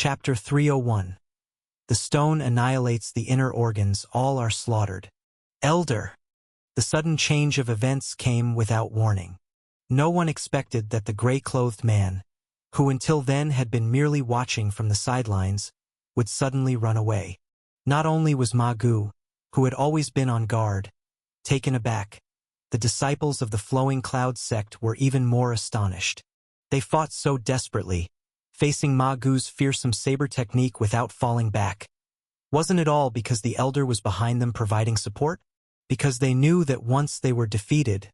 Chapter 301. The stone annihilates the inner organs, all are slaughtered. Elder! The sudden change of events came without warning. No one expected that the gray-clothed man, who until then had been merely watching from the sidelines, would suddenly run away. Not only was Ma Gu, who had always been on guard, taken aback, the disciples of the Flowing Cloud sect were even more astonished. They fought so desperately, facing Ma Gu's fearsome saber technique without falling back. Wasn't it all because the elder was behind them providing support? Because they knew that once they were defeated,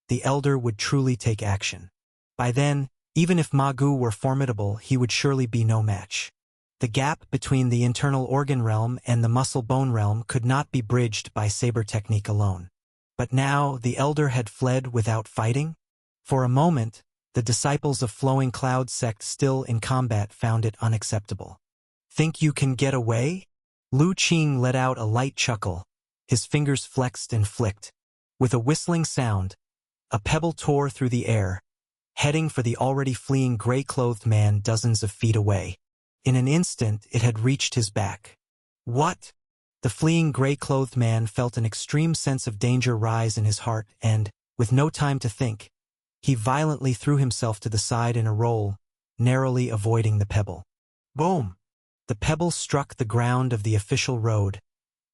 the elder would truly take action. By then, even if Ma Gu were formidable, he would surely be no match. The gap between the internal organ realm and the muscle-bone realm could not be bridged by saber technique alone. But now the elder had fled without fighting? For a moment, the disciples of Flowing Cloud sect still in combat found it unacceptable. Think you can get away? Lu Qing let out a light chuckle. His fingers flexed and flicked. With a whistling sound, a pebble tore through the air, heading for the already fleeing gray-clothed man dozens of feet away. In an instant, it had reached his back. What? The fleeing gray-clothed man felt an extreme sense of danger rise in his heart and, with no time to think, he violently threw himself to the side in a roll, narrowly avoiding the pebble. Boom! The pebble struck the ground of the official road,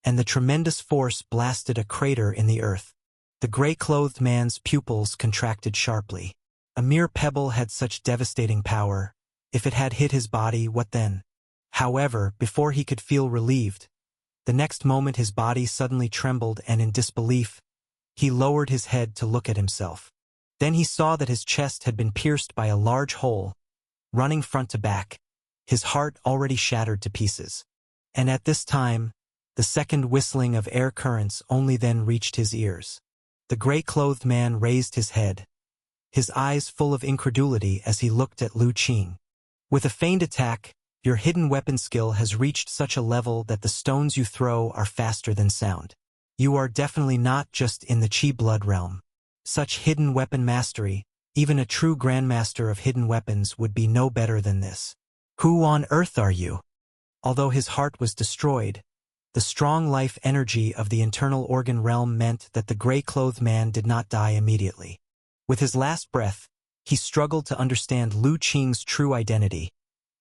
and the tremendous force blasted a crater in the earth. The gray-clothed man's pupils contracted sharply. A mere pebble had such devastating power. If it had hit his body, what then? However, before he could feel relieved, the next moment his body suddenly trembled and in disbelief, he lowered his head to look at himself. Then he saw that his chest had been pierced by a large hole, running front to back, his heart already shattered to pieces. And at this time, the second whistling of air currents only then reached his ears. The gray-clothed man raised his head, his eyes full of incredulity as he looked at Lu Qing. With a feigned attack, your hidden weapon skill has reached such a level that the stones you throw are faster than sound. You are definitely not just in the Qi blood realm. Such hidden weapon mastery, even a true grandmaster of hidden weapons would be no better than this. Who on earth are you? Although his heart was destroyed, the strong life energy of the internal organ realm meant that the gray-clothed man did not die immediately. With his last breath, he struggled to understand Lu Qing's true identity,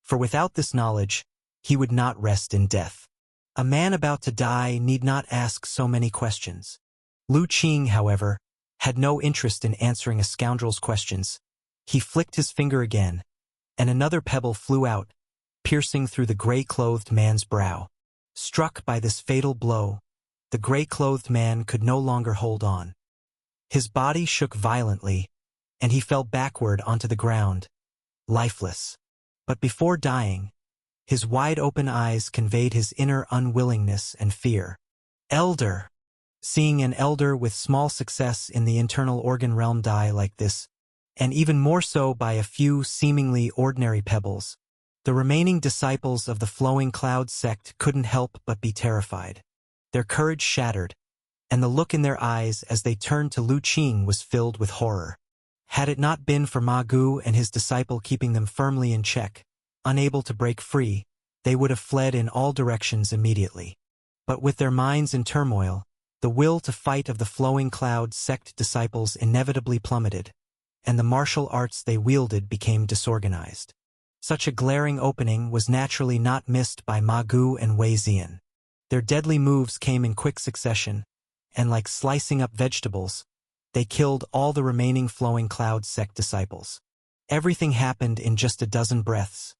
for without this knowledge, he would not rest in death. A man about to die need not ask so many questions. Lu Qing, however, had no interest in answering a scoundrel's questions. He flicked his finger again, and another pebble flew out, piercing through the gray-clothed man's brow. Struck by this fatal blow, the gray-clothed man could no longer hold on. His body shook violently, and he fell backward onto the ground, lifeless. But before dying, his wide-open eyes conveyed his inner unwillingness and fear. Elder! Seeing an elder with small success in the internal organ realm die like this, and even more so by a few seemingly ordinary pebbles, the remaining disciples of the Flowing Cloud sect couldn't help but be terrified. Their courage shattered, and the look in their eyes as they turned to Lu Qing was filled with horror. Had it not been for Ma Gu and his disciple keeping them firmly in check, unable to break free, they would have fled in all directions immediately. But with their minds in turmoil, the will to fight of the Flowing Cloud sect disciples inevitably plummeted, and the martial arts they wielded became disorganized. Such a glaring opening was naturally not missed by Ma Gu and Wei Ziyan. Their deadly moves came in quick succession, and like slicing up vegetables, they killed all the remaining Flowing Cloud sect disciples. Everything happened in just a dozen breaths,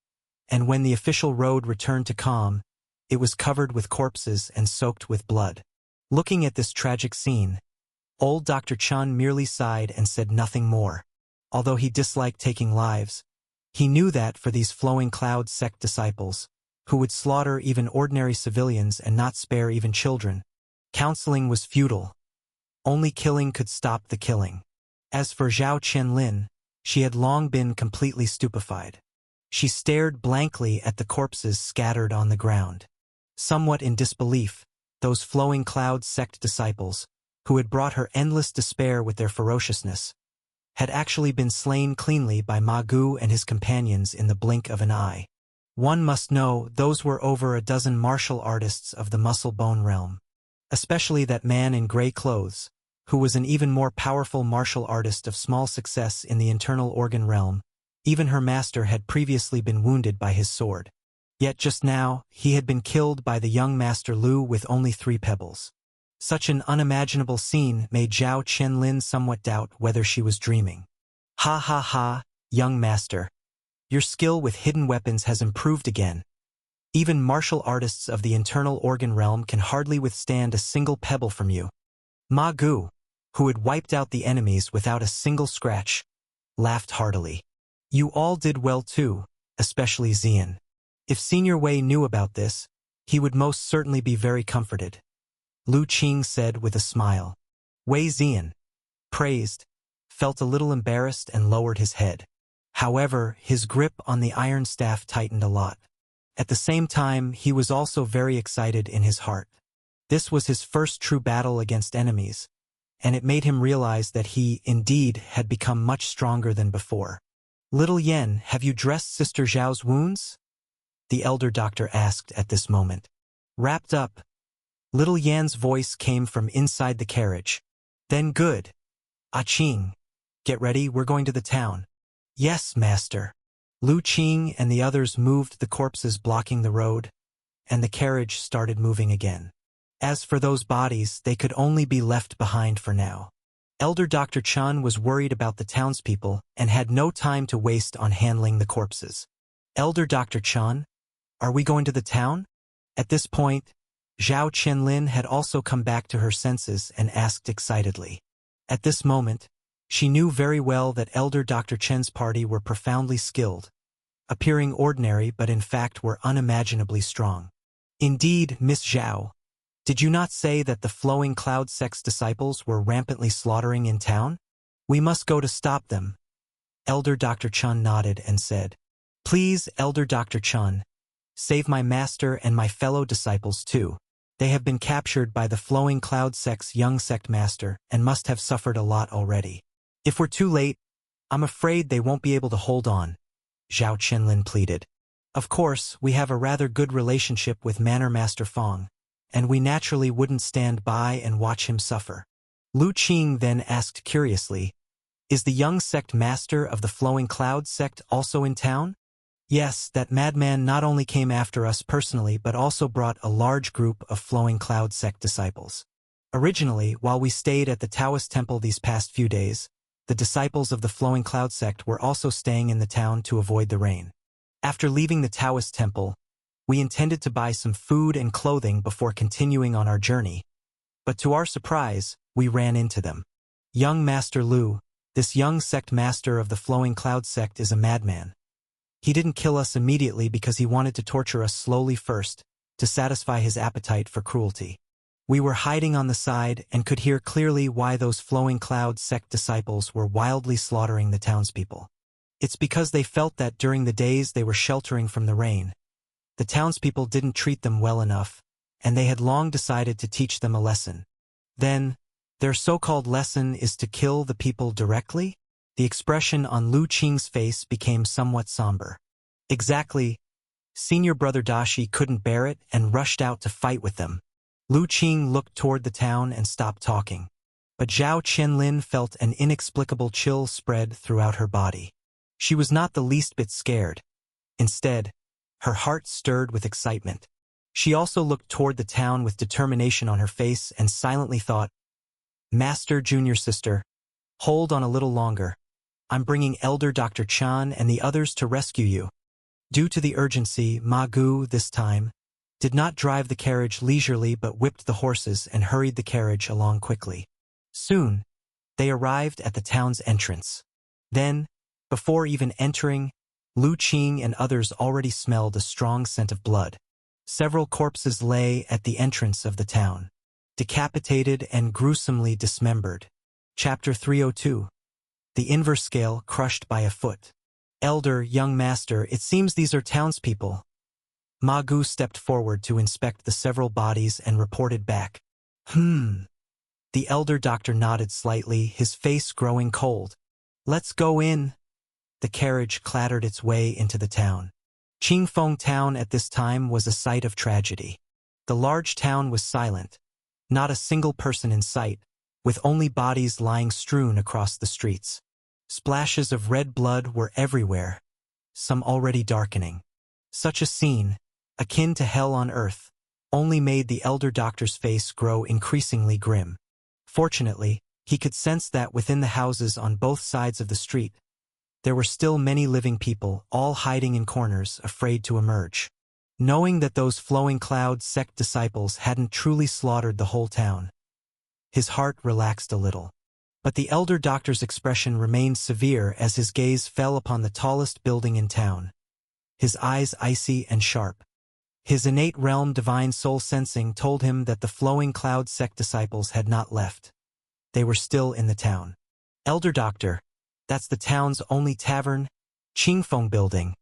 and when the official road returned to calm, it was covered with corpses and soaked with blood. Looking at this tragic scene, old Dr. Chun merely sighed and said nothing more. Although he disliked taking lives, he knew that for these Flowing Cloud sect disciples, who would slaughter even ordinary civilians and not spare even children, counseling was futile. Only killing could stop the killing. As for Zhao Qianlin, she had long been completely stupefied. She stared blankly at the corpses scattered on the ground. Somewhat in disbelief, those Flowing Cloud sect disciples, who had brought her endless despair with their ferociousness, had actually been slain cleanly by Ma Gu and his companions in the blink of an eye. One must know those were over a dozen martial artists of the muscle-bone realm. Especially that man in gray clothes, who was an even more powerful martial artist of small success in the internal organ realm. Even her master had previously been wounded by his sword. Yet just now, he had been killed by the young Master Lu with only 3 pebbles. Such an unimaginable scene made Zhao Qianlin somewhat doubt whether she was dreaming. Ha ha ha, young master. Your skill with hidden weapons has improved again. Even martial artists of the internal organ realm can hardly withstand a single pebble from you. Ma Gu, who had wiped out the enemies without a single scratch, laughed heartily. You all did well too, especially Xian. If Senior Wei knew about this, he would most certainly be very comforted. Lu Qing said with a smile. Wei Xian, praised, felt a little embarrassed and lowered his head. However, his grip on the iron staff tightened a lot. At the same time, he was also very excited in his heart. This was his first true battle against enemies, and it made him realize that he, indeed, had become much stronger than before. Little Yen, have you dressed Sister Zhao's wounds? The elder doctor asked at this moment. Wrapped up. Little Yan's voice came from inside the carriage. Then good. Ah Qing. Get ready, we're going to the town. Yes, master. Lu Qing and the others moved the corpses blocking the road, and the carriage started moving again. As for those bodies, they could only be left behind for now. Elder Dr. Chun was worried about the townspeople and had no time to waste on handling the corpses. Elder Dr. Chun, are we going to the town? At this point, Zhao Qianlin had also come back to her senses and asked excitedly. At this moment, she knew very well that Elder Dr. Chen's party were profoundly skilled, appearing ordinary but in fact were unimaginably strong. Indeed, Miss Zhao, did you not say that the Flowing Cloud sect's disciples were rampantly slaughtering in town? We must go to stop them. Elder Dr. Chun nodded and said, Please, Elder Dr. Chun, save my master and my fellow disciples too. They have been captured by the Flowing Cloud sect's young sect master and must have suffered a lot already. If we're too late, I'm afraid they won't be able to hold on, Zhao Qianlin pleaded. Of course, we have a rather good relationship with Manor Master Fong, and we naturally wouldn't stand by and watch him suffer. Lu Qing then asked curiously, Is the young sect master of the Flowing Cloud sect also in town? Yes, that madman not only came after us personally but also brought a large group of Flowing Cloud sect disciples. Originally, while we stayed at the Taoist temple these past few days, the disciples of the Flowing Cloud sect were also staying in the town to avoid the rain. After leaving the Taoist temple, we intended to buy some food and clothing before continuing on our journey, but to our surprise, we ran into them. Young Master Lu, this young sect master of the Flowing Cloud sect, is a madman. He didn't kill us immediately because he wanted to torture us slowly first, to satisfy his appetite for cruelty. We were hiding on the side and could hear clearly why those Flowing Cloud sect disciples were wildly slaughtering the townspeople. It's because they felt that during the days they were sheltering from the rain, the townspeople didn't treat them well enough, and they had long decided to teach them a lesson. Then, their so-called lesson is to kill the people directly? The expression on Lu Qing's face became somewhat somber. Exactly. Senior Brother Dashi couldn't bear it and rushed out to fight with them. Lu Qing looked toward the town and stopped talking. But Zhao Qianlin felt an inexplicable chill spread throughout her body. She was not the least bit scared. Instead, her heart stirred with excitement. She also looked toward the town with determination on her face and silently thought, Master, Junior Sister, hold on a little longer. I'm bringing Elder Dr. Chan and the others to rescue you. Due to the urgency, Ma Gu, this time, did not drive the carriage leisurely but whipped the horses and hurried the carriage along quickly. Soon, they arrived at the town's entrance. Then, before even entering, Lu Qing and others already smelled a strong scent of blood. Several corpses lay at the entrance of the town, decapitated and gruesomely dismembered. Chapter 302. The Inverse Scale Crushed by a Foot. Elder, young master, it seems these are townspeople. Ma Gu stepped forward to inspect the several bodies and reported back. The elder doctor nodded slightly, his face growing cold. Let's go in. The carriage clattered its way into the town. Qingfeng Town at this time was a site of tragedy. The large town was silent, not a single person in sight, with only bodies lying strewn across the streets. Splashes of red blood were everywhere, some already darkening. Such a scene, akin to hell on earth, only made the elder doctor's face grow increasingly grim. Fortunately, he could sense that within the houses on both sides of the street, there were still many living people, all hiding in corners, afraid to emerge. Knowing that those flowing cloud sect disciples hadn't truly slaughtered the whole town, his heart relaxed a little. But the elder doctor's expression remained severe as his gaze fell upon the tallest building in town, his eyes icy and sharp. His innate realm divine soul sensing told him that the flowing cloud sect disciples had not left. They were still in the town. Elder Doctor, that's the town's only tavern, Qingfeng Building,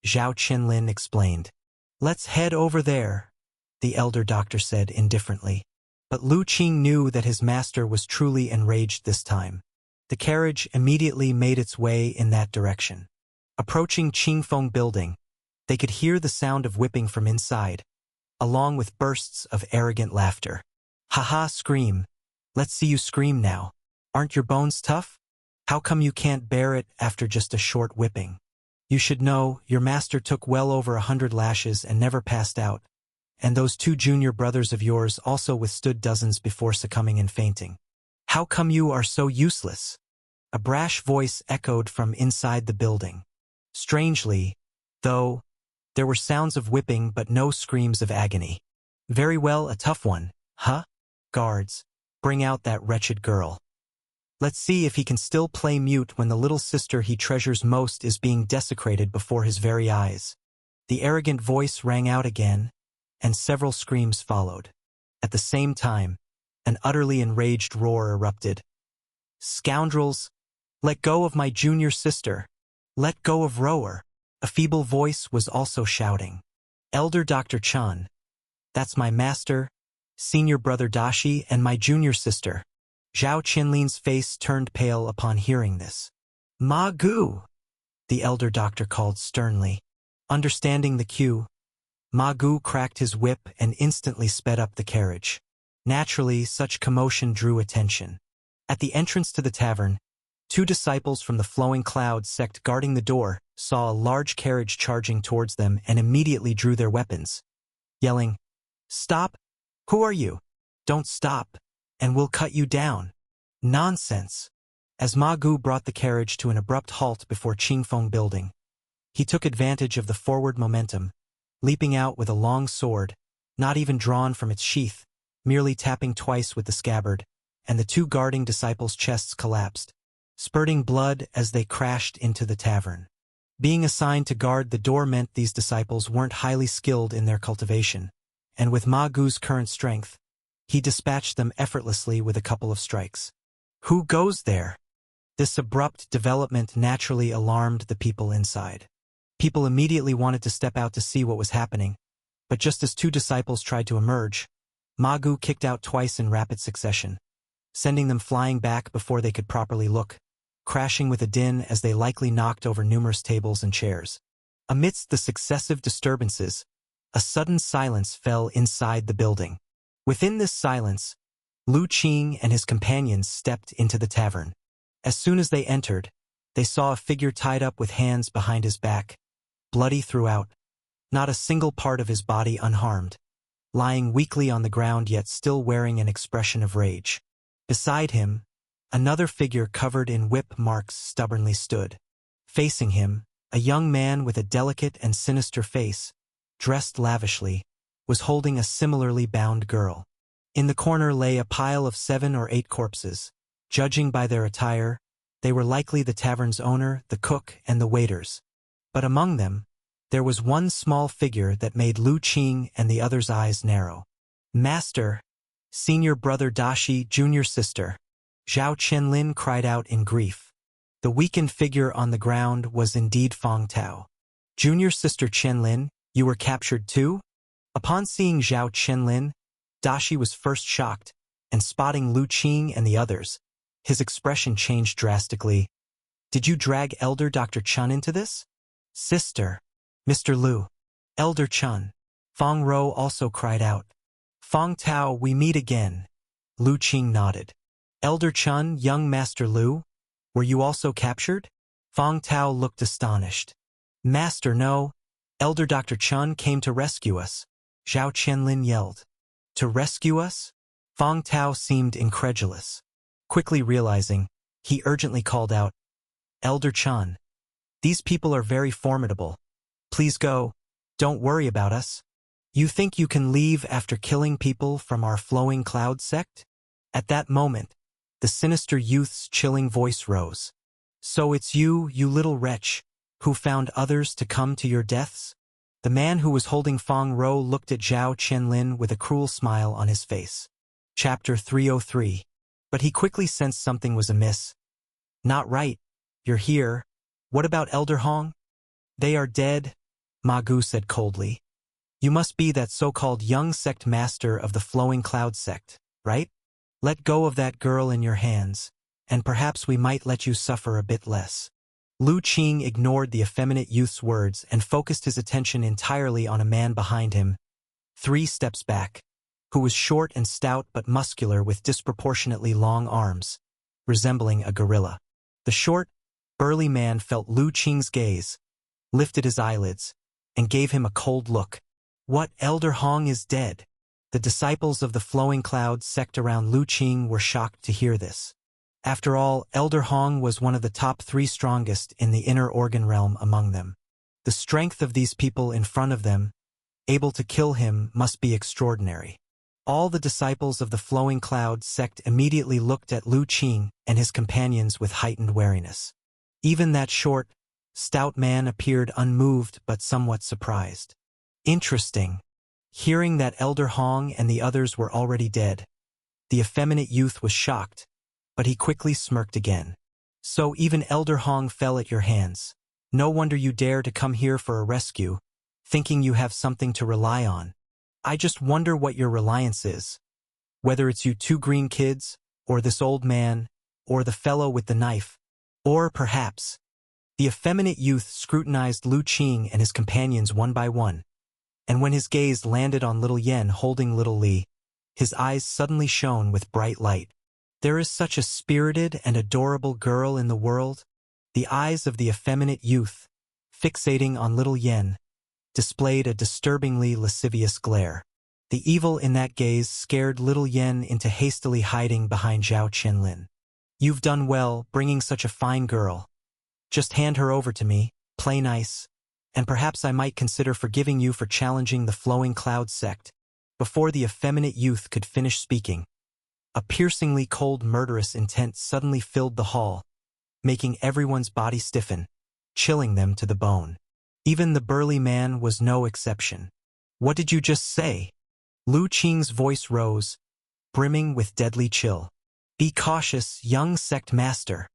Zhao Qianlin explained. Let's head over there, the elder doctor said indifferently. But Lu Qing knew that his master was truly enraged this time. The carriage immediately made its way in that direction. Approaching Qingfeng Building, they could hear the sound of whipping from inside, along with bursts of arrogant laughter. "Ha-ha, scream. Let's see you scream now. Aren't your bones tough? How come you can't bear it after just a short whipping? You should know, your master took well over 100 lashes and never passed out, and those 2 junior brothers of yours also withstood dozens before succumbing and fainting. How come you are so useless?" A brash voice echoed from inside the building. Strangely, though, there were sounds of whipping but no screams of agony. "Very well, a tough one, huh? Guards, bring out that wretched girl. Let's see if he can still play mute when the little sister he treasures most is being desecrated before his very eyes." The arrogant voice rang out again, and several screams followed. At the same time, an utterly enraged roar erupted. "Scoundrels! Let go of my junior sister! Let go of Rower!" A feeble voice was also shouting. "Elder Dr. Chan. That's my master, senior brother Dashi, and my junior sister." Zhao Qianlin's face turned pale upon hearing this. "Ma Gu!" the elder doctor called sternly. Understanding the cue, Ma Gu cracked his whip and instantly sped up the carriage. Naturally, such commotion drew attention. At the entrance to the tavern, 2 disciples from the Flowing Cloud sect guarding the door saw a large carriage charging towards them and immediately drew their weapons, yelling, "Stop! Who are you? Don't stop, and we'll cut you down." Nonsense! As Ma Gu brought the carriage to an abrupt halt before Qingfeng Building, he took advantage of the forward momentum, leaping out with a long sword, not even drawn from its sheath, merely tapping twice with the scabbard, and the 2 guarding disciples' chests collapsed, spurting blood as they crashed into the tavern. Being assigned to guard the door meant these disciples weren't highly skilled in their cultivation, and with Ma Gu's current strength, he dispatched them effortlessly with a couple of strikes. "Who goes there?" This abrupt development naturally alarmed the people inside. People immediately wanted to step out to see what was happening, but just as 2 disciples tried to emerge, Ma Gu kicked out twice in rapid succession, sending them flying back before they could properly look, crashing with a din as they likely knocked over numerous tables and chairs. Amidst the successive disturbances, a sudden silence fell inside the building. Within this silence, Lu Qing and his companions stepped into the tavern. As soon as they entered, they saw a figure tied up with hands behind his back, bloody throughout, not a single part of his body unharmed, lying weakly on the ground yet still wearing an expression of rage. Beside him, another figure covered in whip marks stubbornly stood. Facing him, a young man with a delicate and sinister face, dressed lavishly, was holding a similarly bound girl. In the corner lay a pile of 7 or 8 corpses. Judging by their attire, they were likely the tavern's owner, the cook, and the waiters. But among them, there was one small figure that made Lu Qing and the others' eyes narrow. "Master, senior brother Dashi, junior sister," Zhao Qianlin cried out in grief. The weakened figure on the ground was indeed Fang Tao. "Junior sister Qianlin, you were captured too?" Upon seeing Zhao Qianlin, Dashi was first shocked, and spotting Lu Qing and the others, his expression changed drastically. "Did you drag Elder Dr. Chun into this?" "Sister, Mr. Lu. Elder Chun. Fong Rou also cried out. Fong Tao, we meet again. Lu Qing nodded. Elder Chun, young Master Lu? Were you also captured? Fong Tao looked astonished. Master, no. Elder Dr. Chun came to rescue us. Zhao Qianlin yelled. To rescue us? Fong Tao seemed incredulous. Quickly realizing, he urgently called out, Elder Chun. These people are very formidable. Please go. Don't worry about us. You think you can leave after killing people from our Flowing Cloud sect? At that moment, the sinister youth's chilling voice rose. So it's you, you little wretch, who found others to come to your deaths? The man who was holding Fong Rou looked at Zhao Qianlin with a cruel smile on his face. Chapter 303. But he quickly sensed something was amiss. Not right. You're here. What about Elder Hong? They are dead, Ma Gu said coldly. You must be that so-called young sect master of the Flowing Cloud sect, right? Let go of that girl in your hands, and perhaps we might let you suffer a bit less. Lu Qing ignored the effeminate youth's words and focused his attention entirely on a man behind him, 3 steps back, who was short and stout but muscular with disproportionately long arms, resembling a gorilla. The short, burly man felt Lu Qing's gaze, lifted his eyelids, and gave him a cold look. What, Elder Hong is dead? The disciples of the Flowing Cloud sect around Lu Qing were shocked to hear this. After all, Elder Hong was one of the top 3 strongest in the inner organ realm among them. The strength of these people in front of them, able to kill him, must be extraordinary. All the disciples of the Flowing Cloud sect immediately looked at Lu Qing and his companions with heightened wariness. Even that short, stout man appeared unmoved but somewhat surprised. Interesting. Hearing that Elder Hong and the others were already dead, the effeminate youth was shocked, but he quickly smirked again. So even Elder Hong fell at your hands. No wonder you dare to come here for a rescue, thinking you have something to rely on. I just wonder what your reliance is. Whether it's you 2 green kids, or this old man, or the fellow with the knife, or perhaps. The effeminate youth scrutinized Lu Qing and his companions one by one, and when his gaze landed on little Yen holding little Li, his eyes suddenly shone with bright light. There is such a spirited and adorable girl in the world. The eyes of the effeminate youth, fixating on little Yen, displayed a disturbingly lascivious glare. The evil in that gaze scared little Yen into hastily hiding behind Zhao Qianlin. You've done well, bringing such a fine girl. Just hand her over to me, play nice, and perhaps I might consider forgiving you for challenging the Flowing Cloud sect. Before the effeminate youth could finish speaking, a piercingly cold murderous intent suddenly filled the hall, making everyone's body stiffen, chilling them to the bone. Even the burly man was no exception. What did you just say? Lu Qing's voice rose, brimming with deadly chill. Be cautious, young sect master.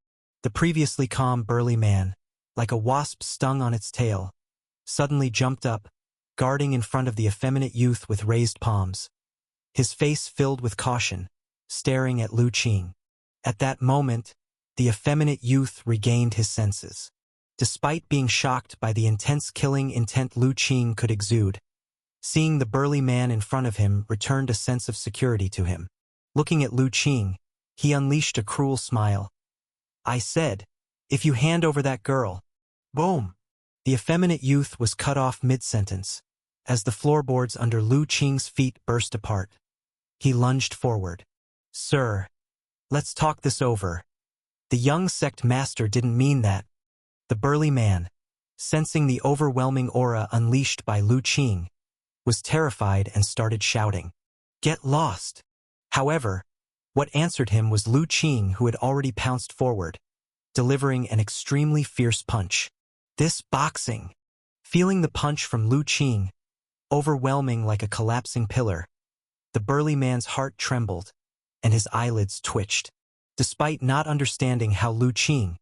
The previously calm burly man, like a wasp stung on its tail, suddenly jumped up, guarding in front of the effeminate youth with raised palms. His face filled with caution, staring at Lu Qing. At that moment, the effeminate youth regained his senses. Despite being shocked by the intense killing intent Lu Qing could exude, seeing the burly man in front of him returned a sense of security to him. Looking at Lu Qing, he unleashed a cruel smile. I said, if you hand over that girl. Boom! The effeminate youth was cut off mid-sentence, as the floorboards under Lu Qing's feet burst apart. He lunged forward. Sir, let's talk this over. The young sect master didn't mean that. The burly man, sensing the overwhelming aura unleashed by Lu Qing, was terrified and started shouting, Get lost! However, what answered him was Lu Qing, who had already pounced forward, delivering an extremely fierce punch. This boxing! Feeling the punch from Lu Qing, overwhelming like a collapsing pillar, the burly man's heart trembled, and his eyelids twitched. Despite not understanding how Lu Qing,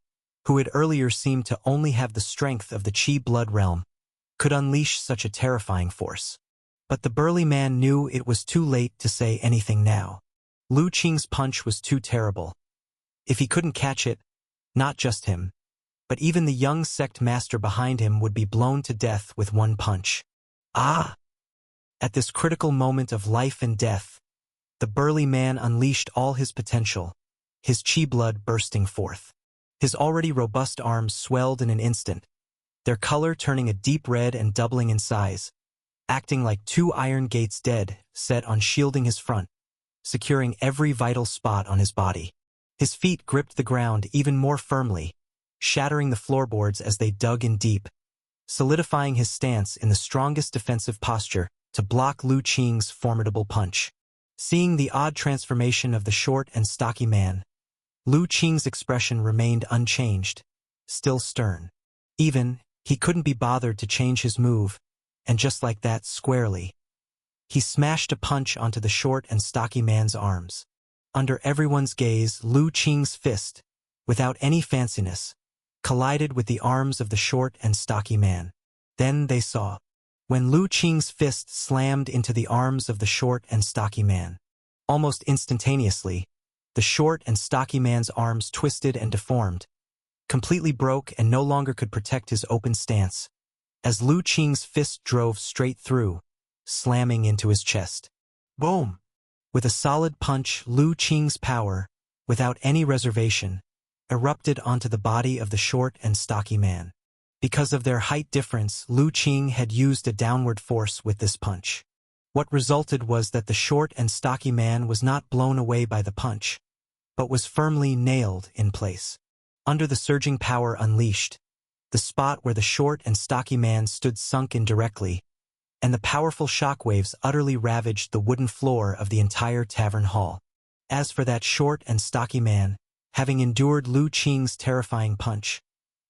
who had earlier seemed to only have the strength of the Qi blood realm, could unleash such a terrifying force. But the burly man knew it was too late to say anything now. Lu Qing's punch was too terrible. If he couldn't catch it, not just him, but even the young sect master behind him would be blown to death with one punch. Ah! At this critical moment of life and death, the burly man unleashed all his potential, his chi blood bursting forth. His already robust arms swelled in an instant, their color turning a deep red and doubling in size, acting like two iron gates dead set on shielding his front, securing every vital spot on his body. His feet gripped the ground even more firmly, shattering the floorboards as they dug in deep, solidifying his stance in the strongest defensive posture to block Lu Qing's formidable punch. Seeing the odd transformation of the short and stocky man, Lu Qing's expression remained unchanged, still stern. Even, he couldn't be bothered to change his move, and just like that, squarely, he smashed a punch onto the short and stocky man's arms. Under everyone's gaze, Lu Qing's fist, without any fanciness, collided with the arms of the short and stocky man. Then they saw. When Lu Qing's fist slammed into the arms of the short and stocky man, almost instantaneously, the short and stocky man's arms twisted and deformed, completely broke and no longer could protect his open stance, as Lu Qing's fist drove straight through, slamming into his chest. Boom! With a solid punch, Lu Qing's power, without any reservation, erupted onto the body of the short and stocky man. Because of their height difference, Lu Qing had used a downward force with this punch. What resulted was that the short and stocky man was not blown away by the punch, but was firmly nailed in place. Under the surging power unleashed, the spot where the short and stocky man stood sunk in directly, and the powerful shockwaves utterly ravaged the wooden floor of the entire tavern hall. As for that short and stocky man, having endured Lu Qing's terrifying punch,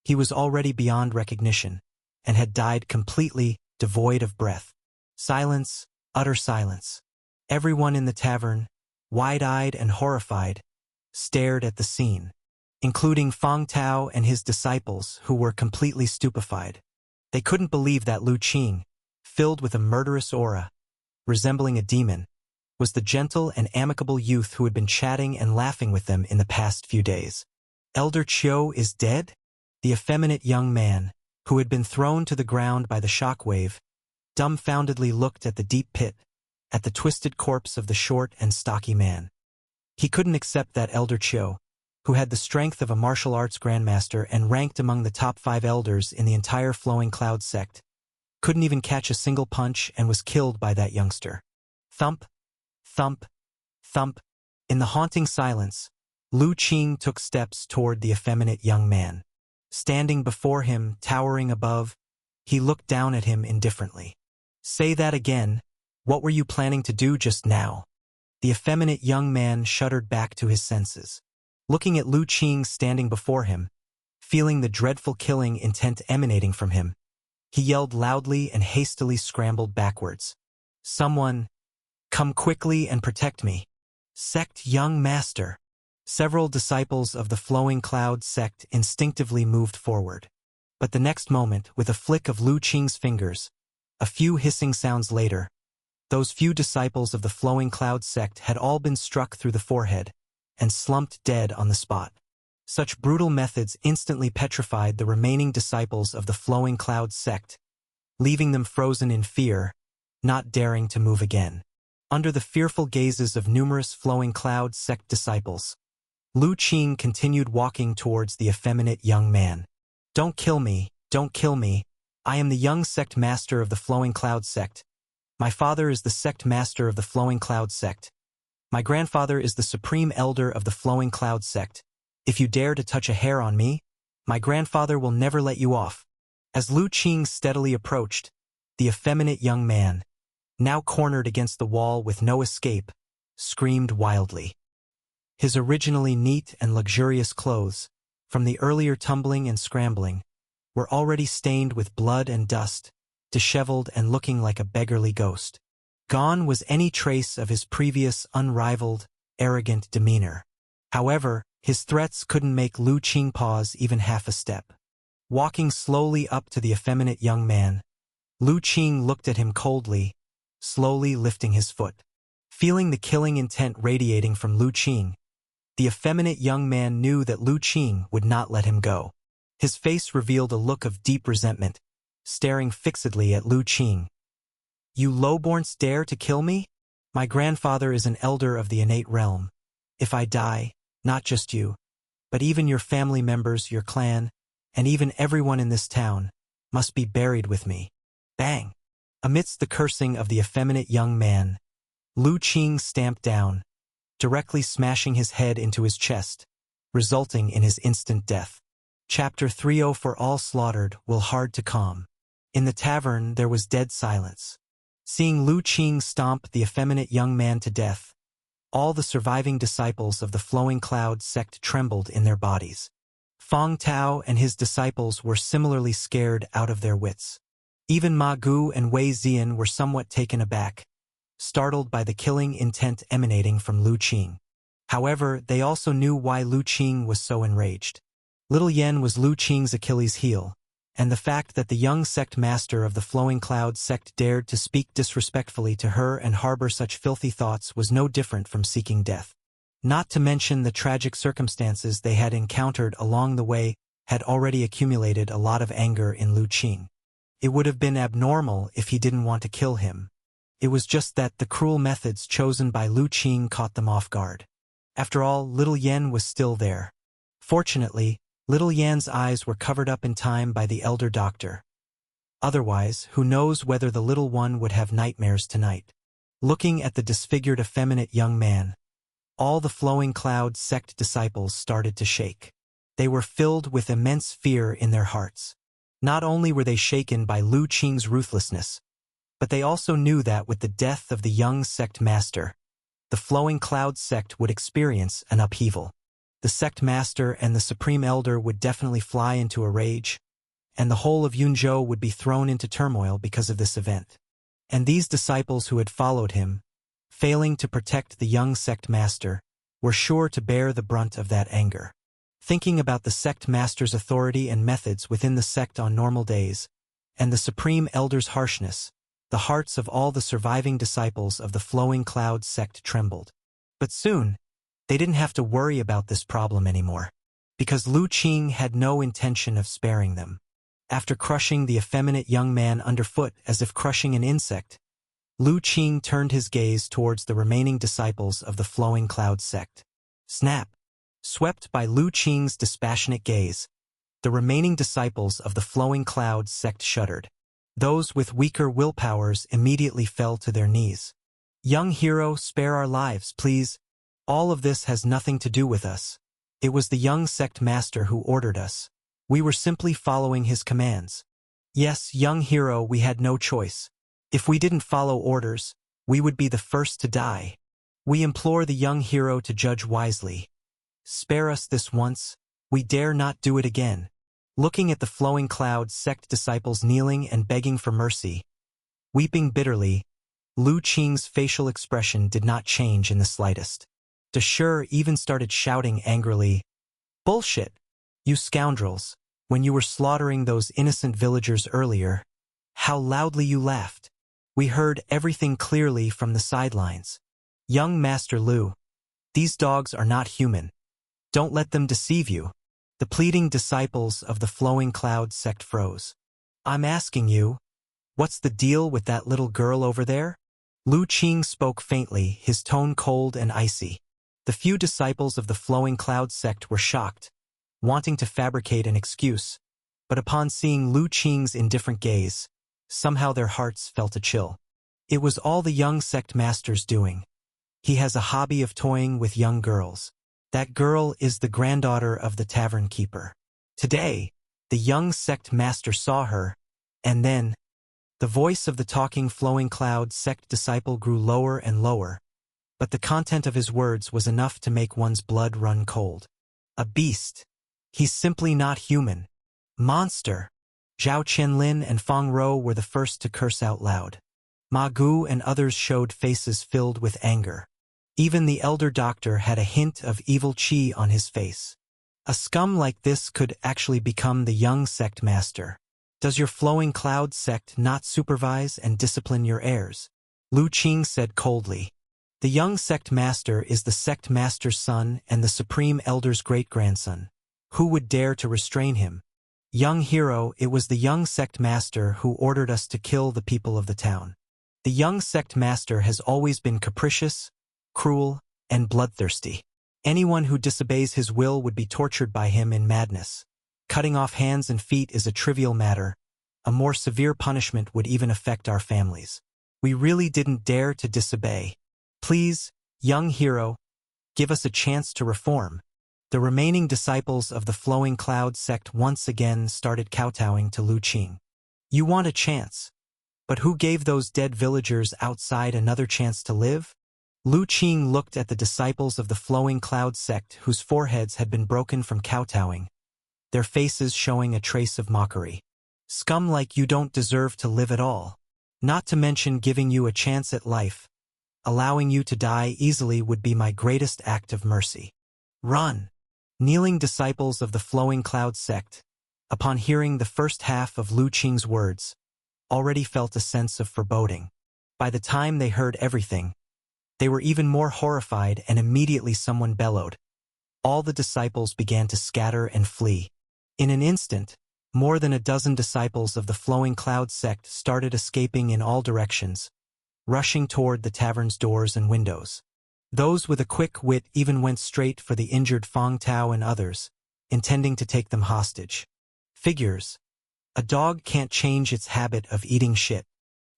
he was already beyond recognition, and had died completely devoid of breath. Silence, utter silence. Everyone in the tavern, wide-eyed and horrified, stared at the scene, including Fang Tao and his disciples, who were completely stupefied. They couldn't believe that Lu Qing, filled with a murderous aura, resembling a demon, was the gentle and amicable youth who had been chatting and laughing with them in the past few days. Elder Qiu is dead? The effeminate young man, who had been thrown to the ground by the shockwave, dumbfoundedly looked at the deep pit, at the twisted corpse of the short and stocky man. He couldn't accept that Elder Qiu, who had the strength of a martial arts grandmaster and ranked among the top 5 elders in the entire Flowing Cloud sect, couldn't even catch a single punch and was killed by that youngster. Thump, thump, thump. In the haunting silence, Lu Qing took steps toward the effeminate young man. Standing before him, towering above, he looked down at him indifferently. Say that again. What were you planning to do just now? The effeminate young man shuddered back to his senses. Looking at Lu Qing standing before him, feeling the dreadful killing intent emanating from him, he yelled loudly and hastily scrambled backwards. Someone, come quickly and protect me. Sect young master. Several disciples of the Flowing Cloud sect instinctively moved forward. But the next moment, with a flick of Lu Qing's fingers, a few hissing sounds later, those few disciples of the Flowing Cloud sect had all been struck through the forehead and slumped dead on the spot. Such brutal methods instantly petrified the remaining disciples of the Flowing Cloud sect, leaving them frozen in fear, not daring to move again. Under the fearful gazes of numerous Flowing Cloud sect disciples, Lu Qing continued walking towards the effeminate young man. Don't kill me, don't kill me. I am the young sect master of the Flowing Cloud sect. My father is the sect master of the Flowing Cloud sect. My grandfather is the supreme elder of the Flowing Cloud sect. If you dare to touch a hair on me, my grandfather will never let you off. As Lu Qing steadily approached, the effeminate young man, now cornered against the wall with no escape, screamed wildly. His originally neat and luxurious clothes, from the earlier tumbling and scrambling, were already stained with blood and dust, disheveled and looking like a beggarly ghost. Gone was any trace of his previous unrivaled, arrogant demeanor. However, his threats couldn't make Lu Qing pause even half a step. Walking slowly up to the effeminate young man, Lu Qing looked at him coldly, slowly lifting his foot. Feeling the killing intent radiating from Lu Qing, the effeminate young man knew that Lu Qing would not let him go. His face revealed a look of deep resentment, staring fixedly at Lu Qing. You lowborns dare to kill me? My grandfather is an elder of the innate realm. If I die, not just you, but even your family members, your clan, and even everyone in this town, must be buried with me. Bang! Amidst the cursing of the effeminate young man, Lu Qing stamped down, directly smashing his head into his chest, resulting in his instant death. Chapter 30 For all slaughtered will hard to calm. In the tavern there was dead silence. Seeing Lu Qing stomp the effeminate young man to death, all the surviving disciples of the Flowing Cloud sect trembled in their bodies. Fong Tao and his disciples were similarly scared out of their wits. Even Ma Gu and Wei Zian were somewhat taken aback, startled by the killing intent emanating from Lu Qing. However, they also knew why Lu Qing was so enraged. Little Yen was Lu Qing's Achilles' heel, and the fact that the young sect master of the Flowing Cloud sect dared to speak disrespectfully to her and harbor such filthy thoughts was no different from seeking death. Not to mention the tragic circumstances they had encountered along the way had already accumulated a lot of anger in Lu Qing. It would have been abnormal if he didn't want to kill him. It was just that the cruel methods chosen by Lu Qing caught them off guard. After all, little Yen was still there. Fortunately, little Yan's eyes were covered up in time by the elder doctor. Otherwise, who knows whether the little one would have nightmares tonight. Looking at the disfigured effeminate young man, all the Flowing Cloud sect disciples started to shake. They were filled with immense fear in their hearts. Not only were they shaken by Lu Qing's ruthlessness, but they also knew that with the death of the young sect master, the Flowing Cloud sect would experience an upheaval. The sect master and the supreme elder would definitely fly into a rage, and the whole of Yunzhou would be thrown into turmoil because of this event. And these disciples who had followed him, failing to protect the young sect master, were sure to bear the brunt of that anger. Thinking about the sect master's authority and methods within the sect on normal days, and the supreme elder's harshness, the hearts of all the surviving disciples of the Flowing Cloud sect trembled. But soon, they didn't have to worry about this problem anymore, because Lu Qing had no intention of sparing them. After crushing the effeminate young man underfoot as if crushing an insect, Lu Qing turned his gaze towards the remaining disciples of the Flowing Cloud sect. Snap! Swept by Lu Qing's dispassionate gaze, the remaining disciples of the Flowing Cloud sect shuddered. Those with weaker willpowers immediately fell to their knees. Young hero, spare our lives, please. All of this has nothing to do with us. It was the young sect master who ordered us. We were simply following his commands. Yes, young hero, we had no choice. If we didn't follow orders, we would be the first to die. We implore the young hero to judge wisely. Spare us this once, we dare not do it again. Looking at the Flowing Cloud sect disciples kneeling and begging for mercy, weeping bitterly, Lu Qing's facial expression did not change in the slightest. De Shi even started shouting angrily, "Bullshit! You scoundrels! When you were slaughtering those innocent villagers earlier, how loudly you laughed! We heard everything clearly from the sidelines. Young Master Lu, these dogs are not human. Don't let them deceive you." The pleading disciples of the Flowing Cloud sect froze. "I'm asking you, what's the deal with that little girl over there?" Lu Qing spoke faintly, his tone cold and icy. The few disciples of the Flowing Cloud sect were shocked, wanting to fabricate an excuse, but upon seeing Lu Qing's indifferent gaze, somehow their hearts felt a chill. It was all the young sect master's doing. He has a hobby of toying with young girls. That girl is the granddaughter of the tavern keeper. Today, the young sect master saw her, and then, the voice of the talking Flowing Cloud sect disciple grew lower and lower, but the content of his words was enough to make one's blood run cold. A beast. He's simply not human. Monster. Zhao Qianlin and Fang Rou were the first to curse out loud. Ma Gu and others showed faces filled with anger. Even the elder doctor had a hint of evil qi on his face. A scum like this could actually become the young sect master. Does your Flowing Cloud sect not supervise and discipline your heirs? Lu Qing said coldly. The young sect master is the sect master's son and the supreme elder's great-grandson. Who would dare to restrain him? Young hero, it was the young sect master who ordered us to kill the people of the town. The young sect master has always been capricious, cruel, and bloodthirsty. Anyone who disobeys his will would be tortured by him in madness. Cutting off hands and feet is a trivial matter. A more severe punishment would even affect our families. We really didn't dare to disobey. Please, young hero, give us a chance to reform. The remaining disciples of the Flowing Cloud sect once again started kowtowing to Lu Qing. You want a chance. But who gave those dead villagers outside another chance to live? Lu Qing looked at the disciples of the Flowing Cloud sect whose foreheads had been broken from kowtowing, their faces showing a trace of mockery. Scum like you don't deserve to live at all. Not to mention giving you a chance at life. Allowing you to die easily would be my greatest act of mercy. Run! Kneeling disciples of the Flowing Cloud sect, upon hearing the first half of Lu Qing's words, already felt a sense of foreboding. By the time they heard everything, they were even more horrified, and immediately someone bellowed. All the disciples began to scatter and flee. In an instant, more than a dozen disciples of the Flowing Cloud sect started escaping in all directions, rushing toward the tavern's doors and windows. Those with a quick wit even went straight for the injured Fang Tao and others, intending to take them hostage. Figures. A dog can't change its habit of eating shit.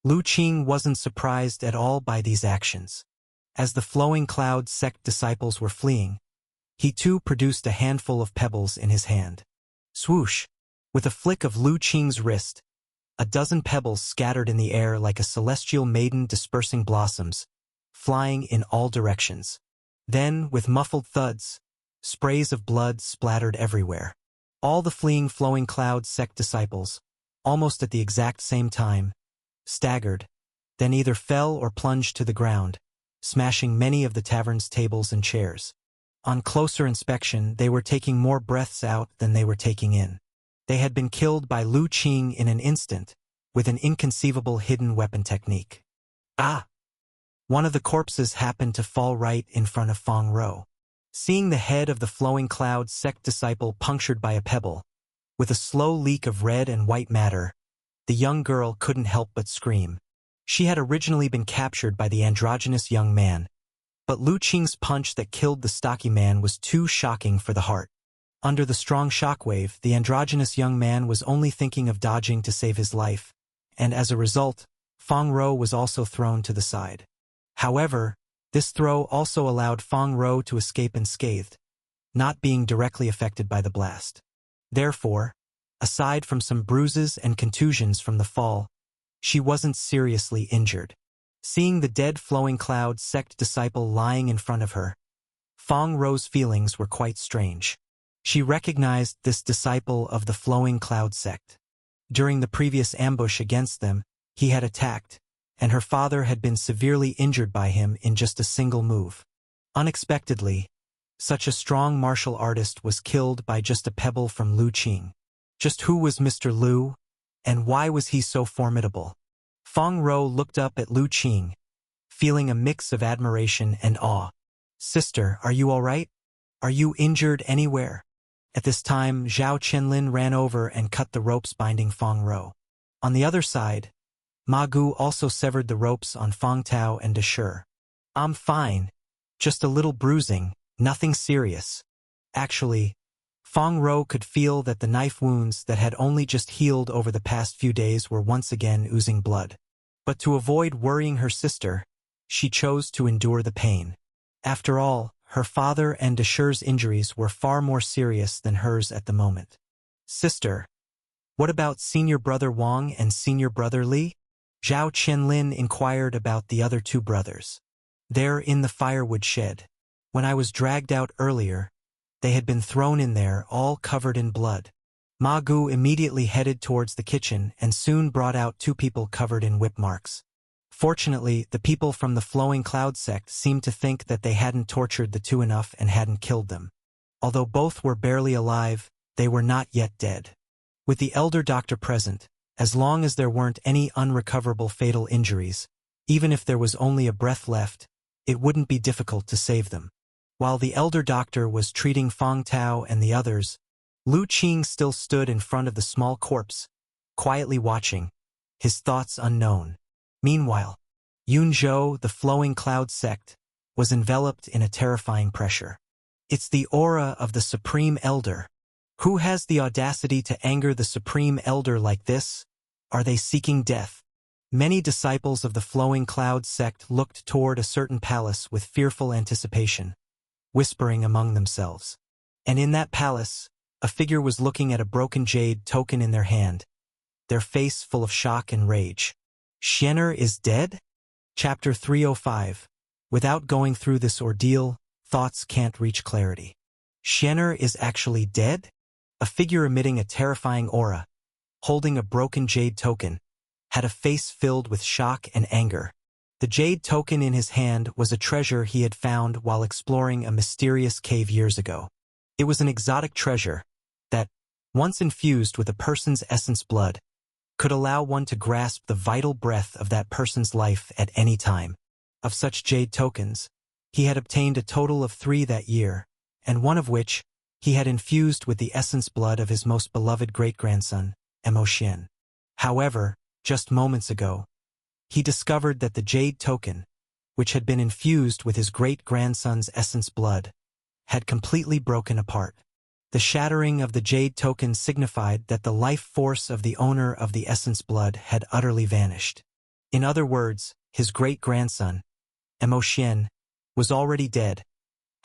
Lu Qing wasn't surprised at all by these actions. As the Flowing Cloud sect disciples were fleeing, he too produced a handful of pebbles in his hand. Swoosh! With a flick of Lu Qing's wrist, a dozen pebbles scattered in the air like a celestial maiden dispersing blossoms, flying in all directions. Then, with muffled thuds, sprays of blood splattered everywhere. All the fleeing Flowing Cloud sect disciples, almost at the exact same time, staggered, then either fell or plunged to the ground, smashing many of the tavern's tables and chairs. On closer inspection, they were taking more breaths out than they were taking in. They had been killed by Lu Qing in an instant, with an inconceivable hidden weapon technique. Ah! One of the corpses happened to fall right in front of Fang Rou. Seeing the head of the Flowing Cloud sect disciple punctured by a pebble, with a slow leak of red and white matter, the young girl couldn't help but scream. She had originally been captured by the androgynous young man, but Lu Qing's punch that killed the stocky man was too shocking for the heart. Under the strong shockwave, the androgynous young man was only thinking of dodging to save his life, and as a result, Fang Rou was also thrown to the side. However, this throw also allowed Fang Rou to escape unscathed, not being directly affected by the blast. Therefore, aside from some bruises and contusions from the fall, she wasn't seriously injured. Seeing the dead Flowing Cloud sect disciple lying in front of her, Fang Rou's feelings were quite strange. She recognized this disciple of the Flowing Cloud sect. During the previous ambush against them, he had attacked, and her father had been severely injured by him in just a single move. Unexpectedly, such a strong martial artist was killed by just a pebble from Lu Qing. Just who was Mr. Lu, and why was he so formidable? Fang Rou looked up at Lu Qing, feeling a mix of admiration and awe. "Sister, are you all right? Are you injured anywhere?" At this time, Zhao Qianlin ran over and cut the ropes binding Fang Rou. On the other side, Ma Gu also severed the ropes on Fang Tao and Deshur. "I'm fine. Just a little bruising, nothing serious." Actually, Fang Rou could feel that the knife wounds that had only just healed over the past few days were once again oozing blood. But to avoid worrying her sister, she chose to endure the pain. After all, her father and Deshur's injuries were far more serious than hers at the moment. "Sister, what about senior brother Wang and senior brother Li?" Zhao Qianlin inquired about the other two brothers. "They're in the firewood shed. When I was dragged out earlier, they had been thrown in there, all covered in blood." Ma Gu immediately headed towards the kitchen and soon brought out two people covered in whip marks. Fortunately, the people from the Flowing Cloud sect seemed to think that they hadn't tortured the two enough and hadn't killed them. Although both were barely alive, they were not yet dead. With the elder doctor present, as long as there weren't any unrecoverable fatal injuries, even if there was only a breath left, it wouldn't be difficult to save them. While the elder doctor was treating Fang Tao and the others, Lu Qing still stood in front of the small corpse, quietly watching, his thoughts unknown. Meanwhile, Yunzhou, the flowing cloud sect, was enveloped in a terrifying pressure. It's the aura of the Supreme Elder. Who has the audacity to anger the Supreme Elder like this? Are they seeking death? Many disciples of the flowing cloud sect looked toward a certain palace with fearful anticipation, whispering among themselves. And in that palace, a figure was looking at a broken jade token in their hand, their face full of shock and rage. Xian'er is dead? Chapter 305. Without going through this ordeal, thoughts can't reach clarity. Xian'er is actually dead? A figure emitting a terrifying aura, holding a broken jade token, had a face filled with shock and anger. The jade token in his hand was a treasure he had found while exploring a mysterious cave years ago. It was an exotic treasure that, once infused with a person's essence blood, could allow one to grasp the vital breath of that person's life at any time. Of such jade tokens, he had obtained a total of 3 that year, and one of which he had infused with the essence blood of his most beloved great-grandson, Mo Xian. However, just moments ago, he discovered that the jade token, which had been infused with his great-grandson's essence blood, had completely broken apart. The shattering of the jade token signified that the life force of the owner of the essence blood had utterly vanished. In other words, his great-grandson, Mo Xian, was already dead.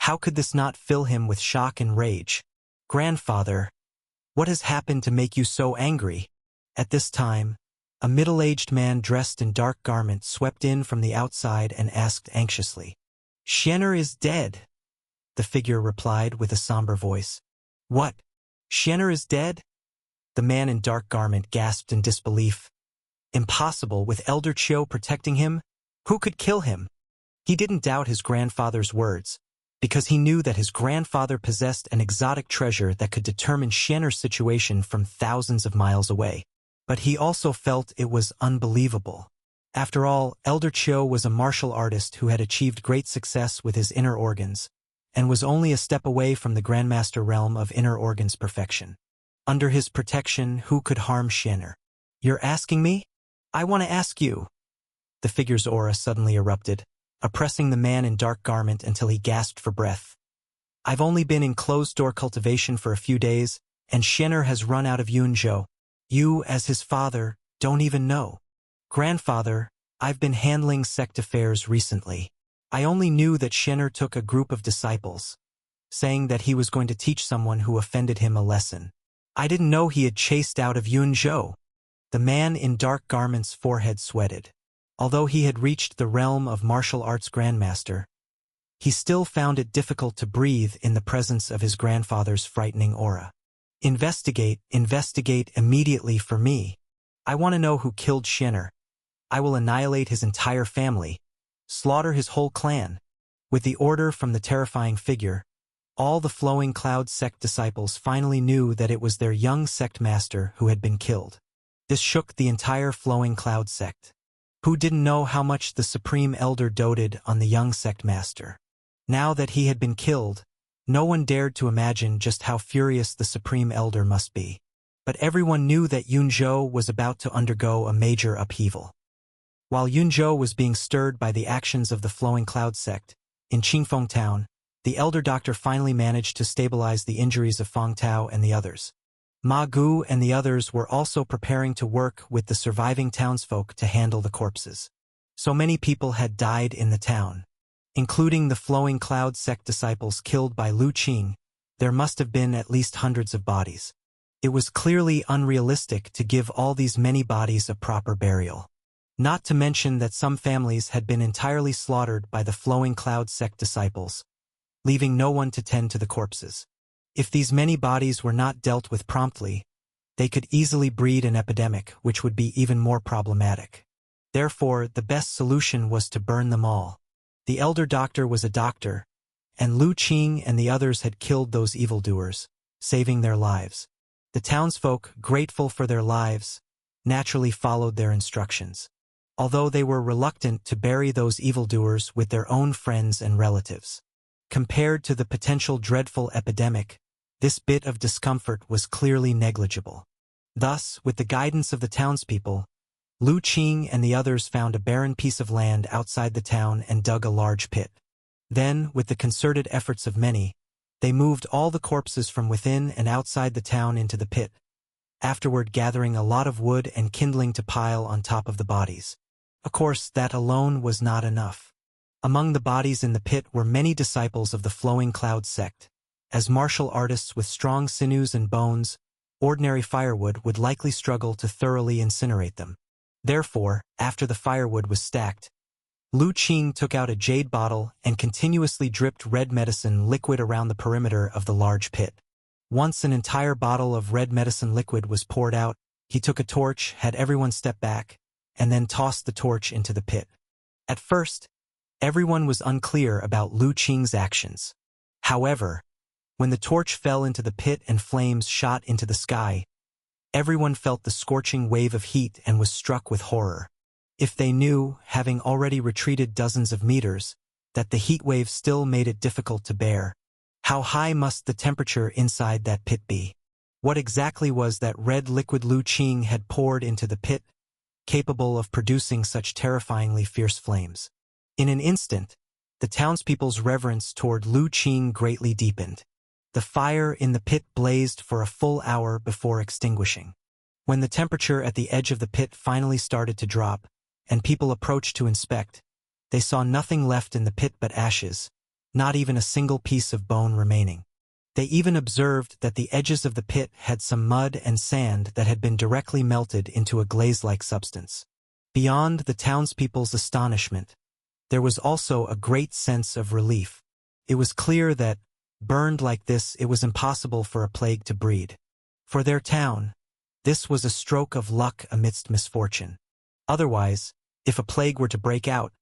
How could this not fill him with shock and rage? "Grandfather, what has happened to make you so angry?" At this time, a middle-aged man dressed in dark garments swept in from the outside and asked anxiously. "Xian'er is dead," the figure replied with a somber voice. "What? Xian'er is dead?" The man in dark garment gasped in disbelief. Impossible, with Elder Qiu protecting him? Who could kill him? He didn't doubt his grandfather's words, because he knew that his grandfather possessed an exotic treasure that could determine Xian'er's situation from thousands of miles away. But he also felt it was unbelievable. After all, Elder Qiu was a martial artist who had achieved great success with his inner organs, and was only a step away from the Grandmaster realm of inner organs perfection. Under his protection, who could harm Xian'er? "You're asking me? I want to ask you." The figure's aura suddenly erupted, oppressing the man in dark garment until he gasped for breath. "I've only been in closed-door cultivation for a few days, and Xian'er has run out of Yunzhou. You, as his father, don't even know." "Grandfather, I've been handling sect affairs recently. I only knew that Xian'er took a group of disciples, saying that he was going to teach someone who offended him a lesson. I didn't know he had chased out of Yunzhou." The man in dark garments' forehead sweated. Although he had reached the realm of martial arts grandmaster, he still found it difficult to breathe in the presence of his grandfather's frightening aura. Investigate immediately for me. I want to know who killed Xian'er. I will annihilate his entire family, slaughter his whole clan." With the order from the terrifying figure, all the flowing cloud sect disciples finally knew that it was their young sect master who had been killed. This shook the entire flowing cloud sect. Who didn't know how much the Supreme Elder doted on the young sect master? Now that he had been killed, no one dared to imagine just how furious the Supreme Elder must be. But everyone knew that Yunzhou was about to undergo a major upheaval. While Yunzhou was being stirred by the actions of the flowing cloud sect, in Qingfeng town, the elder doctor finally managed to stabilize the injuries of Feng Tao and the others. Ma Gu and the others were also preparing to work with the surviving townsfolk to handle the corpses. So many people had died in the town, including the flowing cloud sect disciples killed by Lu Qing. There must have been at least hundreds of bodies. It was clearly unrealistic to give all these many bodies a proper burial. Not to mention that some families had been entirely slaughtered by the flowing cloud sect disciples, leaving no one to tend to the corpses. If these many bodies were not dealt with promptly, they could easily breed an epidemic which would be even more problematic. Therefore, the best solution was to burn them all. The elder doctor was a doctor, and Lu Qing and the others had killed those evildoers, saving their lives. The townsfolk, grateful for their lives, naturally followed their instructions, although they were reluctant to bury those evildoers with their own friends and relatives. Compared to the potential dreadful epidemic, This bit of discomfort was clearly negligible. Thus, with the guidance of the townspeople, Lu Qing and the others found a barren piece of land outside the town and dug a large pit. Then, with the concerted efforts of many, they moved all the corpses from within and outside the town into the pit, afterward gathering a lot of wood and kindling to pile on top of the bodies. Of course, that alone was not enough. Among the bodies in the pit were many disciples of the Flowing Cloud sect. As martial artists with strong sinews and bones, ordinary firewood would likely struggle to thoroughly incinerate them. Therefore, after the firewood was stacked, Lu Qing took out a jade bottle and continuously dripped red medicine liquid around the perimeter of the large pit. Once an entire bottle of red medicine liquid was poured out, he took a torch, had everyone step back, and then tossed the torch into the pit. At first, everyone was unclear about Lu Qing's actions. However, when the torch fell into the pit and flames shot into the sky, everyone felt the scorching wave of heat and was struck with horror. If they knew, having already retreated dozens of meters, that the heat wave still made it difficult to bear, how high must the temperature inside that pit be? What exactly was that red liquid Lu Qing had poured into the pit, capable of producing such terrifyingly fierce flames? In an instant, the townspeople's reverence toward Lu Qing greatly deepened. The fire in the pit blazed for a full hour before extinguishing. When the temperature at the edge of the pit finally started to drop, and people approached to inspect, they saw nothing left in the pit but ashes, not even a single piece of bone remaining. They even observed that the edges of the pit had some mud and sand that had been directly melted into a glaze-like substance. Beyond the townspeople's astonishment, there was also a great sense of relief. It was clear that, burned like this, it was impossible for a plague to breed. For their town, this was a stroke of luck amidst misfortune. Otherwise, if a plague were to break out,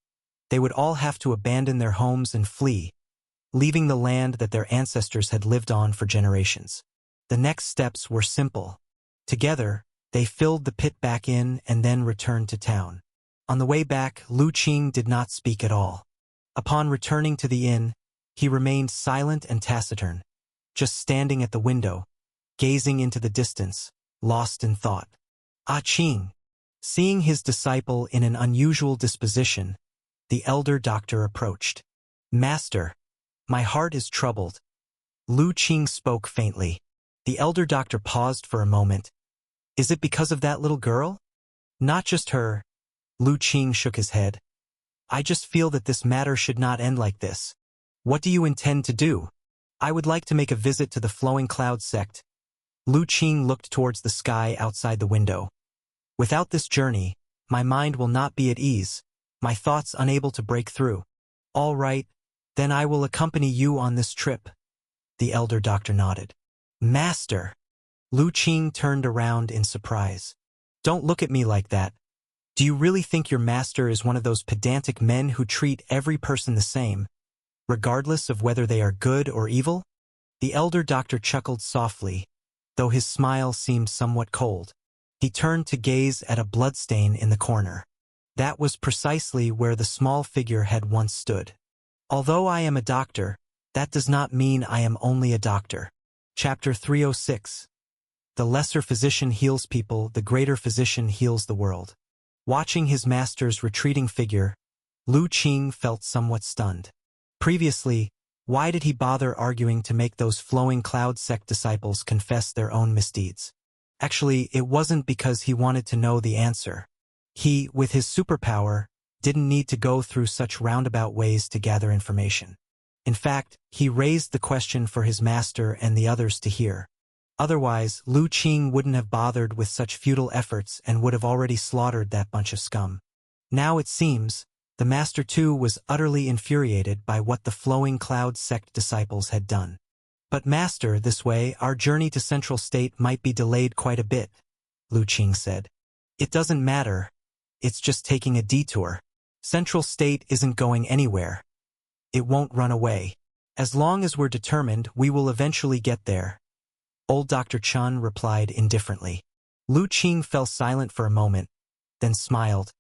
they would all have to abandon their homes and flee, leaving the land that their ancestors had lived on for generations. The next steps were simple. Together, they filled the pit back in and then returned to town. On the way back, Lu Qing did not speak at all. Upon returning to the inn, he remained silent and taciturn, just standing at the window, gazing into the distance, lost in thought. Ah Qing. Seeing his disciple in an unusual disposition, the elder doctor approached. "Master, my heart is troubled." Lu Qing spoke faintly. The elder doctor paused for a moment. "Is it because of that little girl?" "Not just her." Lu Qing shook his head. "I just feel that this matter should not end like this." "What do you intend to do?" "I would like to make a visit to the Flowing Cloud sect." Lu Qing looked towards the sky outside the window. "Without this journey, my mind will not be at ease, my thoughts unable to break through." "All right, then I will accompany you on this trip." The elder doctor nodded. "Master!" Lu Qing turned around in surprise. "Don't look at me like that. Do you really think your master is one of those pedantic men who treat every person the same, regardless of whether they are good or evil?" The elder doctor chuckled softly, though his smile seemed somewhat cold. He turned to gaze at a bloodstain in the corner. That was precisely where the small figure had once stood. "Although I am a doctor, that does not mean I am only a doctor." Chapter 306. The lesser physician heals people, the greater physician heals the world. Watching his master's retreating figure, Lu Qing felt somewhat stunned. Previously, why did he bother arguing to make those Flowing Cloud sect disciples confess their own misdeeds? Actually, it wasn't because he wanted to know the answer. He, with his superpower, didn't need to go through such roundabout ways to gather information. In fact, he raised the question for his master and the others to hear. Otherwise, Lu Qing wouldn't have bothered with such futile efforts and would have already slaughtered that bunch of scum. Now it seems, the master too was utterly infuriated by what the Flowing Cloud sect disciples had done. "But master, this way, our journey to Central State might be delayed quite a bit," Lu Qing said. "It doesn't matter. It's just taking a detour. Central State isn't going anywhere. It won't run away. As long as we're determined, we will eventually get there." Old Dr. Chun replied indifferently. Lu Qing fell silent for a moment, then smiled.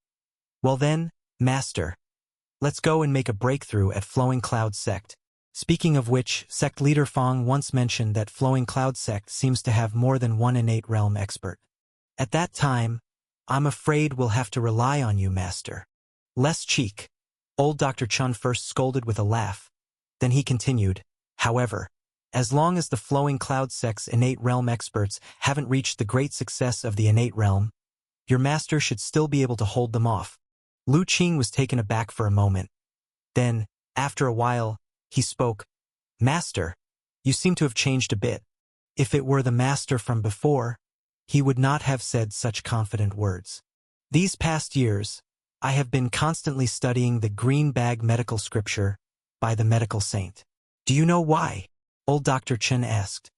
"Well then, master, let's go and make a breakthrough at Flowing Cloud sect. Speaking of which, sect leader Fong once mentioned that Flowing Cloud sect seems to have more than one innate realm expert. At that time, I'm afraid we'll have to rely on you, Master. Less cheek. Old Dr. Chun first scolded with a laugh. Then he continued, however, as long as the Flowing Cloud sect's innate realm experts haven't reached the great success of the innate realm, your master should still be able to hold them off. Lu Qing was taken aback for a moment. Then, after a while, he spoke. Master, you seem to have changed a bit. If it were the master from before, he would not have said such confident words. These past years, I have been constantly studying the Green Bag Medical Scripture by the Medical Saint. Do you know why? Old Dr. Chen asked.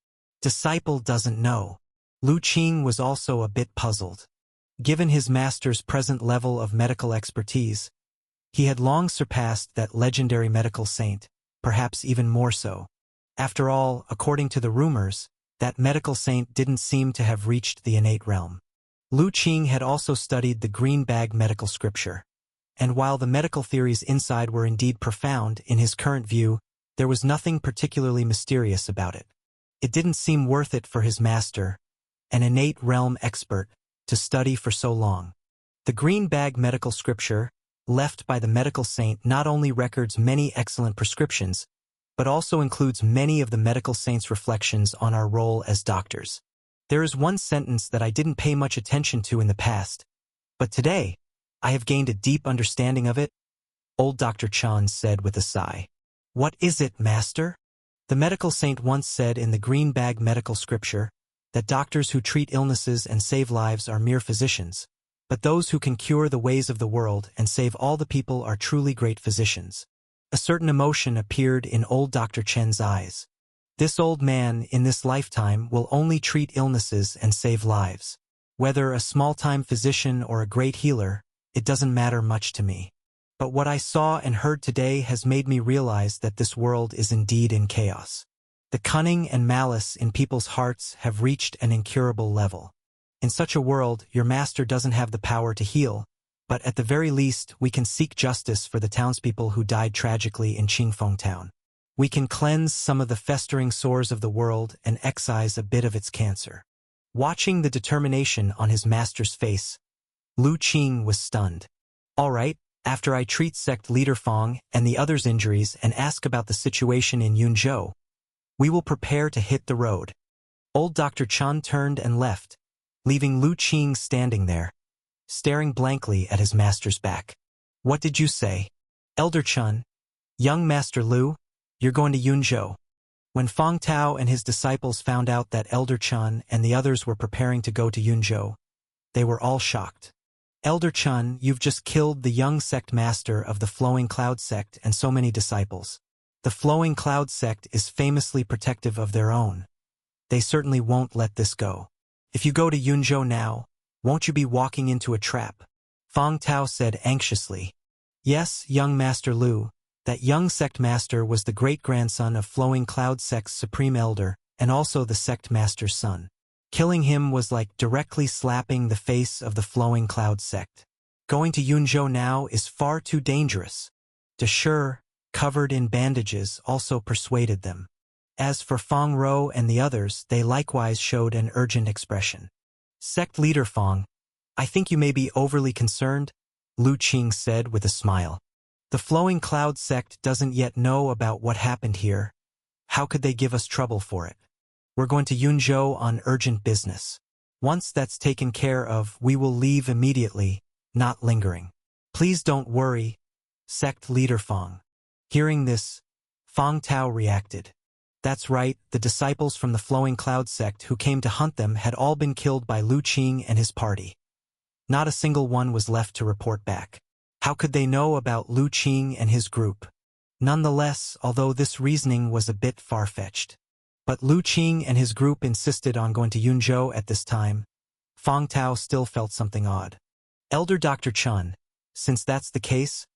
Disciple doesn't know. Lu Qing was also a bit puzzled. Given his master's present level of medical expertise, he had long surpassed that legendary medical saint, perhaps even more so. After all, according to the rumors, that medical saint didn't seem to have reached the innate realm. Lu Qing had also studied the Green Bag Medical Scripture, and while the medical theories inside were indeed profound, in his current view, there was nothing particularly mysterious about it. It didn't seem worth it for his master, an innate realm expert, to study for so long. The Green Bag Medical Scripture, left by the medical saint, not only records many excellent prescriptions, but also includes many of the medical saint's reflections on our role as doctors. There is one sentence that I didn't pay much attention to in the past, but today, I have gained a deep understanding of it, old Dr. Chan said with a sigh. What is it, Master? The medical saint once said in the Green Bag Medical Scripture that doctors who treat illnesses and save lives are mere physicians, but those who can cure the ways of the world and save all the people are truly great physicians. A certain emotion appeared in old Dr. Chen's eyes. This old man in this lifetime will only treat illnesses and save lives. Whether a small-time physician or a great healer, it doesn't matter much to me. But what I saw and heard today has made me realize that this world is indeed in chaos. The cunning and malice in people's hearts have reached an incurable level. In such a world, your master doesn't have the power to heal, but at the very least, we can seek justice for the townspeople who died tragically in Qingfeng town. We can cleanse some of the festering sores of the world and excise a bit of its cancer. Watching the determination on his master's face, Lu Qing was stunned. All right, after I treat sect leader Fong and the others' injuries and ask about the situation in Yunzhou, we will prepare to hit the road. Old Dr. Chan turned and left, leaving Lu Qing standing there, staring blankly at his master's back. What did you say? Elder Chun, young Master Lu, you're going to Yunzhou. When Fong Tao and his disciples found out that Elder Chun and the others were preparing to go to Yunzhou, they were all shocked. Elder Chun, you've just killed the young sect master of the Flowing Cloud sect and so many disciples. The Flowing Cloud sect is famously protective of their own. They certainly won't let this go. If you go to Yunzhou now, won't you be walking into a trap? Fong Tao said anxiously. Yes, young Master Lu, that young sect master was the great-grandson of Flowing Cloud sect's supreme elder and also the sect master's son. Killing him was like directly slapping the face of the Flowing Cloud sect. Going to Yunzhou now is far too dangerous. Deshur, covered in bandages, also persuaded them. As for Fong Ro and the others, they likewise showed an urgent expression. Sect leader Fong, I think you may be overly concerned, Lu Qing said with a smile. The Flowing Cloud sect doesn't yet know about what happened here. How could they give us trouble for it? We're going to Yunzhou on urgent business. Once that's taken care of, we will leave immediately, not lingering. Please don't worry, sect leader Fong. Hearing this, Fong Tao reacted. That's right, the disciples from the Flowing Cloud sect who came to hunt them had all been killed by Lu Qing and his party. Not a single one was left to report back. How could they know about Lu Qing and his group? Nonetheless, although this reasoning was a bit far-fetched. But Lu Qing and his group insisted on going to Yunzhou at this time. Fong Tao still felt something odd. Elder Dr. Chun, since that's the case,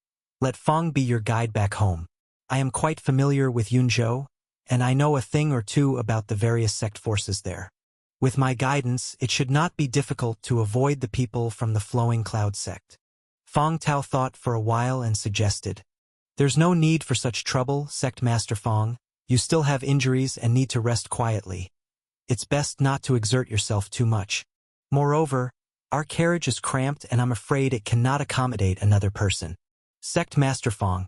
let Fong be your guide back home. I am quite familiar with Yunzhou, and I know a thing or two about the various sect forces there. With my guidance, it should not be difficult to avoid the people from the Flowing Cloud sect. Fong Tao thought for a while and suggested, There's no need for such trouble, Sect Master Fong. You still have injuries and need to rest quietly. It's best not to exert yourself too much. Moreover, our carriage is cramped and I'm afraid it cannot accommodate another person. Sect Master Fong,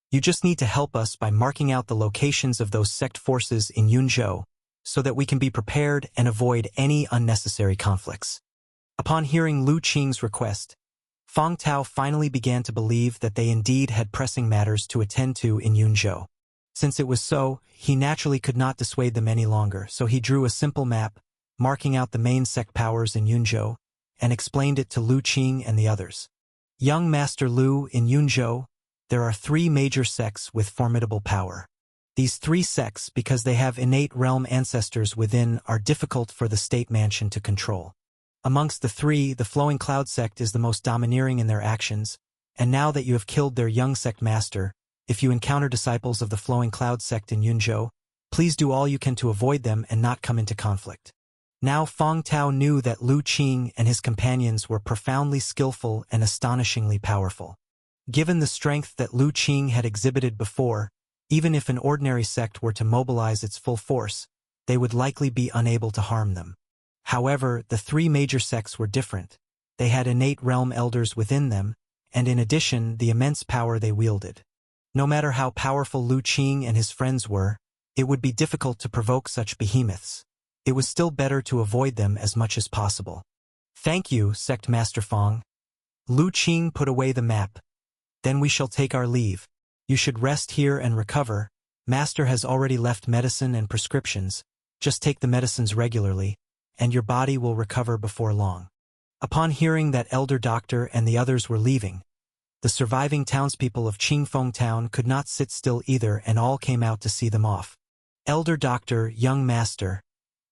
you just need to help us by marking out the locations of those sect forces in Yunzhou so that we can be prepared and avoid any unnecessary conflicts. Upon hearing Lu Qing's request, Fong Tao finally began to believe that they indeed had pressing matters to attend to in Yunzhou. Since it was so, he naturally could not dissuade them any longer, so he drew a simple map, marking out the main sect powers in Yunzhou, and explained it to Lu Qing and the others. Young Master Lu, in Yunzhou, there are 3 major sects with formidable power. These 3 sects, because they have innate realm ancestors within, are difficult for the state mansion to control. Amongst the 3, the Flowing Cloud sect is the most domineering in their actions, and now that you have killed their young sect master, if you encounter disciples of the Flowing Cloud sect in Yunzhou, please do all you can to avoid them and not come into conflict. Now Fong Tao knew that Lu Qing and his companions were profoundly skillful and astonishingly powerful. Given the strength that Lu Qing had exhibited before, even if an ordinary sect were to mobilize its full force, they would likely be unable to harm them. However, the 3 major sects were different. They had innate realm elders within them, and in addition, the immense power they wielded. No matter how powerful Lu Qing and his friends were, it would be difficult to provoke such behemoths. It was still better to avoid them as much as possible. Thank you, Sect Master Fong. Lu Qing put away the map. Then we shall take our leave. You should rest here and recover. Master has already left medicine and prescriptions. Just take the medicines regularly, and your body will recover before long. Upon hearing that Elder Doctor and the others were leaving, the surviving townspeople of Qingfeng Town could not sit still either and all came out to see them off. Elder Doctor, young master,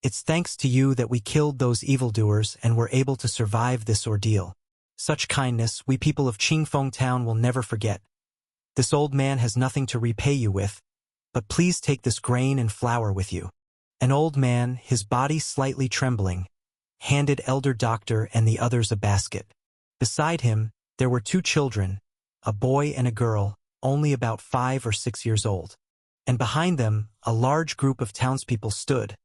it's thanks to you that we killed those evildoers and were able to survive this ordeal. Such kindness we people of Qingfeng Town will never forget. This old man has nothing to repay you with, but please take this grain and flour with you. An old man, his body slightly trembling, handed Elder Doctor and the others a basket. Beside him, there were 2 children, a boy and a girl, only about 5 or 6 years old. And behind them, a large group of townspeople stood,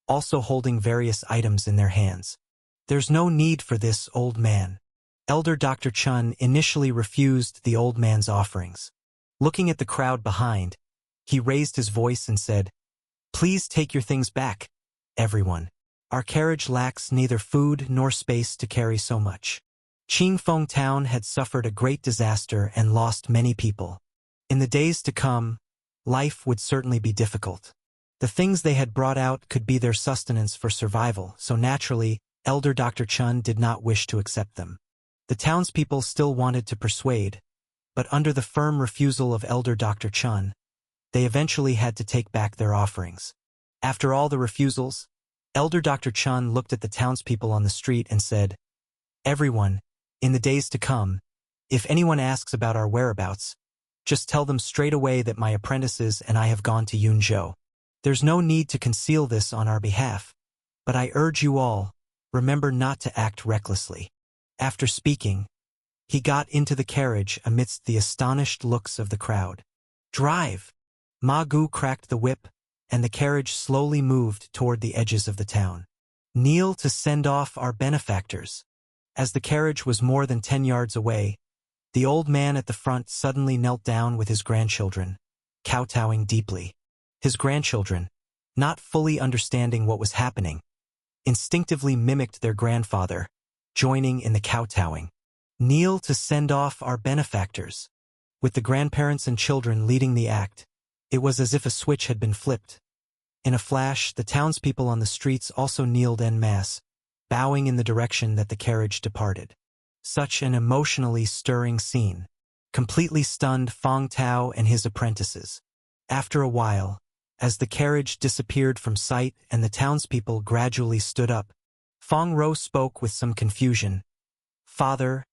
also holding various items in their hands. There's no need for this, old man. Elder Dr. Chun initially refused the old man's offerings. Looking at the crowd behind, he raised his voice and said, "Please take your things back, everyone. Our carriage lacks neither food nor space to carry so much." Qingfeng Town had suffered a great disaster and lost many people. In the days to come, life would certainly be difficult. The things they had brought out could be their sustenance for survival, so naturally, Elder Dr. Chun did not wish to accept them. The townspeople still wanted to persuade, but under the firm refusal of Elder Dr. Chun, they eventually had to take back their offerings. After all the refusals, Elder Dr. Chun looked at the townspeople on the street and said, "Everyone, in the days to come, if anyone asks about our whereabouts, just tell them straight away that my apprentices and I have gone to Yunzhou. There's no need to conceal this on our behalf, but I urge you all, remember not to act recklessly." After speaking, he got into the carriage amidst the astonished looks of the crowd. "Drive!" Ma Gu cracked the whip, and the carriage slowly moved toward the edges of the town. "Kneel to send off our benefactors." As the carriage was more than 10 yards away, the old man at the front suddenly knelt down with his grandchildren, kowtowing deeply. His grandchildren, not fully understanding what was happening, instinctively mimicked their grandfather, joining in the kowtowing. "Kneel to send off our benefactors." With the grandparents and children leading the act, it was as if a switch had been flipped. In a flash, the townspeople on the streets also kneeled en masse, bowing in the direction that the carriage departed. Such an emotionally stirring scene completely stunned Fong Tao and his apprentices. After a while, as the carriage disappeared from sight and the townspeople gradually stood up, Fong Ro spoke with some confusion. "Father,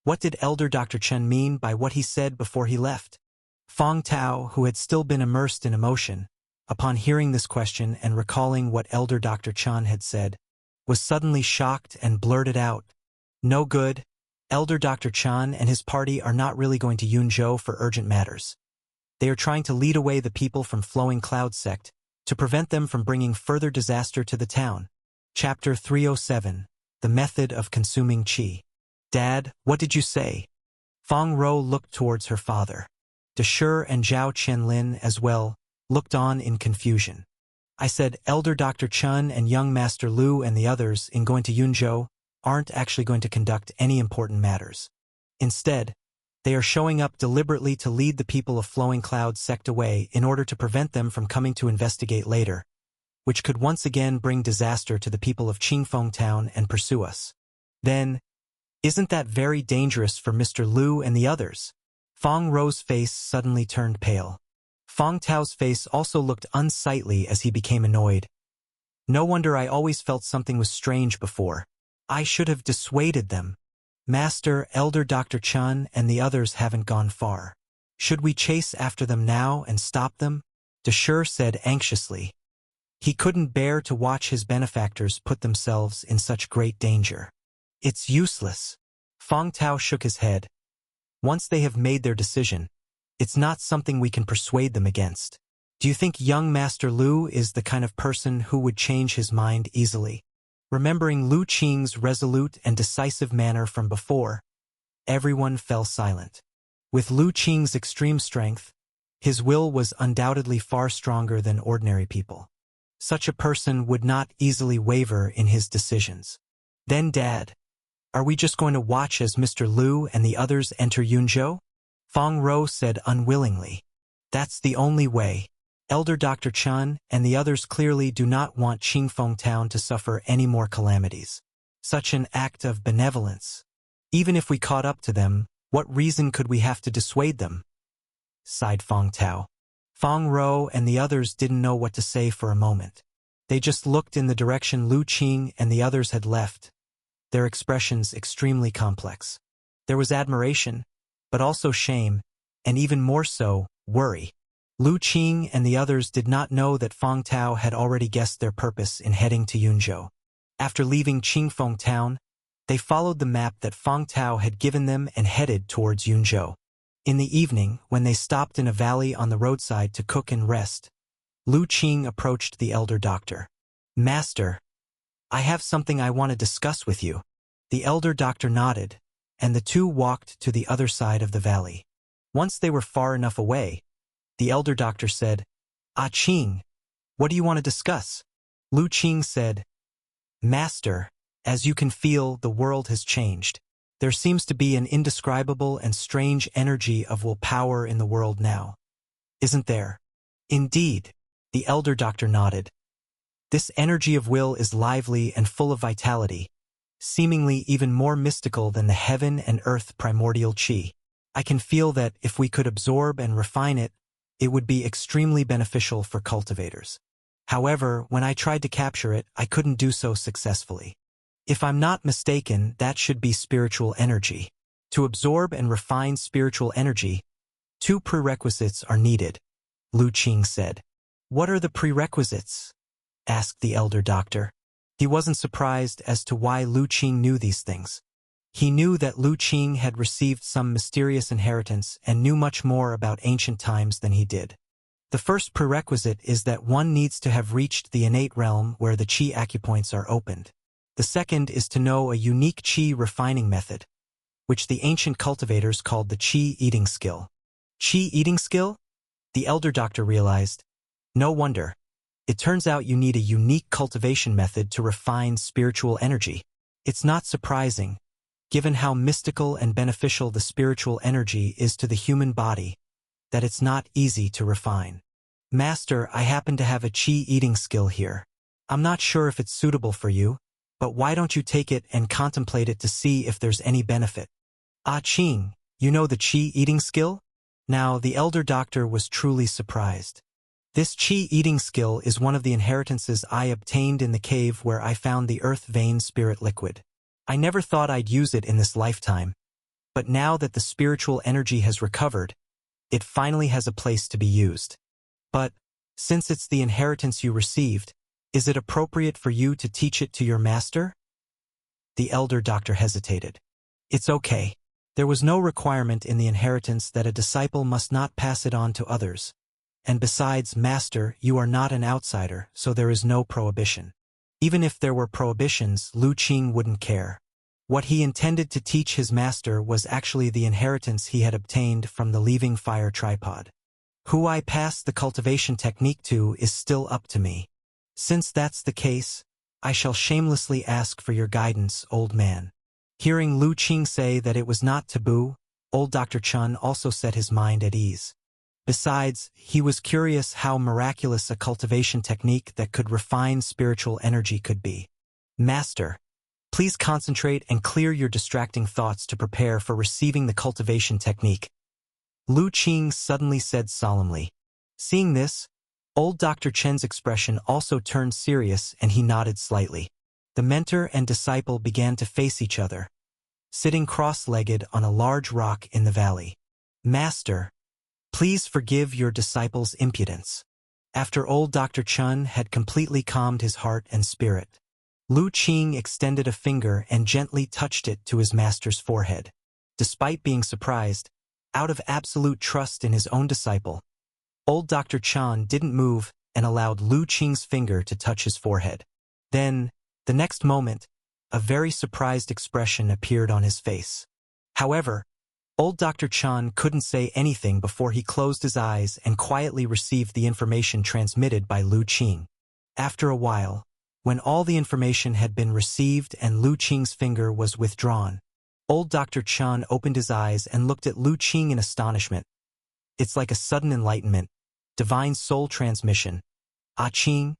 what did Elder Dr. Chen mean by what he said before he left?" Fong Tao, who had still been immersed in emotion, upon hearing this question and recalling what Elder Dr. Chen had said, was suddenly shocked and blurted out, "No good. Elder Dr. Chen and his party are not really going to Yunzhou for urgent matters. They are trying to lead away the people from Flowing Cloud sect to prevent them from bringing further disaster to the town. Chapter 307. The Method of Consuming Qi. Dad, what did you say? Fang Rou looked towards her father. Deshir and Zhao Qianlin as well looked on in confusion. I said Elder Dr. Chun and young Master Lu and the others in going to Yunzhou aren't actually going to conduct any important matters. Instead, they are showing up deliberately to lead the people of Flowing Cloud sect away in order to prevent them from coming to investigate later, which could once again bring disaster to the people of Qingfeng Town and pursue us. Then, isn't that very dangerous for Mr. Lu and the others? Fang Rou's face suddenly turned pale. Fang Tao's face also looked unsightly as he became annoyed. No wonder I always felt something was strange before. I should have dissuaded them. Master, Elder Dr. Chun and the others haven't gone far. Should we chase after them now and stop them? Deshir said anxiously. He couldn't bear to watch his benefactors put themselves in such great danger. It's useless. Fang Tao shook his head. Once they have made their decision, it's not something we can persuade them against. Do you think young Master Lu is the kind of person who would change his mind easily? Remembering Lu Qing's resolute and decisive manner from before, everyone fell silent. With Lu Qing's extreme strength, his will was undoubtedly far stronger than ordinary people. Such a person would not easily waver in his decisions. Then, Dad, are we just going to watch as Mr. Lu and the others enter Yunzhou? Fang Rou said unwillingly. That's the only way. Elder Dr. Chun and the others clearly do not want Qingfeng Town to suffer any more calamities. Such an act of benevolence. Even if we caught up to them, what reason could we have to dissuade them? Sighed Fang Tao. Fang Rou and the others didn't know what to say for a moment. They just looked in the direction Lu Qing and the others had left, their expressions extremely complex. There was admiration, but also shame, and even more so, worry. Lu Qing and the others did not know that Fang Tao had already guessed their purpose in heading to Yunzhou. After leaving Qingfeng Town, they followed the map that Fang Tao had given them and headed towards Yunzhou. In the evening, when they stopped in a valley on the roadside to cook and rest, Lu Qing approached the elder doctor. Master, I have something I want to discuss with you. The elder doctor nodded, and the two walked to the other side of the valley. Once they were far enough away, the elder doctor said, Ah Qing, what do you want to discuss? Lu Qing said, Master, as you can feel, the world has changed. There seems to be an indescribable and strange energy of will power in the world now. Isn't there? Indeed, the elder doctor nodded. This energy of will is lively and full of vitality, seemingly even more mystical than the heaven and earth primordial qi. I can feel that if we could absorb and refine it, it would be extremely beneficial for cultivators. However, when I tried to capture it, I couldn't do so successfully. If I'm not mistaken, that should be spiritual energy. To absorb and refine spiritual energy, 2 prerequisites are needed, Lu Qing said. What are the prerequisites? Asked the elder doctor. He wasn't surprised as to why Lu Qing knew these things. He knew that Lu Qing had received some mysterious inheritance and knew much more about ancient times than he did. The first prerequisite is that one needs to have reached the innate realm where the qi acupoints are opened. The second is to know a unique qi refining method, which the ancient cultivators called the qi eating skill. Qi eating skill? The elder doctor realized. No wonder. It turns out you need a unique cultivation method to refine spiritual energy. It's not surprising, given how mystical and beneficial the spiritual energy is to the human body, that it's not easy to refine. Master, I happen to have a qi eating skill here. I'm not sure if it's suitable for you, but why don't you take it and contemplate it to see if there's any benefit? Ah Qing, you know the qi eating skill? Now, the elder doctor was truly surprised. This qi eating skill is one of the inheritances I obtained in the cave where I found the earth vein spirit liquid. I never thought I'd use it in this lifetime, but now that the spiritual energy has recovered, it finally has a place to be used. But, since it's the inheritance you received, is it appropriate for you to teach it to your master? The elder doctor hesitated. It's okay. There was no requirement in the inheritance that a disciple must not pass it on to others. And besides, Master, you are not an outsider, so there is no prohibition. Even if there were prohibitions, Lu Qing wouldn't care. What he intended to teach his master was actually the inheritance he had obtained from the leaving fire tripod. Who I pass the cultivation technique to is still up to me. Since that's the case, I shall shamelessly ask for your guidance, old man. Hearing Lu Qing say that it was not taboo, old Dr. Chun also set his mind at ease. Besides, he was curious how miraculous a cultivation technique that could refine spiritual energy could be. Master, please concentrate and clear your distracting thoughts to prepare for receiving the cultivation technique, Lu Qing suddenly said solemnly. Seeing this, old Dr. Chen's expression also turned serious and he nodded slightly. The mentor and disciple began to face each other, sitting cross-legged on a large rock in the valley. Master, please forgive your disciple's impudence. After old Dr. Chun had completely calmed his heart and spirit, Lu Qing extended a finger and gently touched it to his master's forehead. Despite being surprised, out of absolute trust in his own disciple, old Dr. Chan didn't move and allowed Lu Qing's finger to touch his forehead. Then, the next moment, a very surprised expression appeared on his face. However, old Dr. Chan couldn't say anything before he closed his eyes and quietly received the information transmitted by Lu Qing. After a while, when all the information had been received and Lu Qing's finger was withdrawn, old Dr. Chan opened his eyes and looked at Lu Qing in astonishment. It's like a sudden enlightenment, divine soul transmission. Ah Qing,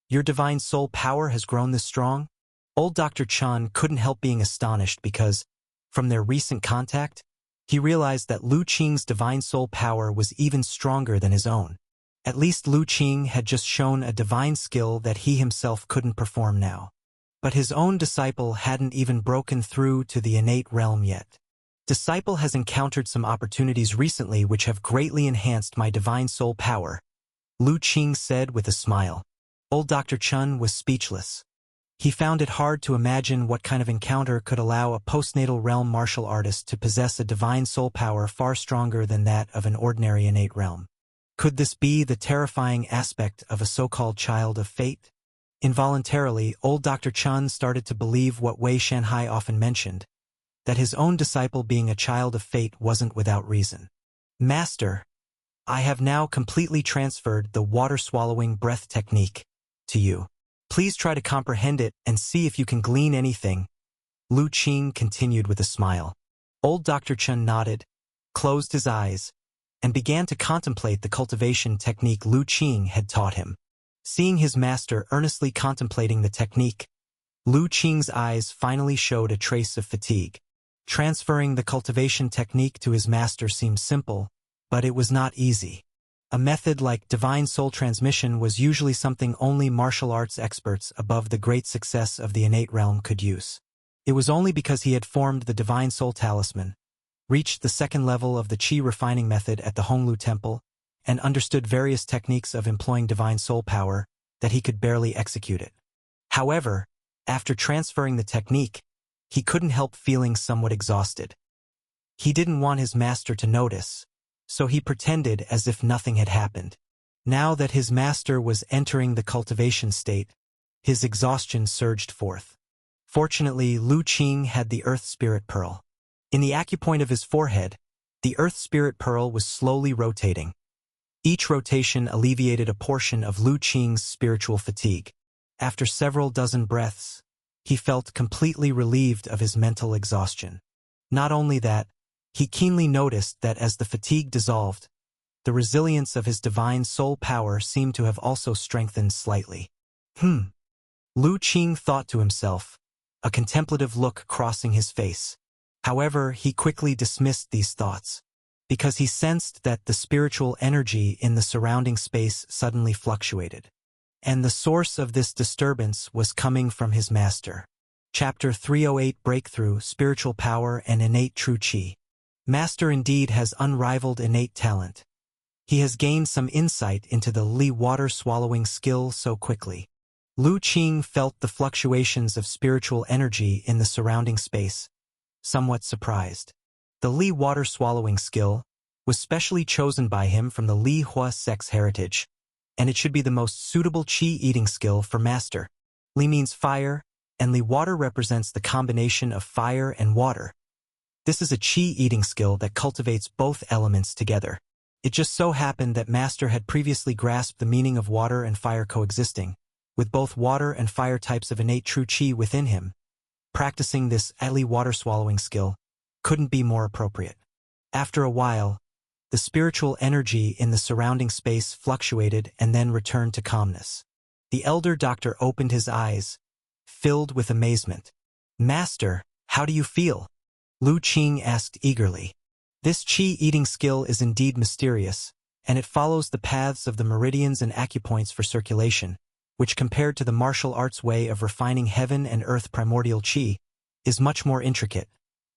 your divine soul power has grown this strong? Old Dr. Chan couldn't help being astonished because, from their recent contact, he realized that Lu Qing's divine soul power was even stronger than his own. At least Lu Qing had just shown a divine skill that he himself couldn't perform now. But his own disciple hadn't even broken through to the innate realm yet. Disciple has encountered some opportunities recently which have greatly enhanced my divine soul power, Lu Qing said with a smile. Old Dr. Chun was speechless. He found it hard to imagine what kind of encounter could allow a postnatal realm martial artist to possess a divine soul power far stronger than that of an ordinary innate realm. Could this be the terrifying aspect of a so-called child of fate? Involuntarily, old Dr. Chun started to believe what Wei Shanhai often mentioned, that his own disciple being a child of fate wasn't without reason. Master, I have now completely transferred the water-swallowing breath technique to you. Please try to comprehend it and see if you can glean anything, Lu Qing continued with a smile. Old Dr. Chun nodded, closed his eyes, and began to contemplate the cultivation technique Lu Qing had taught him. Seeing his master earnestly contemplating the technique, Lu Qing's eyes finally showed a trace of fatigue. Transferring the cultivation technique to his master seemed simple, but it was not easy. A method like divine soul transmission was usually something only martial arts experts above the great success of the innate realm could use. It was only because he had formed the divine soul talisman, reached the second level of the qi refining method at the Honglu Temple, and understood various techniques of employing divine soul power that he could barely execute it. However, after transferring the technique, he couldn't help feeling somewhat exhausted. He didn't want his master to notice, so he pretended as if nothing had happened. Now that his master was entering the cultivation state, his exhaustion surged forth. Fortunately, Lu Qing had the Earth Spirit Pearl. In the acupoint of his forehead, the Earth Spirit Pearl was slowly rotating. Each rotation alleviated a portion of Lu Qing's spiritual fatigue. After several dozen breaths, he felt completely relieved of his mental exhaustion. Not only that, he keenly noticed that as the fatigue dissolved, the resilience of his divine soul power seemed to have also strengthened slightly. Lu Qing thought to himself, a contemplative look crossing his face. However, he quickly dismissed these thoughts, because he sensed that the spiritual energy in the surrounding space suddenly fluctuated. And the source of this disturbance was coming from his master. Chapter 308 Breakthrough, Spiritual Power and Innate True Qi. Master indeed has unrivaled innate talent. He has gained some insight into the Li water-swallowing skill so quickly. Lu Qing felt the fluctuations of spiritual energy in the surrounding space, somewhat surprised. The Li water-swallowing skill was specially chosen by him from the Li Hua sex heritage, and it should be the most suitable qi-eating skill for master. Li means fire, and Li water represents the combination of fire and water. This is a qi-eating skill that cultivates both elements together. It just so happened that master had previously grasped the meaning of water and fire coexisting, with both water and fire types of innate true qi within him. Practicing this Li water-swallowing skill couldn't be more appropriate. After a while, the spiritual energy in the surrounding space fluctuated and then returned to calmness. The elder doctor opened his eyes, filled with amazement. "Master, how do you feel?" Lu Qing asked eagerly. This qi-eating skill is indeed mysterious, and it follows the paths of the meridians and acupoints for circulation, which compared to the martial arts way of refining heaven and earth primordial qi, is much more intricate,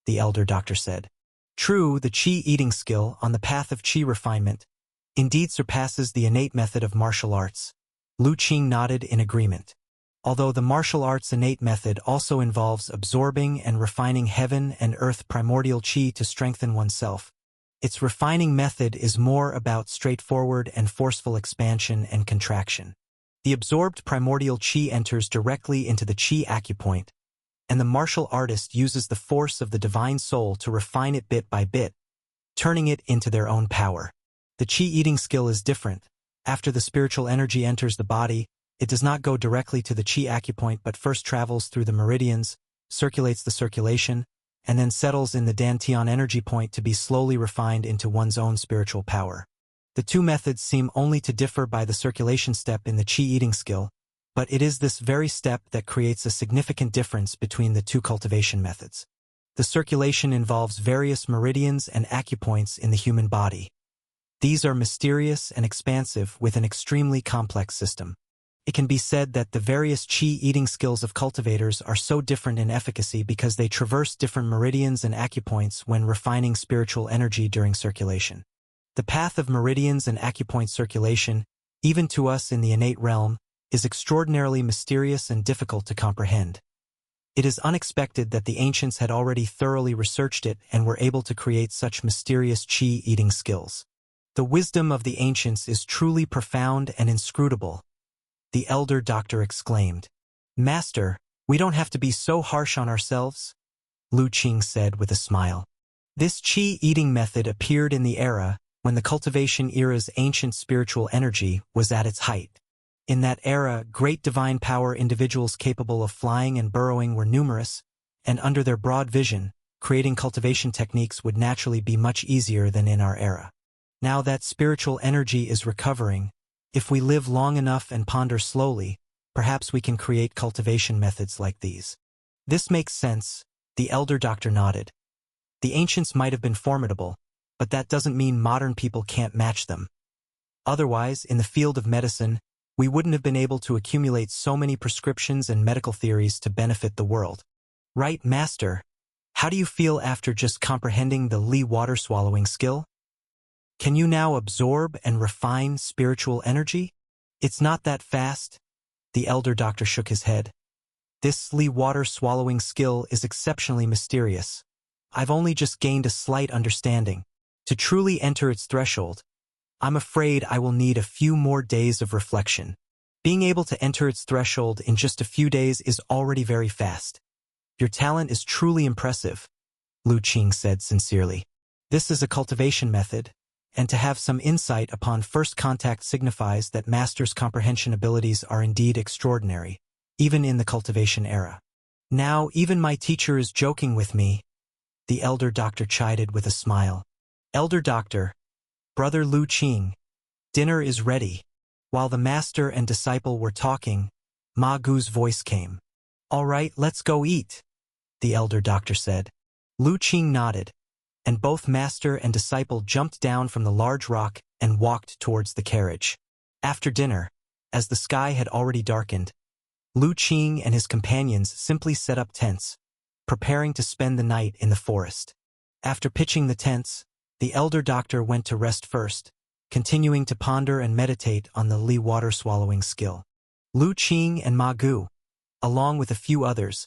the elder doctor said. True, the qi-eating skill on the path of qi refinement indeed surpasses the innate method of martial arts. Lu Qing nodded in agreement. Although the martial arts innate method also involves absorbing and refining heaven and earth primordial qi to strengthen oneself, its refining method is more about straightforward and forceful expansion and contraction. The absorbed primordial qi enters directly into the qi acupoint, and the martial artist uses the force of the divine soul to refine it bit by bit, turning it into their own power. The qi-eating skill is different. After the spiritual energy enters the body, it does not go directly to the qi acupoint but first travels through the meridians, circulates the circulation, and then settles in the dantian energy point to be slowly refined into one's own spiritual power. The two methods seem only to differ by the circulation step in the qi-eating skill, but it is this very step that creates a significant difference between the two cultivation methods. The circulation involves various meridians and acupoints in the human body. These are mysterious and expansive with an extremely complex system. It can be said that the various qi-eating skills of cultivators are so different in efficacy because they traverse different meridians and acupoints when refining spiritual energy during circulation. The path of meridians and acupoint circulation, even to us in the innate realm, is extraordinarily mysterious and difficult to comprehend. It is unexpected that the ancients had already thoroughly researched it and were able to create such mysterious qi-eating skills. The wisdom of the ancients is truly profound and inscrutable, the elder doctor exclaimed. "Master, we don't have to be so harsh on ourselves," Lu Qing said with a smile. This qi-eating method appeared in the era when the cultivation era's ancient spiritual energy was at its height. In that era, great divine power individuals capable of flying and burrowing were numerous, and under their broad vision, creating cultivation techniques would naturally be much easier than in our era. Now that spiritual energy is recovering, if we live long enough and ponder slowly, perhaps we can create cultivation methods like these. This makes sense, the elder doctor nodded. The ancients might have been formidable, but that doesn't mean modern people can't match them. Otherwise, in the field of medicine, we wouldn't have been able to accumulate so many prescriptions and medical theories to benefit the world. Right, Master? How do you feel after just comprehending the Li water-swallowing skill? Can you now absorb and refine spiritual energy? It's not that fast. The elder doctor shook his head. This Li water-swallowing skill is exceptionally mysterious. I've only just gained a slight understanding. To truly enter its threshold, I'm afraid I will need a few more days of reflection. Being able to enter its threshold in just a few days is already very fast. Your talent is truly impressive, Lu Qing said sincerely. This is a cultivation method, and to have some insight upon first contact signifies that master's comprehension abilities are indeed extraordinary, even in the cultivation era. Now even my teacher is joking with me, the elder doctor chided with a smile. Elder doctor, Brother Lu Qing, dinner is ready. While the master and disciple were talking, Ma Gu's voice came. All right, let's go eat, the elder doctor said. Lu Qing nodded, and both master and disciple jumped down from the large rock and walked towards the carriage. After dinner, as the sky had already darkened, Lu Qing and his companions simply set up tents, preparing to spend the night in the forest. After pitching the tents, the elder doctor went to rest first, continuing to ponder and meditate on the Li water-swallowing skill. Lu Qing and Ma Gu, along with a few others,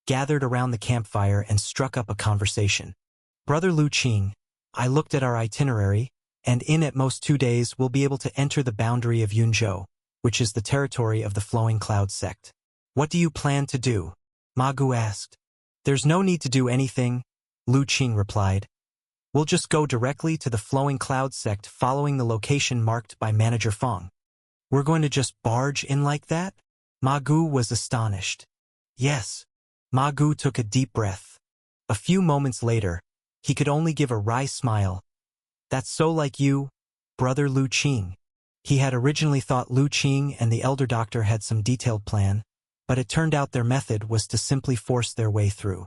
gathered around the campfire and struck up a conversation. Brother Lu Qing, I looked at our itinerary, and in at most 2 days we'll be able to enter the boundary of Yunzhou, which is the territory of the Flowing Cloud sect. What do you plan to do? Ma Gu asked. There's no need to do anything, Lu Qing replied. We'll just go directly to the Flowing Cloud sect following the location marked by Manager Feng. We're going to just barge in like that? Ma Gu was astonished. Yes. Ma Gu took a deep breath. A few moments later, he could only give a wry smile. That's so like you, Brother Lu Qing. He had originally thought Lu Qing and the Elder Doctor had some detailed plan, but it turned out their method was to simply force their way through.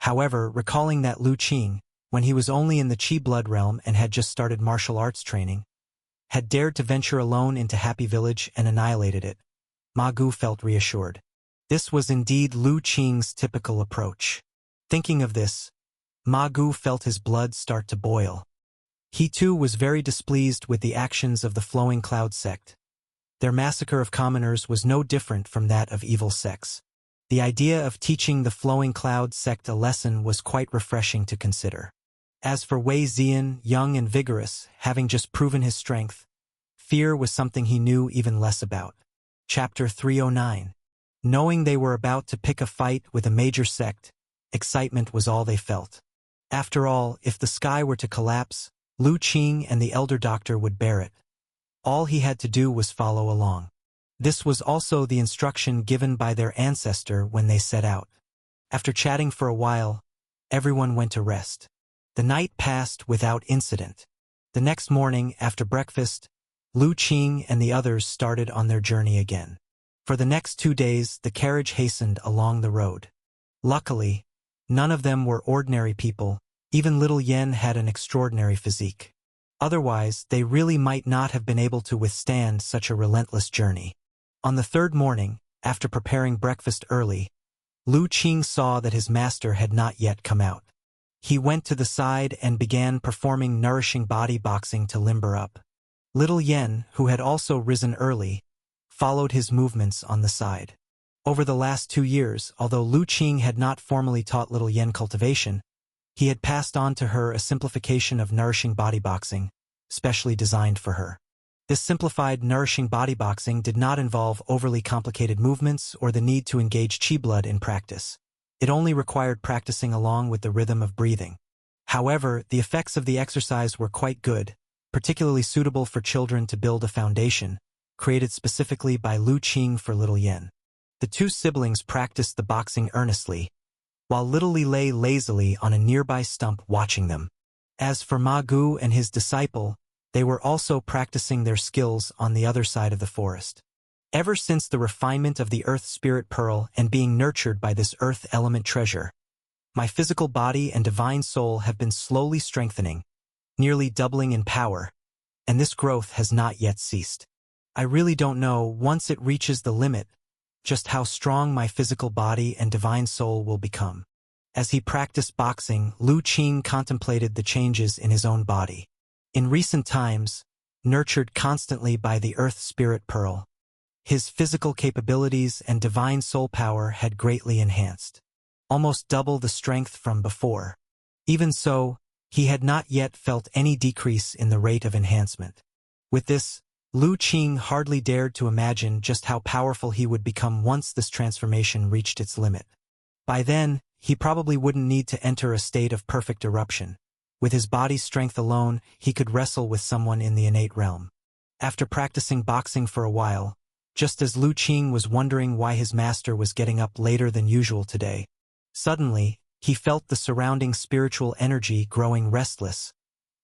However, recalling that Lu Qing, when he was only in the Qi blood realm and had just started martial arts training, had dared to venture alone into Happy Village and annihilated it, Ma Gu felt reassured. This was indeed Lu Qing's typical approach. Thinking of this, Ma Gu felt his blood start to boil. He too was very displeased with the actions of the Flowing Cloud sect. Their massacre of commoners was no different from that of evil sects. The idea of teaching the Flowing Cloud sect a lesson was quite refreshing to consider. As for Wei Ziyan, young and vigorous, having just proven his strength, fear was something he knew even less about. Chapter 309. Knowing they were about to pick a fight with a major sect, excitement was all they felt. After all, if the sky were to collapse, Lu Qing and the Elder Doctor would bear it. All he had to do was follow along. This was also the instruction given by their ancestor when they set out. After chatting for a while, everyone went to rest. The night passed without incident. The next morning, after breakfast, Lu Qing and the others started on their journey again. For the next 2 days, the carriage hastened along the road. Luckily, none of them were ordinary people. Even little Yen had an extraordinary physique. Otherwise, they really might not have been able to withstand such a relentless journey. On the 3rd morning, after preparing breakfast early, Lu Qing saw that his master had not yet come out. He went to the side and began performing nourishing body boxing to limber up. Little Yen, who had also risen early, followed his movements on the side. Over the last 2 years, although Lu Qing had not formally taught little Yen cultivation, he had passed on to her a simplification of nourishing body boxing, specially designed for her. This simplified nourishing body boxing did not involve overly complicated movements or the need to engage Qi blood in practice. It only required practicing along with the rhythm of breathing. However, the effects of the exercise were quite good, particularly suitable for children to build a foundation, created specifically by Lu Qing for little Yen. The 2 siblings practiced the boxing earnestly, while little Li lay lazily on a nearby stump watching them. As for Ma Gu and his disciple, they were also practicing their skills on the other side of the forest. Ever since the refinement of the Earth Spirit Pearl and being nurtured by this Earth element treasure, my physical body and divine soul have been slowly strengthening, nearly doubling in power, and this growth has not yet ceased. I really don't know, once it reaches the limit, just how strong my physical body and divine soul will become. As he practiced boxing, Lu Qing contemplated the changes in his own body. In recent times, nurtured constantly by the Earth Spirit Pearl, his physical capabilities and divine soul power had greatly enhanced, almost double the strength from before. Even so, he had not yet felt any decrease in the rate of enhancement. With this, Lu Qing hardly dared to imagine just how powerful he would become once this transformation reached its limit. By then, he probably wouldn't need to enter a state of perfect eruption. With his body's strength alone, he could wrestle with someone in the innate realm. After practicing boxing for a while, just as Lu Qing was wondering why his master was getting up later than usual today, suddenly, he felt the surrounding spiritual energy growing restless,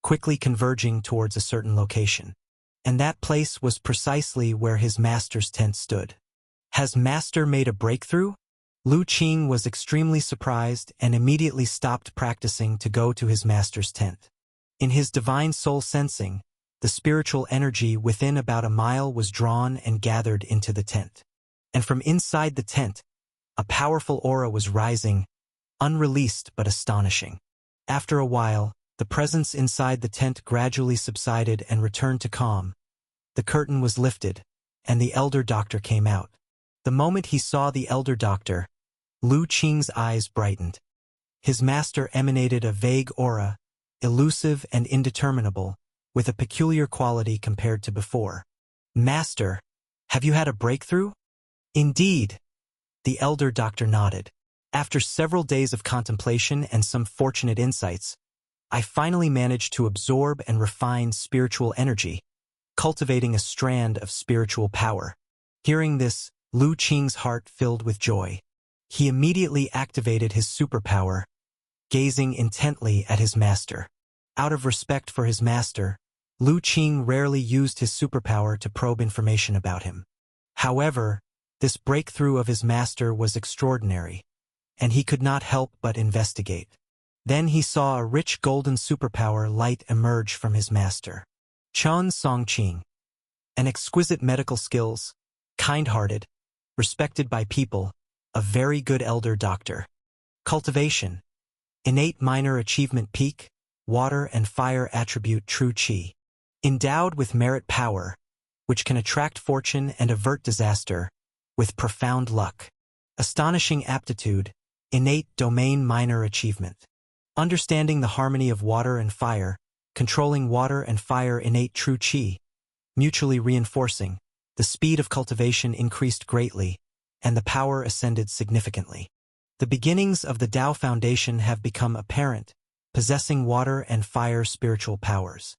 quickly converging towards a certain location. And that place was precisely where his master's tent stood. Has master made a breakthrough? Lu Qing was extremely surprised and immediately stopped practicing to go to his master's tent. In his divine soul sensing, the spiritual energy within about a mile was drawn and gathered into the tent. And from inside the tent, a powerful aura was rising, unreleased but astonishing. After a while, the presence inside the tent gradually subsided and returned to calm. The curtain was lifted, and the Elder Doctor came out. The moment he saw the Elder Doctor, Lu Qing's eyes brightened. His master emanated a vague aura, elusive and indeterminable, with a peculiar quality compared to before. Master, have you had a breakthrough? Indeed, the elder doctor nodded. After several days of contemplation and some fortunate insights, I finally managed to absorb and refine spiritual energy, cultivating a strand of spiritual power. Hearing this, Lu Qing's heart filled with joy. He immediately activated his superpower, gazing intently at his master. Out of respect for his master, Lu Qing rarely used his superpower to probe information about him. However, this breakthrough of his master was extraordinary, and he could not help but investigate. Then he saw a rich golden superpower light emerge from his master. Chen Songqing, an exquisite medical skills, kind-hearted, respected by people, a very good elder doctor. Cultivation, innate minor achievement peak, water and fire attribute true qi. Endowed with merit power, which can attract fortune and avert disaster, with profound luck. Astonishing aptitude, innate domain minor achievement. Understanding the harmony of water and fire, controlling water and fire innate true qi. Mutually reinforcing, the speed of cultivation increased greatly, and the power ascended significantly. The beginnings of the Tao Foundation have become apparent, possessing water and fire spiritual powers.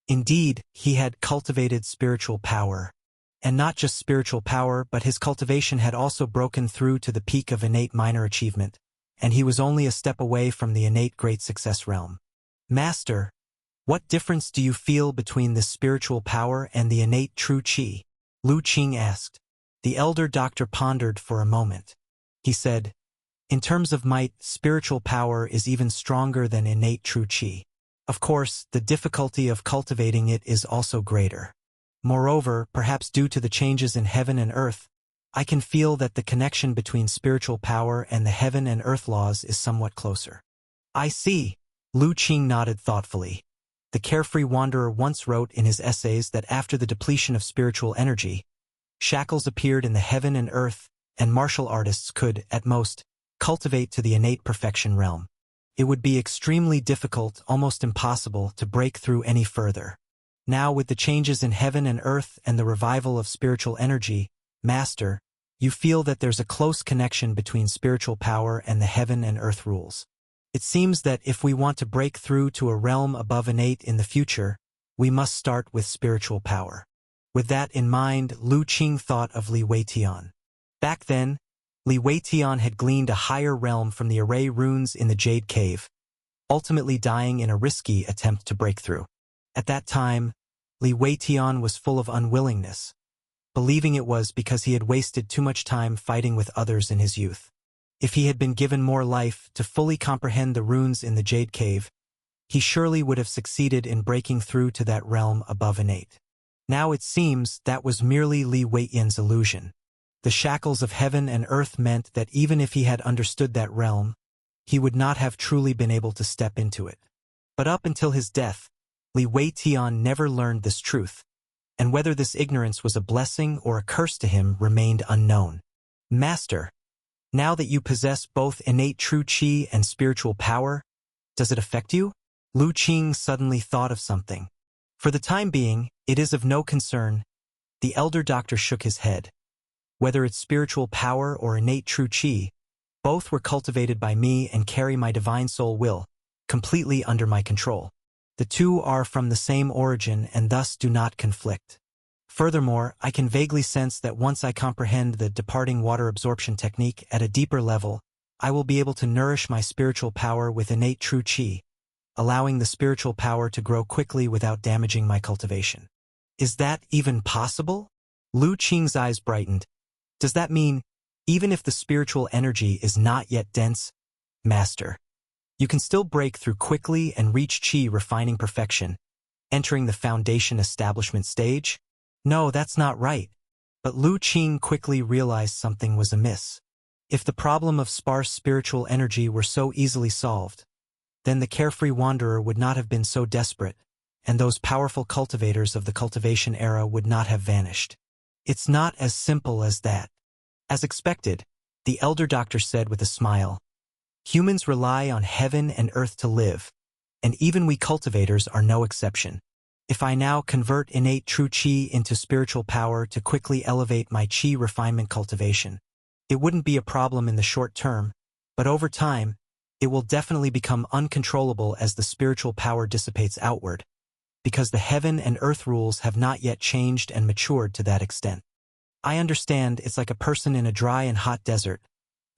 Indeed, he had cultivated spiritual power. And not just spiritual power, but his cultivation had also broken through to the peak of innate minor achievement, and he was only a step away from the innate great success realm. Master, what difference do you feel between this spiritual power and the innate true qi? Lu Qing asked. The elder doctor pondered for a moment. He said, in terms of might, spiritual power is even stronger than innate true qi. Of course, the difficulty of cultivating it is also greater. Moreover, perhaps due to the changes in heaven and earth, I can feel that the connection between spiritual power and the heaven and earth laws is somewhat closer. I see. Lu Qing nodded thoughtfully. The carefree wanderer once wrote in his essays that after the depletion of spiritual energy, shackles appeared in the heaven and earth, and martial artists could, at most, cultivate to the innate perfection realm. It would be extremely difficult, almost impossible, to break through any further. Now, with the changes in heaven and earth and the revival of spiritual energy, Master, you feel that there's a close connection between spiritual power and the heaven and earth rules. It seems that if we want to break through to a realm above innate in the future, we must start with spiritual power. With that in mind, Lu Qing thought of Li Weitian. Back then, Li Weitian had gleaned a higher realm from the array runes in the Jade Cave, ultimately dying in a risky attempt to break through. At that time, Li Weitian was full of unwillingness, believing it was because he had wasted too much time fighting with others in his youth. If he had been given more life to fully comprehend the runes in the Jade Cave, he surely would have succeeded in breaking through to that realm above innate. Now it seems that was merely Li Weitian's illusion. The shackles of heaven and earth meant that even if he had understood that realm, he would not have truly been able to step into it. But up until his death, Li Weitian never learned this truth, and whether this ignorance was a blessing or a curse to him remained unknown. Master, now that you possess both innate true qi and spiritual power, does it affect you? Lu Qing suddenly thought of something. For the time being, it is of no concern. The elder doctor shook his head. Whether it's spiritual power or innate true qi, both were cultivated by me and carry my divine soul will, completely under my control. The two are from the same origin and thus do not conflict. Furthermore, I can vaguely sense that once I comprehend the departing water absorption technique at a deeper level, I will be able to nourish my spiritual power with innate true qi, allowing the spiritual power to grow quickly without damaging my cultivation. Is that even possible? Lu Qing's eyes brightened. Does that mean, even if the spiritual energy is not yet dense, Master, you can still break through quickly and reach qi refining perfection, entering the foundation establishment stage? No, that's not right. But Lu Qing quickly realized something was amiss. If the problem of sparse spiritual energy were so easily solved, then the carefree wanderer would not have been so desperate, and those powerful cultivators of the cultivation era would not have vanished. It's not as simple as that. As expected, the elder doctor said with a smile, Humans rely on heaven and earth to live, and even we cultivators are no exception. If I now convert innate true Qi into spiritual power to quickly elevate my Qi refinement cultivation, it wouldn't be a problem in the short term, but over time, it will definitely become uncontrollable as the spiritual power dissipates outward, because the heaven and earth rules have not yet changed and matured to that extent. I understand it's like a person in a dry and hot desert.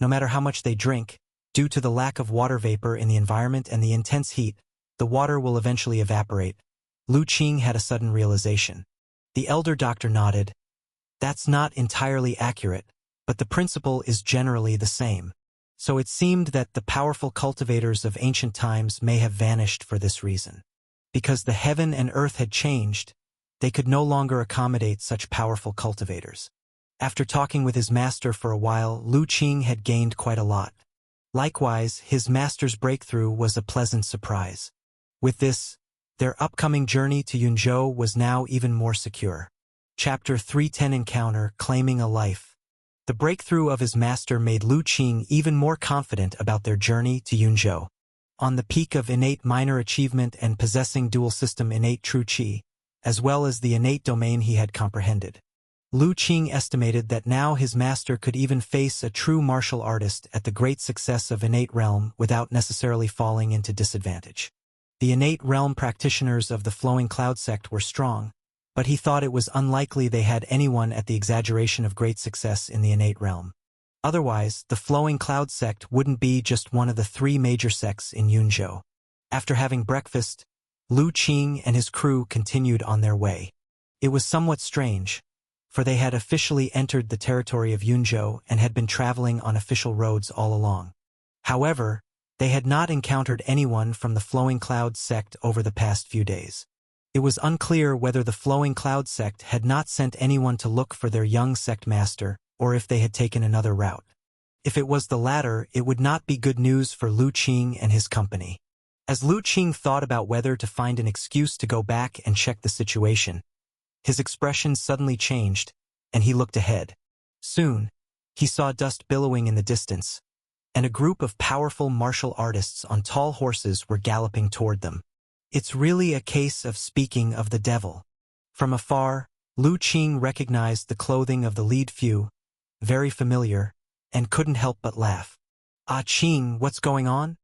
No matter how much they drink, due to the lack of water vapor in the environment and the intense heat, the water will eventually evaporate. Lu Qing had a sudden realization. The elder doctor nodded. That's not entirely accurate, but the principle is generally the same. So it seemed that the powerful cultivators of ancient times may have vanished for this reason. Because the heaven and earth had changed, they could no longer accommodate such powerful cultivators. After talking with his master for a while, Lu Qing had gained quite a lot. Likewise, his master's breakthrough was a pleasant surprise. With this, their upcoming journey to Yunzhou was now even more secure. Chapter 310 Encounter Claiming a Life. The breakthrough of his master made Lu Qing even more confident about their journey to Yunzhou. On the peak of innate minor achievement and possessing dual system innate true Qi, as well as the innate domain he had comprehended, Lu Qing estimated that now his master could even face a true martial artist at the great success of innate realm without necessarily falling into disadvantage. The innate realm practitioners of the Flowing Cloud sect were strong, but he thought it was unlikely they had anyone at the exaggeration of great success in the innate realm. Otherwise, the Flowing Cloud sect wouldn't be just one of the three major sects in Yunzhou. After having breakfast, Lu Qing and his crew continued on their way. It was somewhat strange, for they had officially entered the territory of Yunzhou and had been traveling on official roads all along. However, they had not encountered anyone from the Flowing Cloud sect over the past few days. It was unclear whether the Flowing Cloud sect had not sent anyone to look for their young sect master, or if they had taken another route. If it was the latter, it would not be good news for Lu Qing and his company. As Lu Qing thought about whether to find an excuse to go back and check the situation, his expression suddenly changed, and he looked ahead. Soon, he saw dust billowing in the distance, and a group of powerful martial artists on tall horses were galloping toward them. It's really a case of speaking of the devil. From afar, Lu Qing recognized the clothing of the lead few, very familiar, and couldn't help but laugh. Ah Qing, what's going on?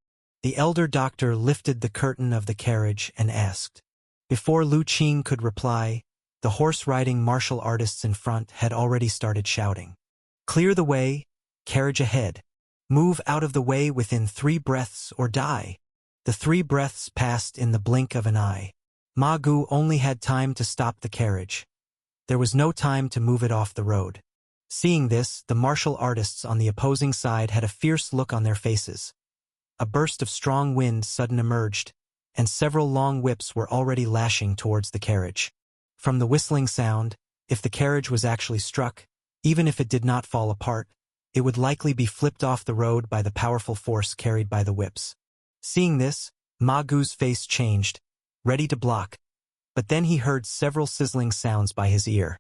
The elder doctor lifted the curtain of the carriage and asked. Before Lu Qing could reply, the horse-riding martial artists in front had already started shouting. Clear the way, carriage ahead. Move out of the way within 3 breaths or die. The 3 breaths passed in the blink of an eye. Ma Gu only had time to stop the carriage. There was no time to move it off the road. Seeing this, the martial artists on the opposing side had a fierce look on their faces. A burst of strong wind suddenly emerged, and several long whips were already lashing towards the carriage. From the whistling sound, if the carriage was actually struck, even if it did not fall apart, it would likely be flipped off the road by the powerful force carried by the whips. Seeing this, Ma Gu's face changed, ready to block, but then he heard several sizzling sounds by his ear.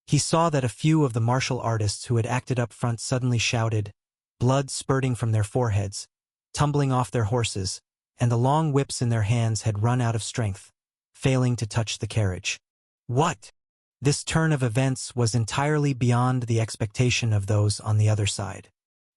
He saw that a few of the martial artists who had acted up front suddenly shouted, blood spurting from their foreheads, tumbling off their horses, and the long whips in their hands had run out of strength, failing to touch the carriage. What? This turn of events was entirely beyond the expectation of those on the other side.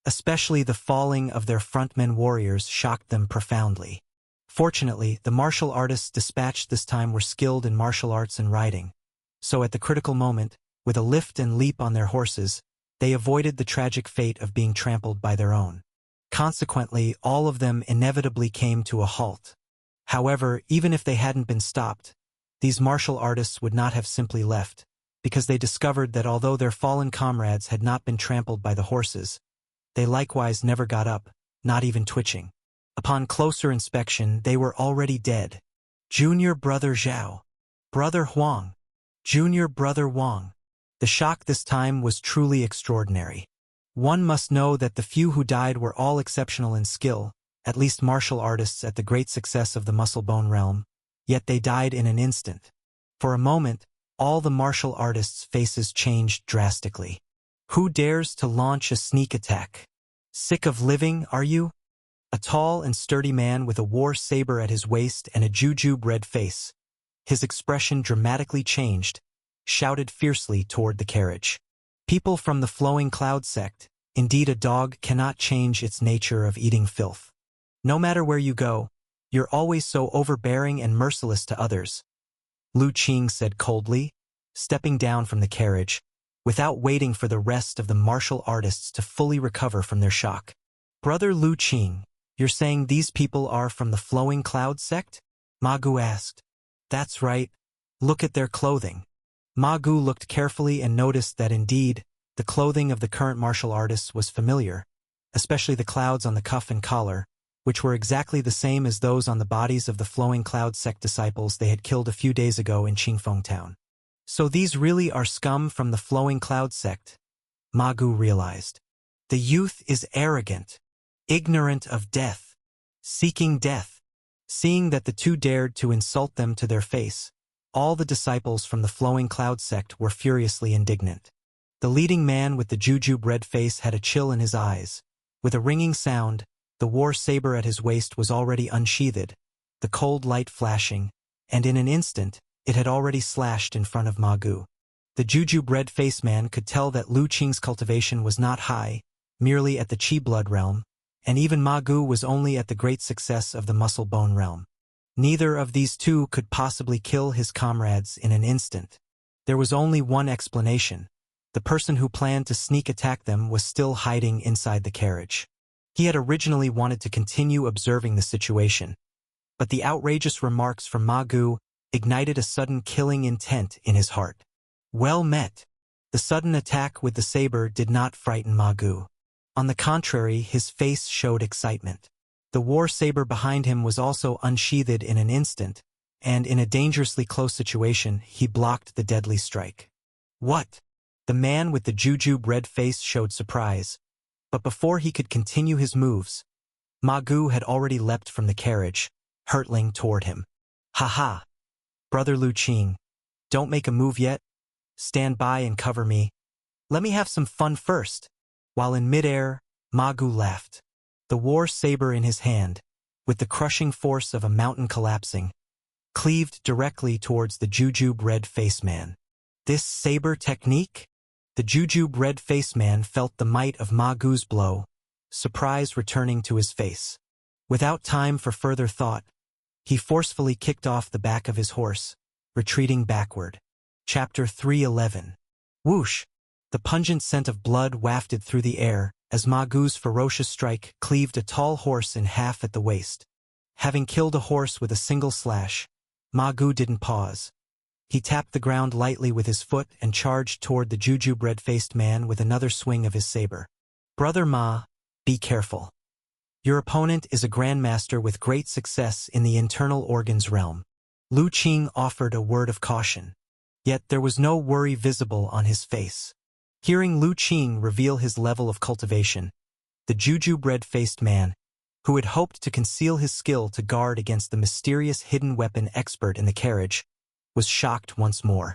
Especially the falling of their frontmen warriors shocked them profoundly. Fortunately, the martial artists dispatched this time were skilled in martial arts and riding, so at the critical moment, with a lift and leap on their horses, they avoided the tragic fate of being trampled by their own. Consequently, all of them inevitably came to a halt. However, even if they hadn't been stopped, these martial artists would not have simply left, because they discovered that although their fallen comrades had not been trampled by the horses, they likewise never got up, not even twitching. Upon closer inspection, they were already dead. Junior Brother Zhao. Brother Huang. Junior Brother Wang. The shock this time was truly extraordinary. One must know that the few who died were all exceptional in skill, at least martial artists at the great success of the muscle-bone realm, yet they died in an instant. For a moment, all the martial artists' faces changed drastically. Who dares to launch a sneak attack? Sick of living, are you? A tall and sturdy man with a war saber at his waist and a jujube red face, his expression dramatically changed, shouted fiercely toward the carriage. People from the Flowing Cloud sect, indeed a dog cannot change its nature of eating filth. No matter where you go, you're always so overbearing and merciless to others, Lu Qing said coldly, stepping down from the carriage, without waiting for the rest of the martial artists to fully recover from their shock. Brother Lu Qing, you're saying these people are from the Flowing Cloud sect? Ma Gu asked. That's right. Look at their clothing. Ma Gu looked carefully and noticed that indeed, the clothing of the current martial artists was familiar, especially the clouds on the cuff and collar, which were exactly the same as those on the bodies of the Flowing Cloud sect disciples they had killed a few days ago in Qingfeng Town. So these really are scum from the Flowing Cloud sect, Ma Gu realized. The youth is arrogant, ignorant of death, seeking death. Seeing that the two dared to insult them to their face, all the disciples from the Flowing Cloud sect were furiously indignant. The leading man with the jujube red face had a chill in his eyes. With a ringing sound, the war saber at his waist was already unsheathed, the cold light flashing, and in an instant, it had already slashed in front of Ma Gu. The jujube red face man could tell that Lu Qing's cultivation was not high, merely at the Qi blood realm, and even Ma Gu was only at the great success of the muscle bone realm. Neither of these two could possibly kill his comrades in an instant. There was only one explanation. The person who planned to sneak attack them was still hiding inside the carriage. He had originally wanted to continue observing the situation, but the outrageous remarks from Ma Gu ignited a sudden killing intent in his heart. Well met. The sudden attack with the saber did not frighten Ma Gu. On the contrary, his face showed excitement. The war saber behind him was also unsheathed in an instant, and in a dangerously close situation, he blocked the deadly strike. What? The man with the jujube red face showed surprise, but before he could continue his moves, Ma Gu had already leapt from the carriage, hurtling toward him. Ha ha! Brother Lu Qing, don't make a move yet. Stand by and cover me. Let me have some fun first. While in midair, Ma Gu laughed. The war saber in his hand, with the crushing force of a mountain collapsing, cleaved directly towards the jujube red face man. This saber technique? The jujube red face man felt the might of Ma Gu's blow, surprise returning to his face. Without time for further thought, he forcefully kicked off the back of his horse, retreating backward. Chapter 311. Whoosh! The pungent scent of blood wafted through the air as Ma Gu's ferocious strike cleaved a tall horse in half at the waist. Having killed a horse with a single slash, Ma Gu didn't pause. He tapped the ground lightly with his foot and charged toward the jujube red-faced man with another swing of his saber. Brother Ma, be careful. Your opponent is a grandmaster with great success in the internal organs realm. Lu Qing offered a word of caution. Yet there was no worry visible on his face. Hearing Lu Qing reveal his level of cultivation, the jujube red-faced man, who had hoped to conceal his skill to guard against the mysterious hidden weapon expert in the carriage, was shocked once more.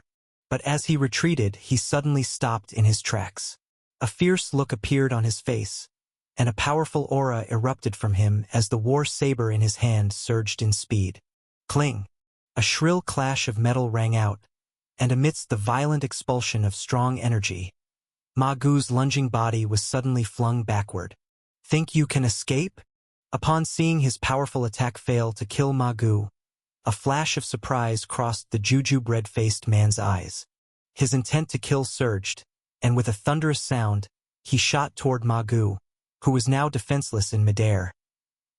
But as he retreated, he suddenly stopped in his tracks. A fierce look appeared on his face, and a powerful aura erupted from him as the war saber in his hand surged in speed. Cling! A shrill clash of metal rang out, and amidst the violent expulsion of strong energy, Ma Gu's lunging body was suddenly flung backward. Think you can escape? Upon seeing his powerful attack fail to kill Ma Gu, a flash of surprise crossed the jujube red-faced man's eyes. His intent to kill surged, and with a thunderous sound, he shot toward Ma Gu, who was now defenseless in midair,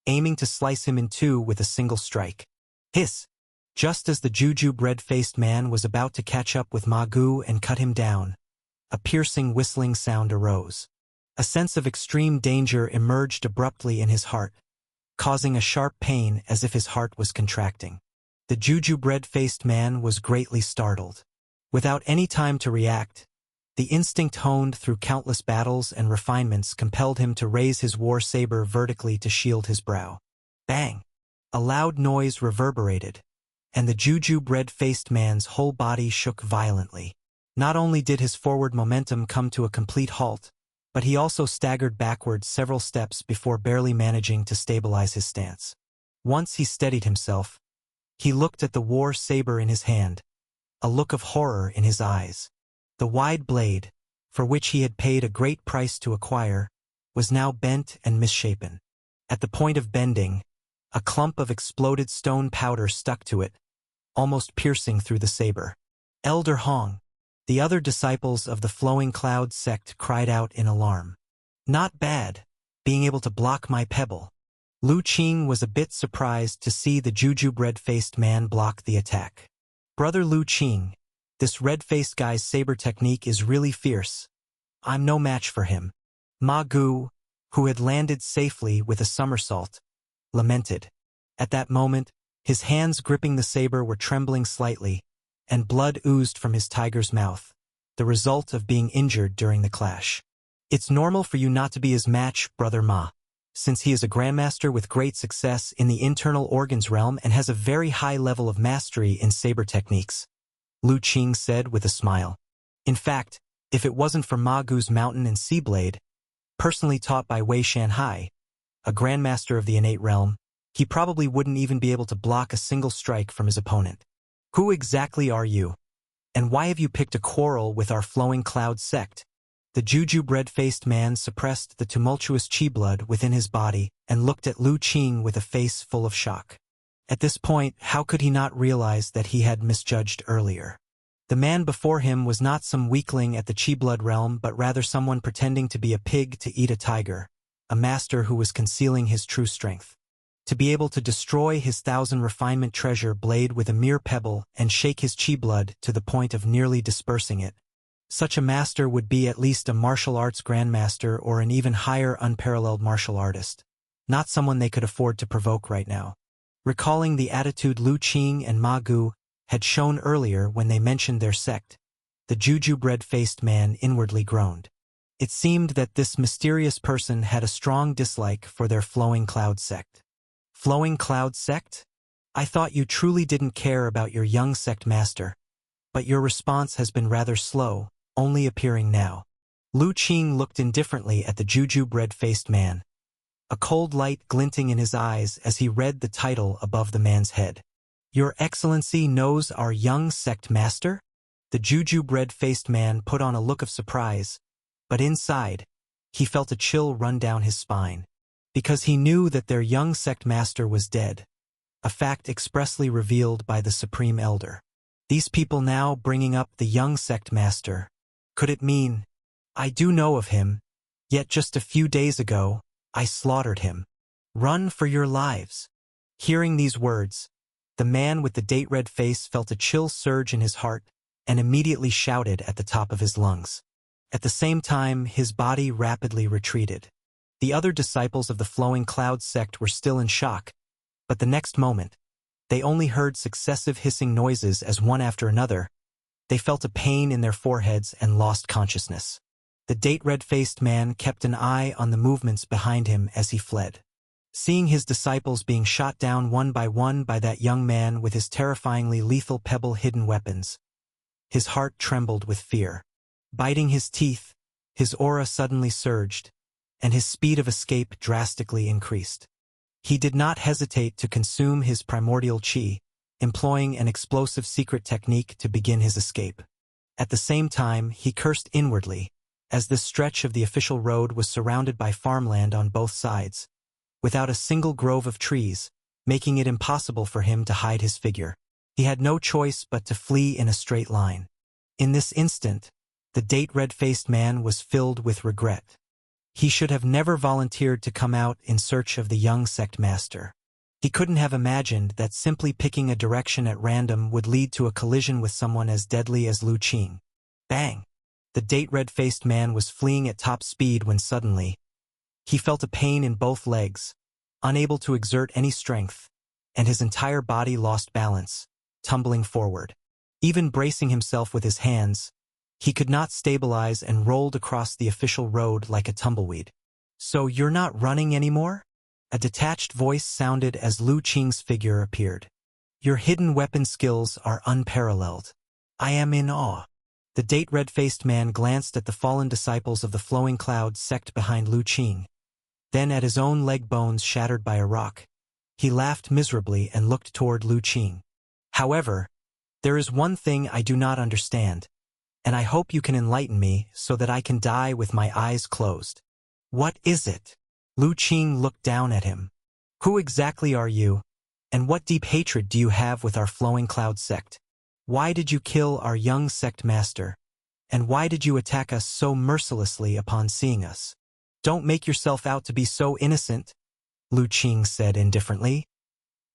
aiming to slice him in two with a single strike. Hiss! Just as the jujube red-faced man was about to catch up with Ma Gu and cut him down, a piercing whistling sound arose. A sense of extreme danger emerged abruptly in his heart, causing a sharp pain as if his heart was contracting. The jujube red-faced man was greatly startled. Without any time to react, the instinct honed through countless battles and refinements compelled him to raise his war saber vertically to shield his brow. Bang! A loud noise reverberated, and the jujube red-faced man's whole body shook violently. Not only did his forward momentum come to a complete halt, but he also staggered backward several steps before barely managing to stabilize his stance. Once he steadied himself, he looked at the war saber in his hand, a look of horror in his eyes. The wide blade, for which he had paid a great price to acquire, was now bent and misshapen. At the point of bending, a clump of exploded stone powder stuck to it, almost piercing through the saber. Elder Hong. The other disciples of the Flowing Cloud sect cried out in alarm. Not bad, being able to block my pebble. Lu Qing was a bit surprised to see the Jujube red-faced man block the attack. Brother Lu Qing, this red-faced guy's saber technique is really fierce. I'm no match for him. Ma Gu, who had landed safely with a somersault, lamented. At that moment, his hands gripping the saber were trembling slightly, and blood oozed from his tiger's mouth, the result of being injured during the clash. It's normal for you not to be his match, Brother Ma, since he is a grandmaster with great success in the internal organs realm and has a very high level of mastery in saber techniques, Lu Qing said with a smile. In fact, if it wasn't for Ma Gu's mountain and sea blade, personally taught by Wei Shanhai, a grandmaster of the innate realm, he probably wouldn't even be able to block a single strike from his opponent. Who exactly are you? And why have you picked a quarrel with our Flowing Cloud sect? The Jujube red-faced man suppressed the tumultuous chi blood within his body and looked at Lu Qing with a face full of shock. At this point, how could he not realize that he had misjudged earlier? The man before him was not some weakling at the chi blood realm, but rather someone pretending to be a pig to eat a tiger, a master who was concealing his true strength. To be able to destroy his 1,000 refinement treasure blade with a mere pebble and shake his chi blood to the point of nearly dispersing it. Such a master would be at least a martial arts grandmaster or an even higher unparalleled martial artist. Not someone they could afford to provoke right now. Recalling the attitude Lu Qing and Ma Gu had shown earlier when they mentioned their sect, the Jujube red-faced man inwardly groaned. It seemed that this mysterious person had a strong dislike for their Flowing Cloud sect. Flowing Cloud sect? I thought you truly didn't care about your young sect master. But your response has been rather slow, only appearing now. Lu Qing looked indifferently at the Jujube red-faced man, a cold light glinting in his eyes as he read the title above the man's head. Your Excellency knows our young sect master? The Jujube red-faced man put on a look of surprise, but inside, he felt a chill run down his spine. Because he knew that their young sect master was dead, a fact expressly revealed by the Supreme Elder. These people now bringing up the young sect master. Could it mean, I do know of him, yet just a few days ago, I slaughtered him. Run for your lives. Hearing these words, the man with the date-red face felt a chill surge in his heart and immediately shouted at the top of his lungs. At the same time, his body rapidly retreated. The other disciples of the Flowing Cloud sect were still in shock, but the next moment, they only heard successive hissing noises as one after another. They felt a pain in their foreheads and lost consciousness. The date-red-faced man kept an eye on the movements behind him as he fled. Seeing his disciples being shot down one by that young man with his terrifyingly lethal pebble-hidden weapons, his heart trembled with fear. Biting his teeth, his aura suddenly surged, and his speed of escape drastically increased. He did not hesitate to consume his primordial chi, employing an explosive secret technique to begin his escape. At the same time, he cursed inwardly, as this stretch of the official road was surrounded by farmland on both sides, without a single grove of trees, making it impossible for him to hide his figure. He had no choice but to flee in a straight line. In this instant, the date-red-faced man was filled with regret. He should have never volunteered to come out in search of the young sect master. He couldn't have imagined that simply picking a direction at random would lead to a collision with someone as deadly as Lu Qing. Bang! The date-red-faced man was fleeing at top speed when suddenly, he felt a pain in both legs, unable to exert any strength, and his entire body lost balance, tumbling forward. Even bracing himself with his hands, he could not stabilize and rolled across the official road like a tumbleweed. So you're not running anymore? A detached voice sounded as Lu Qing's figure appeared. Your hidden weapon skills are unparalleled. I am in awe. The date-red-faced man glanced at the fallen disciples of the flowing cloud sect behind Lu Qing, then at his own leg bones shattered by a rock. He laughed miserably and looked toward Lu Qing. However, there is one thing I do not understand, and I hope you can enlighten me so that I can die with my eyes closed. What is it? Lu Qing looked down at him. Who exactly are you, and what deep hatred do you have with our flowing cloud sect? Why did you kill our young sect master? And why did you attack us so mercilessly upon seeing us? Don't make yourself out to be so innocent, Lu Qing said indifferently.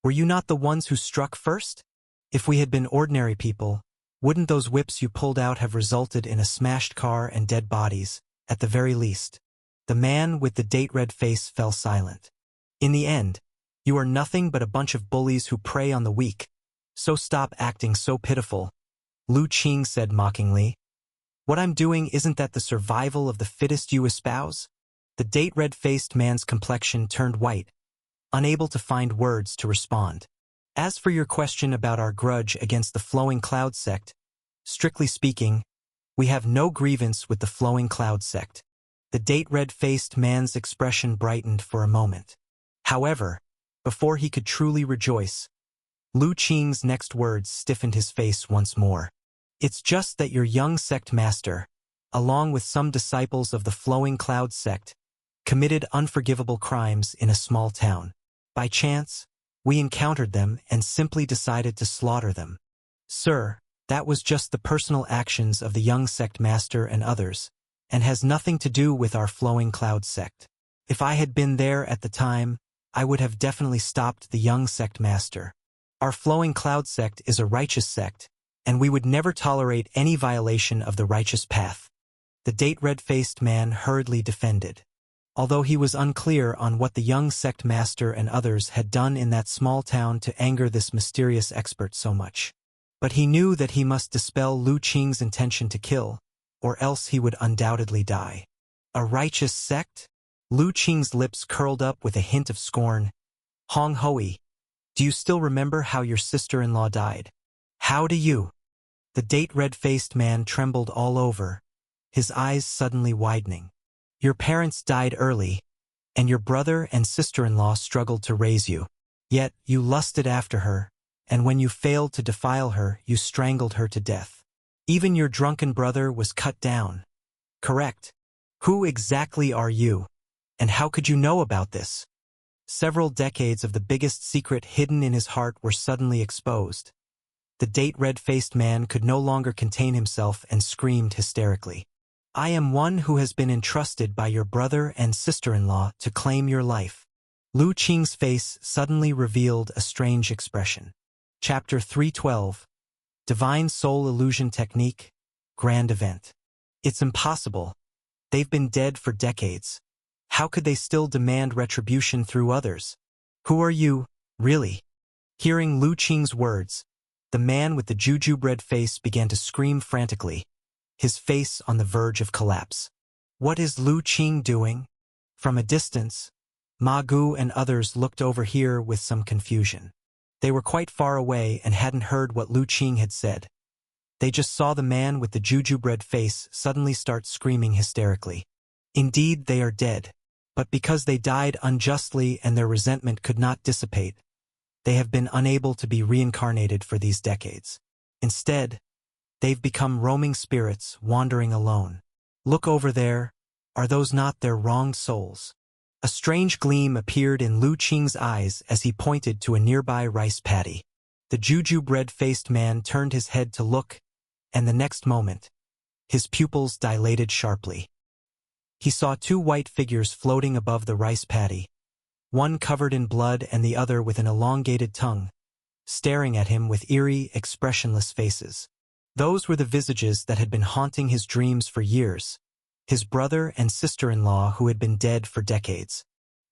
Were you not the ones who struck first? If we had been ordinary people, wouldn't those whips you pulled out have resulted in a smashed car and dead bodies, at the very least? The man with the date-red face fell silent. In the end, you are nothing but a bunch of bullies who prey on the weak. So stop acting so pitiful, Lu Qing said mockingly. What I'm doing isn't that the survival of the fittest you espouse? The date-red-faced man's complexion turned white, unable to find words to respond. As for your question about our grudge against the Flowing Cloud sect, strictly speaking, we have no grievance with the Flowing Cloud sect. The date-red-faced man's expression brightened for a moment. However, before he could truly rejoice, Lu Qing's next words stiffened his face once more. It's just that your young sect master, along with some disciples of the Flowing Cloud sect, committed unforgivable crimes in a small town. By chance, we encountered them and simply decided to slaughter them. Sir, that was just the personal actions of the young sect master and others, and has nothing to do with our Flowing Cloud sect. If I had been there at the time, I would have definitely stopped the young sect master. Our Flowing Cloud sect is a righteous sect, and we would never tolerate any violation of the righteous path. The date-red-faced man hurriedly defended. Although he was unclear on what the young sect master and others had done in that small town to anger this mysterious expert so much. But he knew that he must dispel Lu Qing's intention to kill, or else he would undoubtedly die. A righteous sect? Lu Qing's lips curled up with a hint of scorn. Hong Hui, do you still remember how your sister-in-law died? How do you? The date-red-faced man trembled all over, his eyes suddenly widening. Your parents died early, and your brother and sister-in-law struggled to raise you. Yet, you lusted after her, and when you failed to defile her, you strangled her to death. Even your drunken brother was cut down. Correct. Who exactly are you? And how could you know about this? Several decades of the biggest secret hidden in his heart were suddenly exposed. The date-red-faced man could no longer contain himself and screamed hysterically. I am one who has been entrusted by your brother and sister-in-law to claim your life. Lu Qing's face suddenly revealed a strange expression. Chapter 312. Divine Soul Illusion Technique, Grand Event. It's impossible. They've been dead for decades. How could they still demand retribution through others? Who are you, really? Hearing Lu Qing's words, the man with the jujube-red face began to scream frantically, his face on the verge of collapse. What is Lu Qing doing? From a distance, Ma Gu and others looked over here with some confusion. They were quite far away and hadn't heard what Lu Qing had said. They just saw the man with the jujube-red face suddenly start screaming hysterically. Indeed, they are dead. But because they died unjustly and their resentment could not dissipate, they have been unable to be reincarnated for these decades. Instead, they've become roaming spirits wandering alone. Look over there, are those not their wronged souls? A strange gleam appeared in Lu Qing's eyes as he pointed to a nearby rice paddy. The jujube-red-faced man turned his head to look, and the next moment, his pupils dilated sharply. He saw two white figures floating above the rice paddy, one covered in blood and the other with an elongated tongue, staring at him with eerie, expressionless faces. Those were the visages that had been haunting his dreams for years, his brother and sister-in-law who had been dead for decades.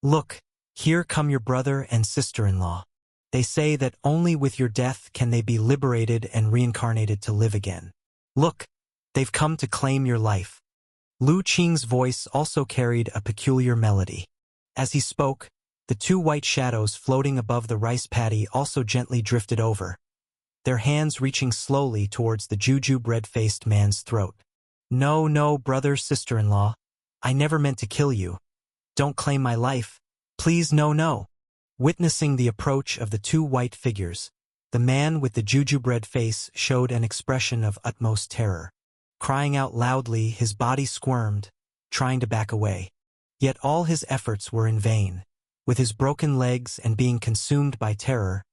Look, here come your brother and sister-in-law. They say that only with your death can they be liberated and reincarnated to live again. Look, they've come to claim your life. Lu Qing's voice also carried a peculiar melody. As he spoke, the two white shadows floating above the rice paddy also gently drifted over, their hands reaching slowly towards the jujube red-faced man's throat. "No, no, brother, sister-in-law. I never meant to kill you. Don't claim my life. Please, no, no." Witnessing the approach of the two white figures, the man with the jujube red face showed an expression of utmost terror. Crying out loudly, his body squirmed, trying to back away. Yet all his efforts were in vain. With his broken legs and being consumed by terror,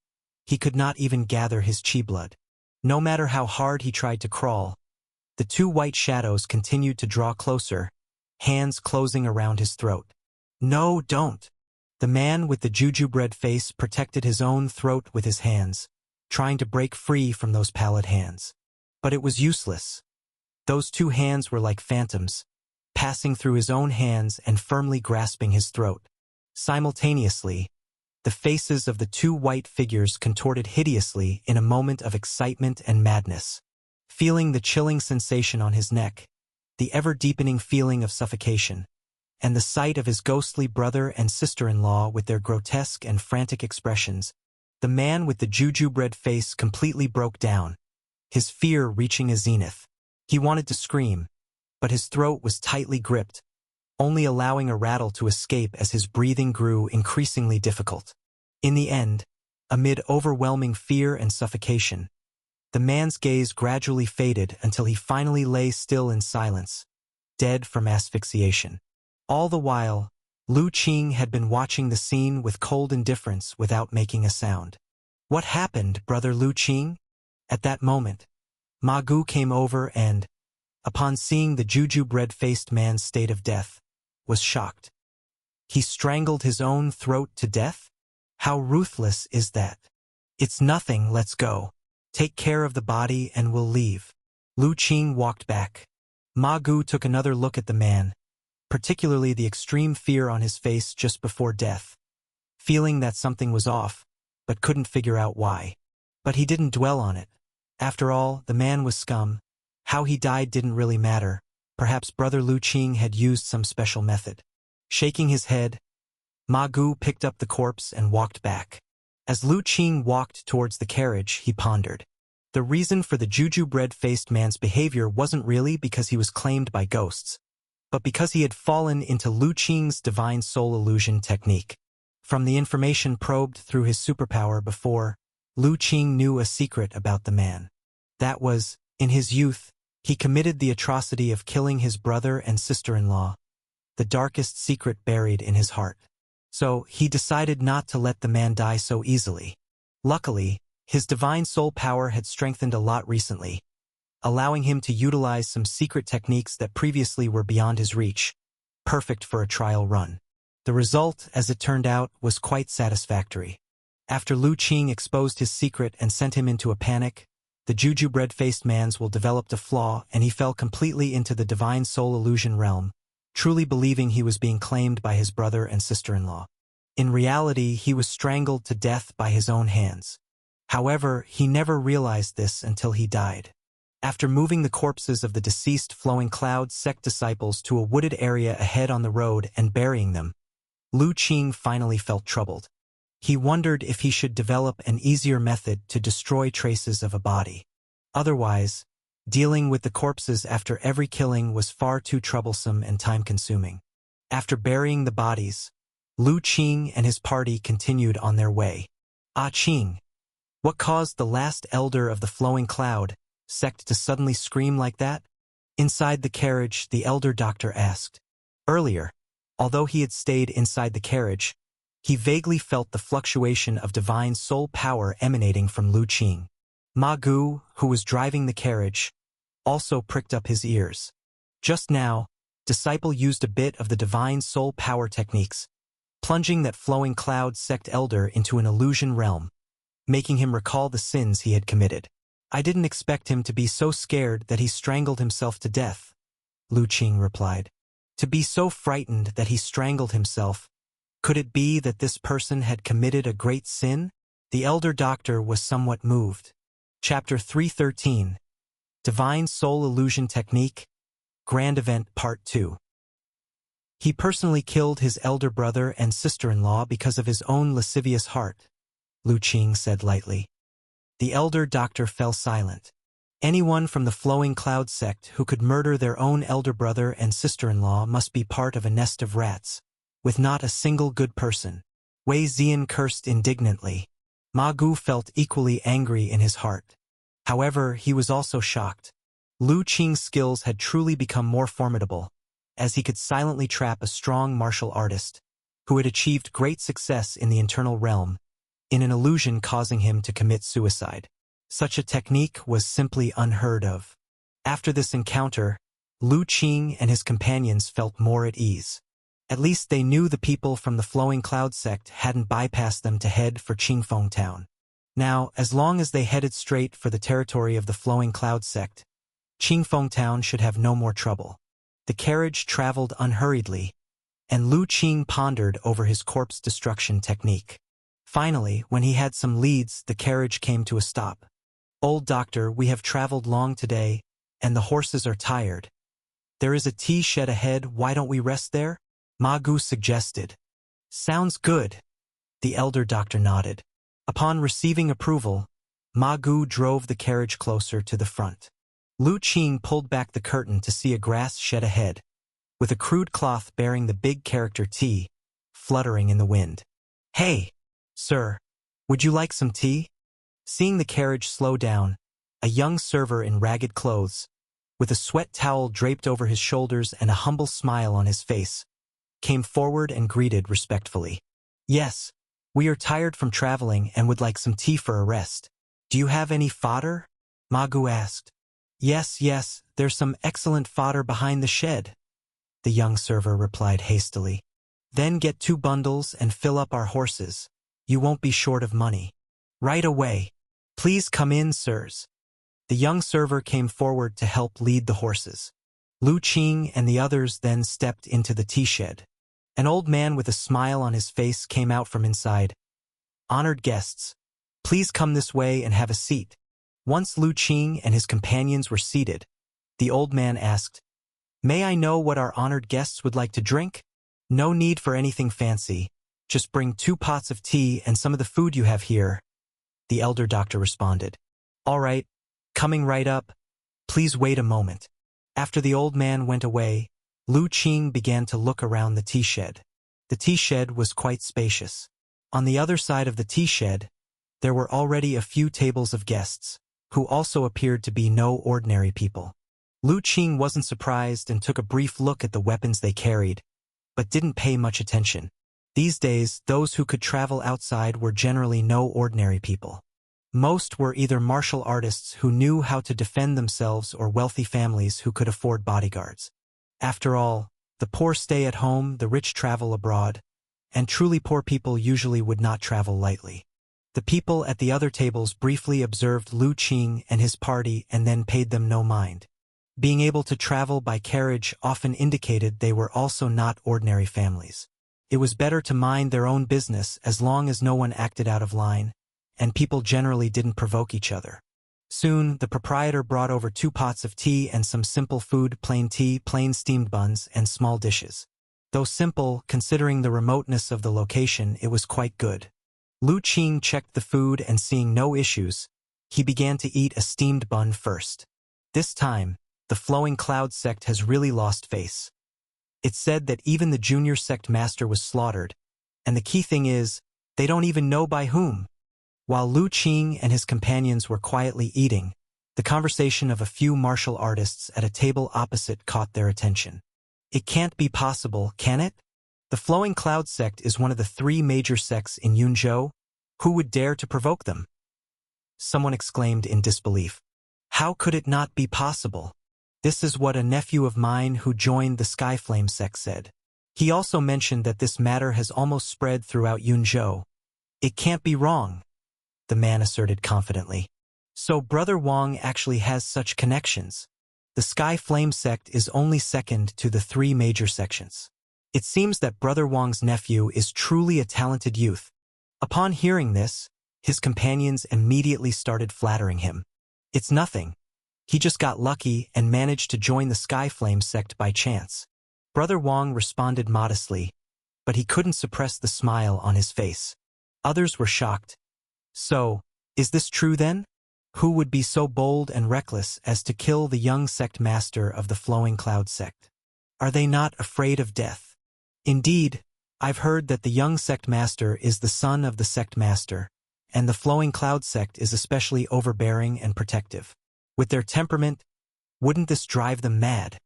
he could not even gather his chi blood. No matter how hard he tried to crawl, the two white shadows continued to draw closer, hands closing around his throat. "No, don't." The man with the jujube red face protected his own throat with his hands, trying to break free from those pallid hands. But it was useless. Those two hands were like phantoms, passing through his own hands and firmly grasping his throat. Simultaneously, the faces of the two white figures contorted hideously in a moment of excitement and madness. Feeling the chilling sensation on his neck, the ever-deepening feeling of suffocation, and the sight of his ghostly brother and sister-in-law with their grotesque and frantic expressions, the man with the jujube red face completely broke down, his fear reaching a zenith. He wanted to scream, but his throat was tightly gripped, only allowing a rattle to escape as his breathing grew increasingly difficult. In the end, amid overwhelming fear and suffocation, the man's gaze gradually faded until he finally lay still in silence, dead from asphyxiation. All the while, Lu Qing had been watching the scene with cold indifference without making a sound. "What happened, brother Lu Qing?" At that moment, Ma Gu came over and, upon seeing the jujube red-faced man's state of death, was shocked. "He strangled his own throat to death? How ruthless is that?" "It's nothing, let's go. Take care of the body and we'll leave." Lu Qing walked back. Ma Gu took another look at the man, particularly the extreme fear on his face just before death, feeling that something was off, but couldn't figure out why. But he didn't dwell on it. After all, the man was scum. How he died didn't really matter. Perhaps brother Lu Qing had used some special method. Shaking his head, Ma Gu picked up the corpse and walked back. As Lu Qing walked towards the carriage, he pondered. The reason for the jujube red-faced man's behavior wasn't really because he was claimed by ghosts, but because he had fallen into Lu Qing's divine soul illusion technique. From the information probed through his superpower before, Lu Qing knew a secret about the man. That was, in his youth, he committed the atrocity of killing his brother and sister-in-law, the darkest secret buried in his heart. So, he decided not to let the man die so easily. Luckily, his divine soul power had strengthened a lot recently, allowing him to utilize some secret techniques that previously were beyond his reach, perfect for a trial run. The result, as it turned out, was quite satisfactory. After Lu Qing exposed his secret and sent him into a panic, the jujube red-faced man's will developed a flaw and he fell completely into the divine soul illusion realm, truly believing he was being claimed by his brother and sister-in-law. In reality, he was strangled to death by his own hands. However, he never realized this until he died. After moving the corpses of the deceased Flowing Cloud sect disciples to a wooded area ahead on the road and burying them, Lu Qing finally felt troubled. He wondered if he should develop an easier method to destroy traces of a body. Otherwise, dealing with the corpses after every killing was far too troublesome and time-consuming. After burying the bodies, Lu Qing and his party continued on their way. "Ah Qing, what caused the last elder of the Flowing Cloud sect to suddenly scream like that?" Inside the carriage, the elder doctor asked. Earlier, although he had stayed inside the carriage, he vaguely felt the fluctuation of divine soul power emanating from Lu Qing. Ma Gu, who was driving the carriage, also pricked up his ears. Just now, Disciple used a bit of the divine soul power techniques, plunging that Flowing Cloud sect elder into an illusion realm, making him recall the sins he had committed. "I didn't expect him to be so scared that he strangled himself to death," Lu Qing replied. "To be so frightened that he strangled himself. Could it be that this person had committed a great sin?" The elder doctor was somewhat moved. Chapter 313, Divine Soul Illusion Technique, Grand Event Part 2. He personally killed his elder brother and sister-in-law because of his own lascivious heart, Lu Qing said lightly. The elder doctor fell silent. Anyone from the Flowing Cloud sect who could murder their own elder brother and sister-in-law must be part of a nest of rats, with not a single good person. Wei Zian cursed indignantly. Ma Gu felt equally angry in his heart. However, he was also shocked. Lu Qing's skills had truly become more formidable, as he could silently trap a strong martial artist, who had achieved great success in the internal realm, in an illusion causing him to commit suicide. Such a technique was simply unheard of. After this encounter, Lu Qing and his companions felt more at ease. At least they knew the people from the Flowing Cloud sect hadn't bypassed them to head for Qingfeng Town. Now, as long as they headed straight for the territory of the Flowing Cloud sect, Qingfeng Town should have no more trouble. The carriage traveled unhurriedly, and Lu Qing pondered over his corpse destruction technique. Finally, when he had some leads, the carriage came to a stop. "Old doctor, we have traveled long today, and the horses are tired. There is a tea shed ahead, why don't we rest there?" Ma Gu suggested. "Sounds good." The elder doctor nodded. Upon receiving approval, Ma Gu drove the carriage closer to the front. Lu Qing pulled back the curtain to see a grass shed ahead, with a crude cloth bearing the big character T fluttering in the wind. "Hey, sir, would you like some tea?" Seeing the carriage slow down, a young server in ragged clothes, with a sweat towel draped over his shoulders and a humble smile on his face, came forward and greeted respectfully. "Yes, we are tired from traveling and would like some tea for a rest. Do you have any fodder?" Ma Gu asked. Yes, there's some excellent fodder behind the shed," the young server replied hastily. "Then get 2 bundles and fill up our horses. You won't be short of money." "Right away. Please come in, sirs." The young server came forward to help lead the horses. Lu Qing and the others then stepped into the tea shed. An old man with a smile on his face came out from inside. "Honored guests, please come this way and have a seat." Once Lu Qing and his companions were seated, the old man asked, "May I know what our honored guests would like to drink?" "No need for anything fancy. Just bring 2 pots of tea and some of the food you have here," the elder doctor responded. "All right, coming right up. Please wait a moment." After the old man went away, Lu Qing began to look around the tea shed. The tea shed was quite spacious. On the other side of the tea shed, there were already a few tables of guests, who also appeared to be no ordinary people. Lu Qing wasn't surprised and took a brief look at the weapons they carried, but didn't pay much attention. These days, those who could travel outside were generally no ordinary people. Most were either martial artists who knew how to defend themselves or wealthy families who could afford bodyguards. After all, the poor stay at home, the rich travel abroad, and truly poor people usually would not travel lightly. The people at the other tables briefly observed Lu Qing and his party and then paid them no mind. Being able to travel by carriage often indicated they were also not ordinary families. It was better to mind their own business as long as no one acted out of line, and people generally didn't provoke each other. Soon, the proprietor brought over 2 pots of tea and some simple food, plain tea, plain steamed buns, and small dishes. Though simple, considering the remoteness of the location, it was quite good. Lu Qing checked the food and seeing no issues, he began to eat a steamed bun first. This time, the Flowing Cloud sect has really lost face. It's said that even the junior sect master was slaughtered, and the key thing is, they don't even know by whom. While Lu Qing and his companions were quietly eating, the conversation of a few martial artists at a table opposite caught their attention. "It can't be possible, can it? The Flowing Cloud sect is one of the 3 major sects in Yunzhou. Who would dare to provoke them?" Someone exclaimed in disbelief. "How could it not be possible?" This is what a nephew of mine who joined the Skyflame sect said. He also mentioned that this matter has almost spread throughout Yunzhou. "It can't be wrong," the man asserted confidently. "So Brother Wang actually has such connections. The Skyflame sect is only second to the 3 major sections. It seems that Brother Wang's nephew is truly a talented youth." Upon hearing this, his companions immediately started flattering him. "It's nothing. He just got lucky and managed to join the Skyflame sect by chance." Brother Wang responded modestly, but he couldn't suppress the smile on his face. Others were shocked. "So, is this true then?" Who would be so bold and reckless as to kill the young sect master of the Flowing Cloud sect? Are they not afraid of death? Indeed, I've heard that the young sect master is the son of the sect master, and the Flowing Cloud sect is especially overbearing and protective. With their temperament, wouldn't this drive them mad?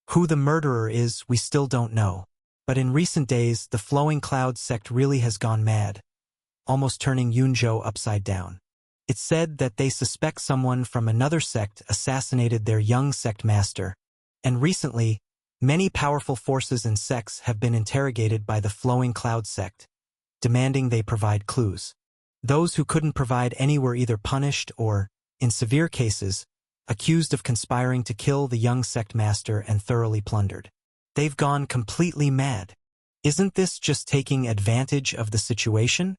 Who the murderer is, we still don't know. But in recent days, the Flowing Cloud sect really has gone mad, almost turning Yunzhou upside down. It's said that they suspect someone from another sect assassinated their young sect master, and recently, many powerful forces and sects have been interrogated by the Flowing Cloud sect, demanding they provide clues. Those who couldn't provide any were either punished or, in severe cases, accused of conspiring to kill the young sect master and thoroughly plundered. They've gone completely mad. Isn't this just taking advantage of the situation?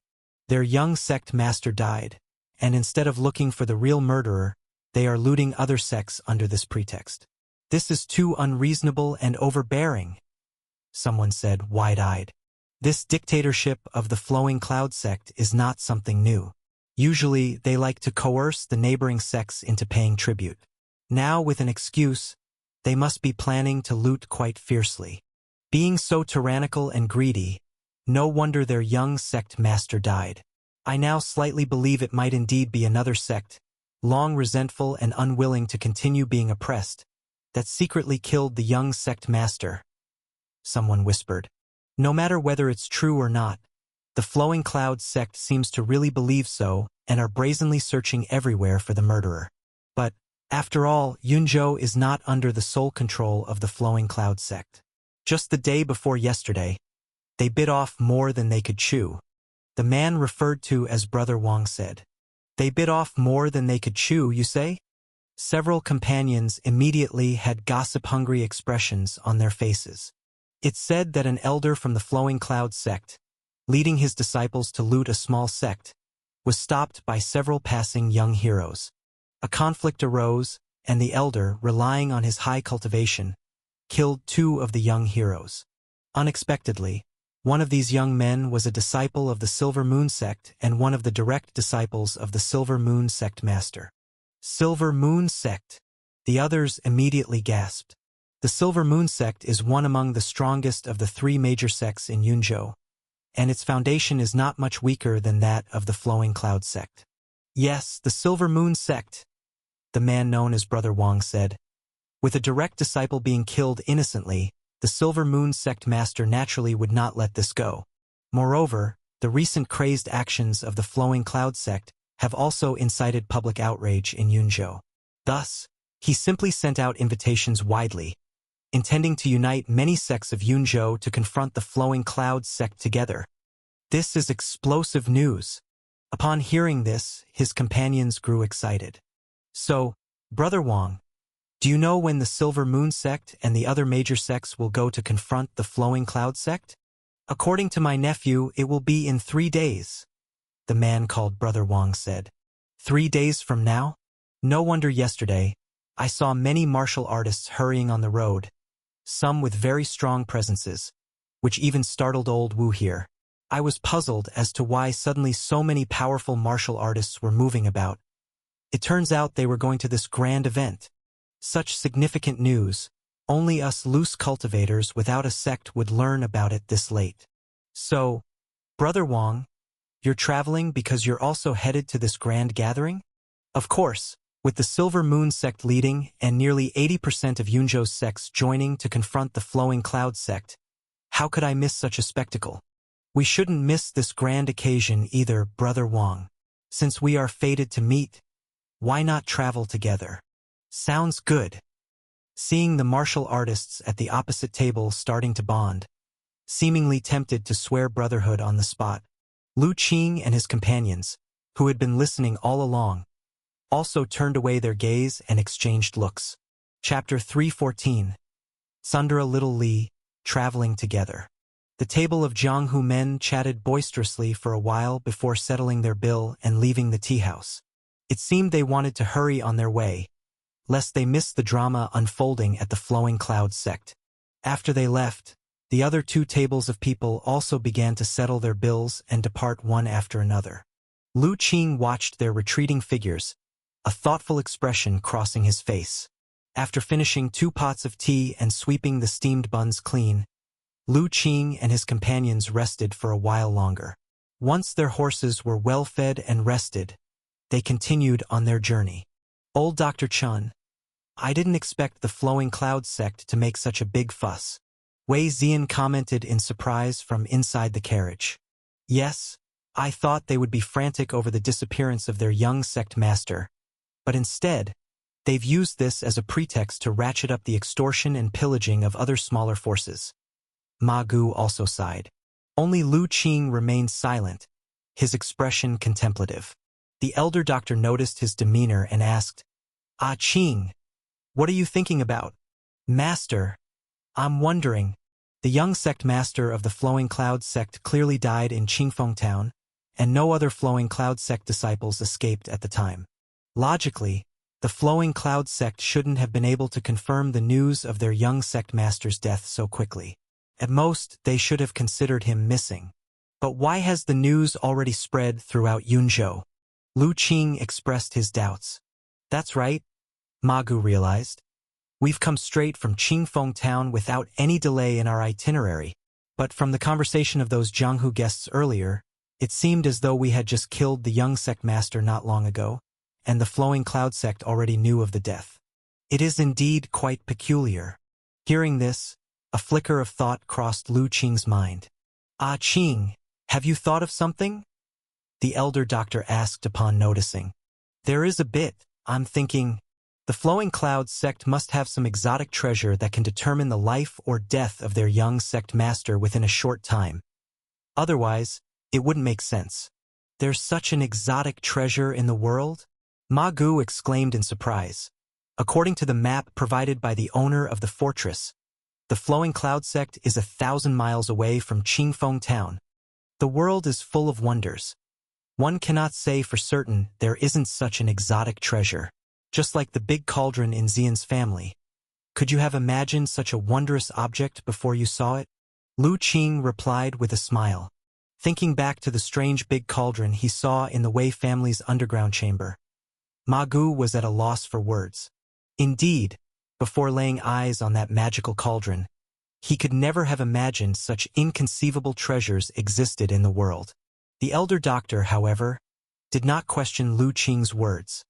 Their young sect master died, and instead of looking for the real murderer, they are looting other sects under this pretext. This is too unreasonable and overbearing, someone said, wide-eyed. This dictatorship of the Flowing Cloud sect is not something new. Usually, they like to coerce the neighboring sects into paying tribute. Now, with an excuse, they must be planning to loot quite fiercely. Being so tyrannical and greedy, no wonder their young sect master died. I now slightly believe it might indeed be another sect, long resentful and unwilling to continue being oppressed, that secretly killed the young sect master, someone whispered. No matter whether it's true or not, the Flowing Cloud sect seems to really believe so and are brazenly searching everywhere for the murderer. But, after all, Yunzhou is not under the sole control of the Flowing Cloud sect. Just the day before yesterday, they bit off more than they could chew. The man referred to as Brother Wang said. They bit off more than they could chew, you say? Several companions immediately had gossip-hungry expressions on their faces. It's said that an elder from the Flowing Cloud sect, leading his disciples to loot a small sect, was stopped by several passing young heroes. A conflict arose, and the elder, relying on his high cultivation, killed 2 of the young heroes. Unexpectedly, one of these young men was a disciple of the Silver Moon sect and one of the direct disciples of the Silver Moon sect master. Silver Moon sect! The others immediately gasped. The Silver Moon sect is one among the strongest of the 3 major sects in Yunzhou, and its foundation is not much weaker than that of the Flowing Cloud sect. Yes, the Silver Moon sect, the man known as Brother Wang said. With a direct disciple being killed innocently, the Silver Moon sect master naturally would not let this go. Moreover, the recent crazed actions of the Flowing Cloud sect have also incited public outrage in Yunzhou. Thus, he simply sent out invitations widely, intending to unite many sects of Yunzhou to confront the Flowing Cloud sect together. This is explosive news. Upon hearing this, his companions grew excited. So, Brother Wang, do you know when the Silver Moon sect and the other major sects will go to confront the Flowing Cloud sect? According to my nephew, it will be in 3 days, the man called Brother Wang said. 3 days from now? No wonder yesterday, I saw many martial artists hurrying on the road, some with very strong presences, which even startled old Wu here. I was puzzled as to why suddenly so many powerful martial artists were moving about. It turns out they were going to this grand event. Such significant news, only us loose cultivators without a sect would learn about it this late. So, Brother Wang, you're traveling because you're also headed to this grand gathering? Of course, with the Silver Moon sect leading and nearly 80% of Yunzhou's sects joining to confront the Flowing Cloud sect, how could I miss such a spectacle? We shouldn't miss this grand occasion either, Brother Wang. Since we are fated to meet, why not travel together? Sounds good. Seeing the martial artists at the opposite table starting to bond, seemingly tempted to swear brotherhood on the spot, Lu Qing and his companions, who had been listening all along, also turned away their gaze and exchanged looks. Chapter 314. Sundara Little Li, traveling together. The table of Jianghu men chatted boisterously for a while before settling their bill and leaving the tea house. It seemed they wanted to hurry on their way, lest they miss the drama unfolding at the Flowing Cloud sect. After they left, the other 2 tables of people also began to settle their bills and depart one after another. Lu Qing watched their retreating figures, a thoughtful expression crossing his face. After finishing 2 pots of tea and sweeping the steamed buns clean, Lu Qing and his companions rested for a while longer. Once their horses were well fed and rested, they continued on their journey. Old Dr. Chun, I didn't expect the Flowing Cloud sect to make such a big fuss. Wei Zian commented in surprise from inside the carriage. Yes, I thought they would be frantic over the disappearance of their young sect master, but instead, they've used this as a pretext to ratchet up the extortion and pillaging of other smaller forces. Ma Gu also sighed. Only Lu Qing remained silent, his expression contemplative. The elder doctor noticed his demeanor and asked, Ah Qing, what are you thinking about? Master, I'm wondering. The young sect master of the Flowing Cloud sect clearly died in Qingfeng Town, and no other Flowing Cloud sect disciples escaped at the time. Logically, the Flowing Cloud sect shouldn't have been able to confirm the news of their young sect master's death so quickly. At most, they should have considered him missing. But why has the news already spread throughout Yunzhou? Lu Qing expressed his doubts. That's right, Ma Gu realized. We've come straight from Qingfeng Town without any delay in our itinerary, but from the conversation of those Jianghu guests earlier, it seemed as though we had just killed the young sect master not long ago, and the Flowing Cloud sect already knew of the death. It is indeed quite peculiar. Hearing this, a flicker of thought crossed Lu Qing's mind. Ah Qing, have you thought of something? The elder doctor asked upon noticing. There is a bit, I'm thinking. The Flowing Cloud sect must have some exotic treasure that can determine the life or death of their young sect master within a short time. Otherwise, it wouldn't make sense. There's such an exotic treasure in the world? Ma Gu exclaimed in surprise. According to the map provided by the owner of the fortress, the Flowing Cloud sect is 1,000 miles away from Qingfeng Town. The world is full of wonders. One cannot say for certain there isn't such an exotic treasure. Just like the big cauldron in Xian's family. Could you have imagined such a wondrous object before you saw it? Lu Qing replied with a smile, thinking back to the strange big cauldron he saw in the Wei family's underground chamber. Ma Gu was at a loss for words. Indeed, before laying eyes on that magical cauldron, he could never have imagined such inconceivable treasures existed in the world. The elder doctor, however, did not question Lu Qing's words.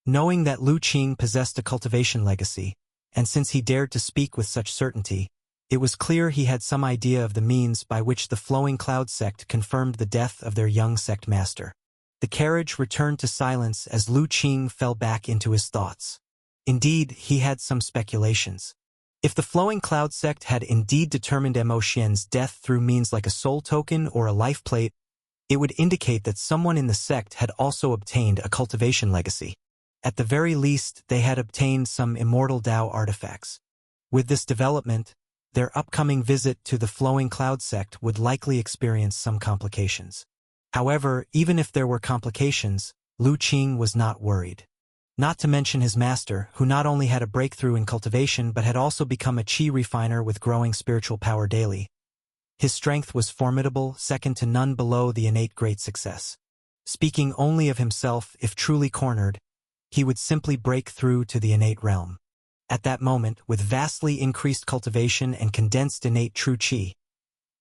Knowing that Lu Qing possessed a cultivation legacy, and since he dared to speak with such certainty, it was clear he had some idea of the means by which the Flowing Cloud sect confirmed the death of their young sect master. The carriage returned to silence as Lu Qing fell back into his thoughts. Indeed, he had some speculations. If the Flowing Cloud sect had indeed determined Mo Xian's death through means like a soul token or a life plate, it would indicate that someone in the sect had also obtained a cultivation legacy. At the very least, they had obtained some immortal Dao artifacts. With this development, their upcoming visit to the Flowing Cloud sect would likely experience some complications. However, even if there were complications, Lu Qing was not worried. Not to mention his master, who not only had a breakthrough in cultivation but had also become a qi refiner with growing spiritual power daily. His strength was formidable, second to none below the innate great success. Speaking only of himself, if truly cornered, he would simply break through to the innate realm. At that moment, with vastly increased cultivation and condensed innate true qi,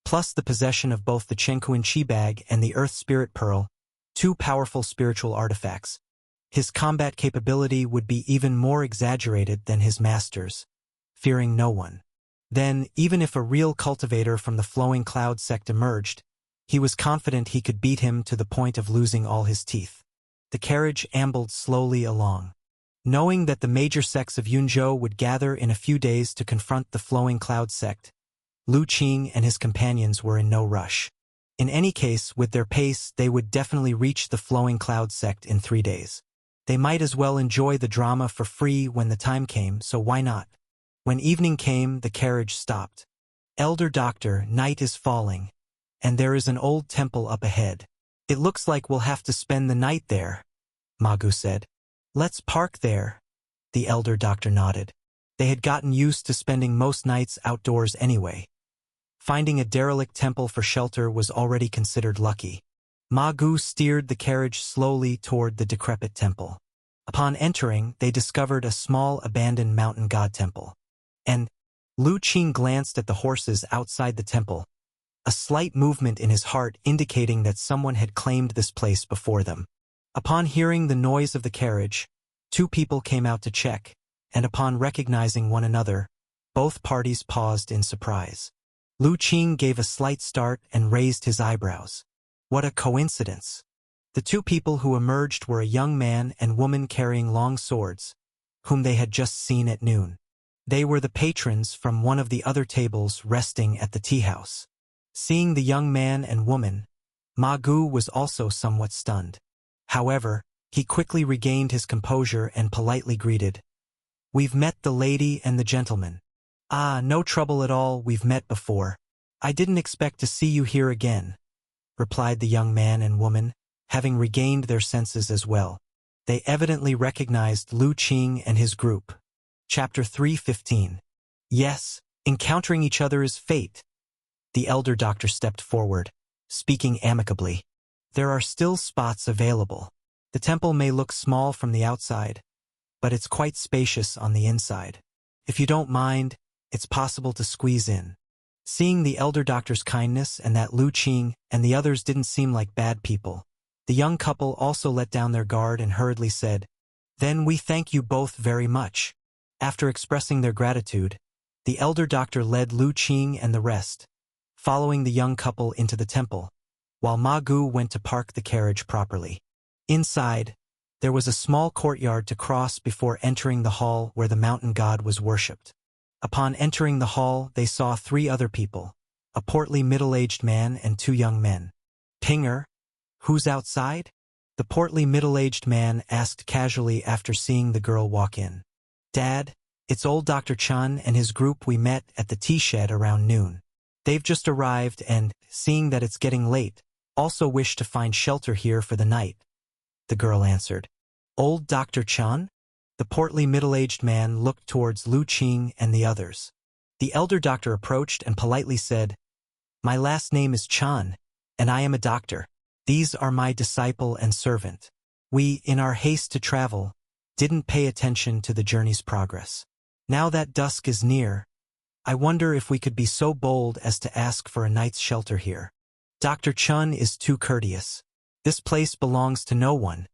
plus the possession of both the Chengkuan Qi Bag and the Earth Spirit Pearl, 2 powerful spiritual artifacts, his combat capability would be even more exaggerated than his master's, fearing no one. Then, even if a real cultivator from the Flowing Cloud sect emerged, he was confident he could beat him to the point of losing all his teeth. The carriage ambled slowly along. Knowing that the major sects of Yunzhou would gather in a few days to confront the Flowing Cloud sect, Lu Qing and his companions were in no rush. In any case, with their pace, they would definitely reach the Flowing Cloud sect in 3 days. They might as well enjoy the drama for free when the time came, so why not? When evening came, the carriage stopped. Elder Doctor, night is falling, and there is an old temple up ahead. It looks like we'll have to spend the night there, Ma Gu said. Let's park there. The elder doctor nodded. They had gotten used to spending most nights outdoors anyway. Finding a derelict temple for shelter was already considered lucky. Ma Gu steered the carriage slowly toward the decrepit temple. Upon entering, they discovered a small abandoned mountain god temple. And Lu Qing glanced at the horses outside the temple, a slight movement in his heart indicating that someone had claimed this place before them. Upon hearing the noise of the carriage, two people came out to check, and upon recognizing one another, both parties paused in surprise. Lu Qing gave a slight start and raised his eyebrows. What a coincidence! The two people who emerged were a young man and woman carrying long swords, whom they had just seen at noon. They were the patrons from one of the other tables resting at the tea house. Seeing the young man and woman, Ma Gu was also somewhat stunned. However, he quickly regained his composure and politely greeted, "We've met the lady and the gentleman." "Ah, no trouble at all, we've met before. I didn't expect to see you here again," replied the young man and woman, having regained their senses as well. They evidently recognized Lu Qing and his group. Chapter 3:15. Yes, encountering each other is fate. The elder doctor stepped forward, speaking amicably. There are still spots available. The temple may look small from the outside, but it's quite spacious on the inside. If you don't mind, it's possible to squeeze in. Seeing the elder doctor's kindness and that Lu Qing and the others didn't seem like bad people, the young couple also let down their guard and hurriedly said, "Then we thank you both very much." After expressing their gratitude, the elder doctor led Lu Qing and the rest, following the young couple into the temple, while Ma Gu went to park the carriage properly. Inside, there was a small courtyard to cross before entering the hall where the mountain god was worshipped. Upon entering the hall, they saw three other people, a portly middle-aged man and two young men. "Pinger, who's outside?" the portly middle-aged man asked casually after seeing the girl walk in. "Dad, it's old Dr. Chun and his group we met at the tea shed around noon. They've just arrived and, seeing that it's getting late, also wish to find shelter here for the night," the girl answered. "Old Dr. Chun?" The portly middle-aged man looked towards Lu Qing and the others. The elder doctor approached and politely said, "My last name is Chun, and I am a doctor. These are my disciple and servant. We, in our haste to travel, didn't pay attention to the journey's progress. Now that dusk is near, I wonder if we could be so bold as to ask for a night's shelter here. Dr. Chun is too courteous. This place belongs to no one.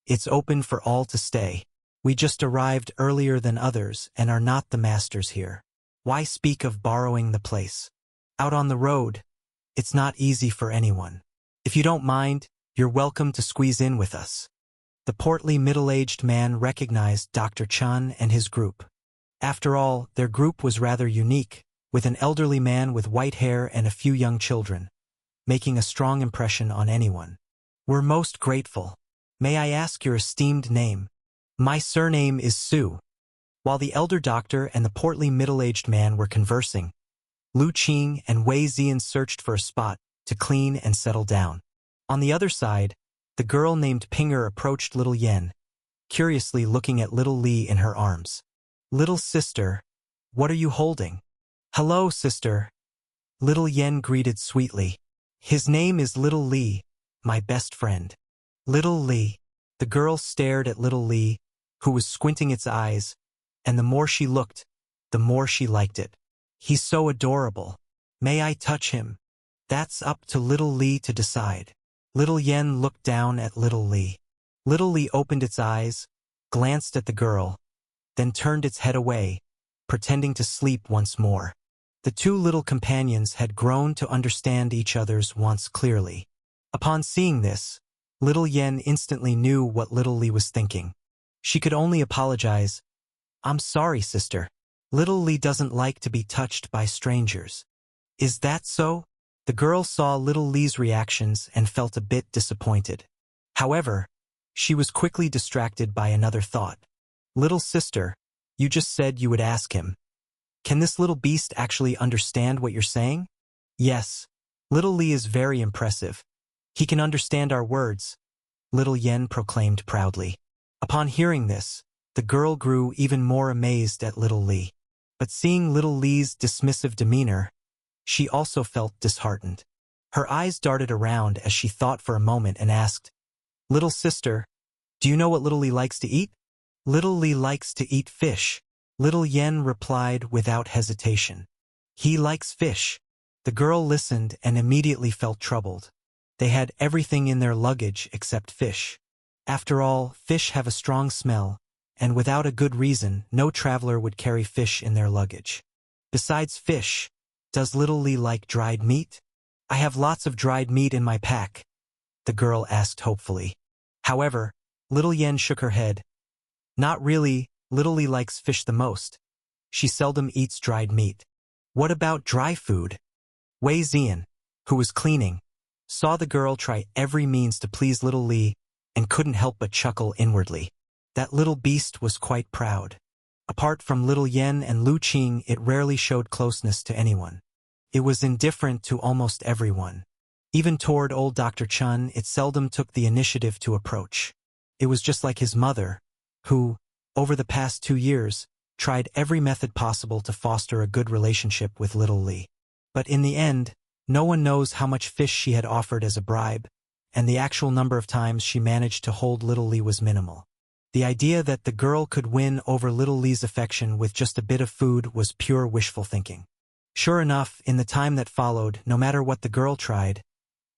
It's open for all to stay. We just arrived earlier than others and are not the masters here. Why speak of borrowing the place? Out on the road, it's not easy for anyone. If you don't mind, you're welcome to squeeze in with us." The portly middle-aged man recognized Dr. Chun and his group. After all, their group was rather unique, with an elderly man with white hair and a few young children, making a strong impression on anyone. "We're most grateful. May I ask your esteemed name?" "My surname is Su." While the elder doctor and the portly middle-aged man were conversing, Lu Qing and Wei Zian searched for a spot to clean and settle down. On the other side, the girl named Pinger approached little Yen, curiously looking at little Li in her arms. "Little sister, what are you holding?" "Hello, sister," little Yen greeted sweetly. "His name is Little Li, my best friend." Little Li. The girl stared at little Li, who was squinting its eyes, and the more she looked, the more she liked it. "He's so adorable. May I touch him?" "That's up to little Li to decide." Little Yen looked down at little Li. Little Li opened its eyes, glanced at the girl, then turned its head away, pretending to sleep once more. The two little companions had grown to understand each other's wants clearly. Upon seeing this, little Yen instantly knew what little Li was thinking. She could only apologize. "I'm sorry, sister. Little Li doesn't like to be touched by strangers." "Is that so?" The girl saw little Li's reactions and felt a bit disappointed. However, she was quickly distracted by another thought. "Little sister, you just said you would ask him. Can this little beast actually understand what you're saying?" "Yes. Little Li is very impressive. He can understand our words," little Yen proclaimed proudly. Upon hearing this, the girl grew even more amazed at little Li. But seeing little Li's dismissive demeanor, she also felt disheartened. Her eyes darted around as she thought for a moment and asked, "Little sister, Do you know what Little Lee likes to eat? Little Lee likes to eat fish. Little Yen replied without hesitation. He likes fish. The girl listened and immediately felt troubled. They had everything in their luggage except fish. After all, fish have a strong smell, and without a good reason, no traveler would carry fish in their luggage. Besides fish, does Little Lee like dried meat? I have lots of dried meat in my pack, the girl asked hopefully. However, Little Yen shook her head. Not really, Little Lee likes fish the most. She seldom eats dried meat. What about dry food? Wei Zian, who was cleaning, saw the girl try every means to please Little Lee and couldn't help but chuckle inwardly. That little beast was quite proud. Apart from Little Yen and Lu Qing, it rarely showed closeness to anyone. It was indifferent to almost everyone. Even toward old Dr. Chun, it seldom took the initiative to approach. It was just like his mother, who, over the past 2 years, tried every method possible to foster a good relationship with Little Lee. But in the end, no one knows how much fish she had offered as a bribe, and the actual number of times she managed to hold Little Lee was minimal. The idea that the girl could win over Little Lee's affection with just a bit of food was pure wishful thinking. Sure enough, in the time that followed, no matter what the girl tried,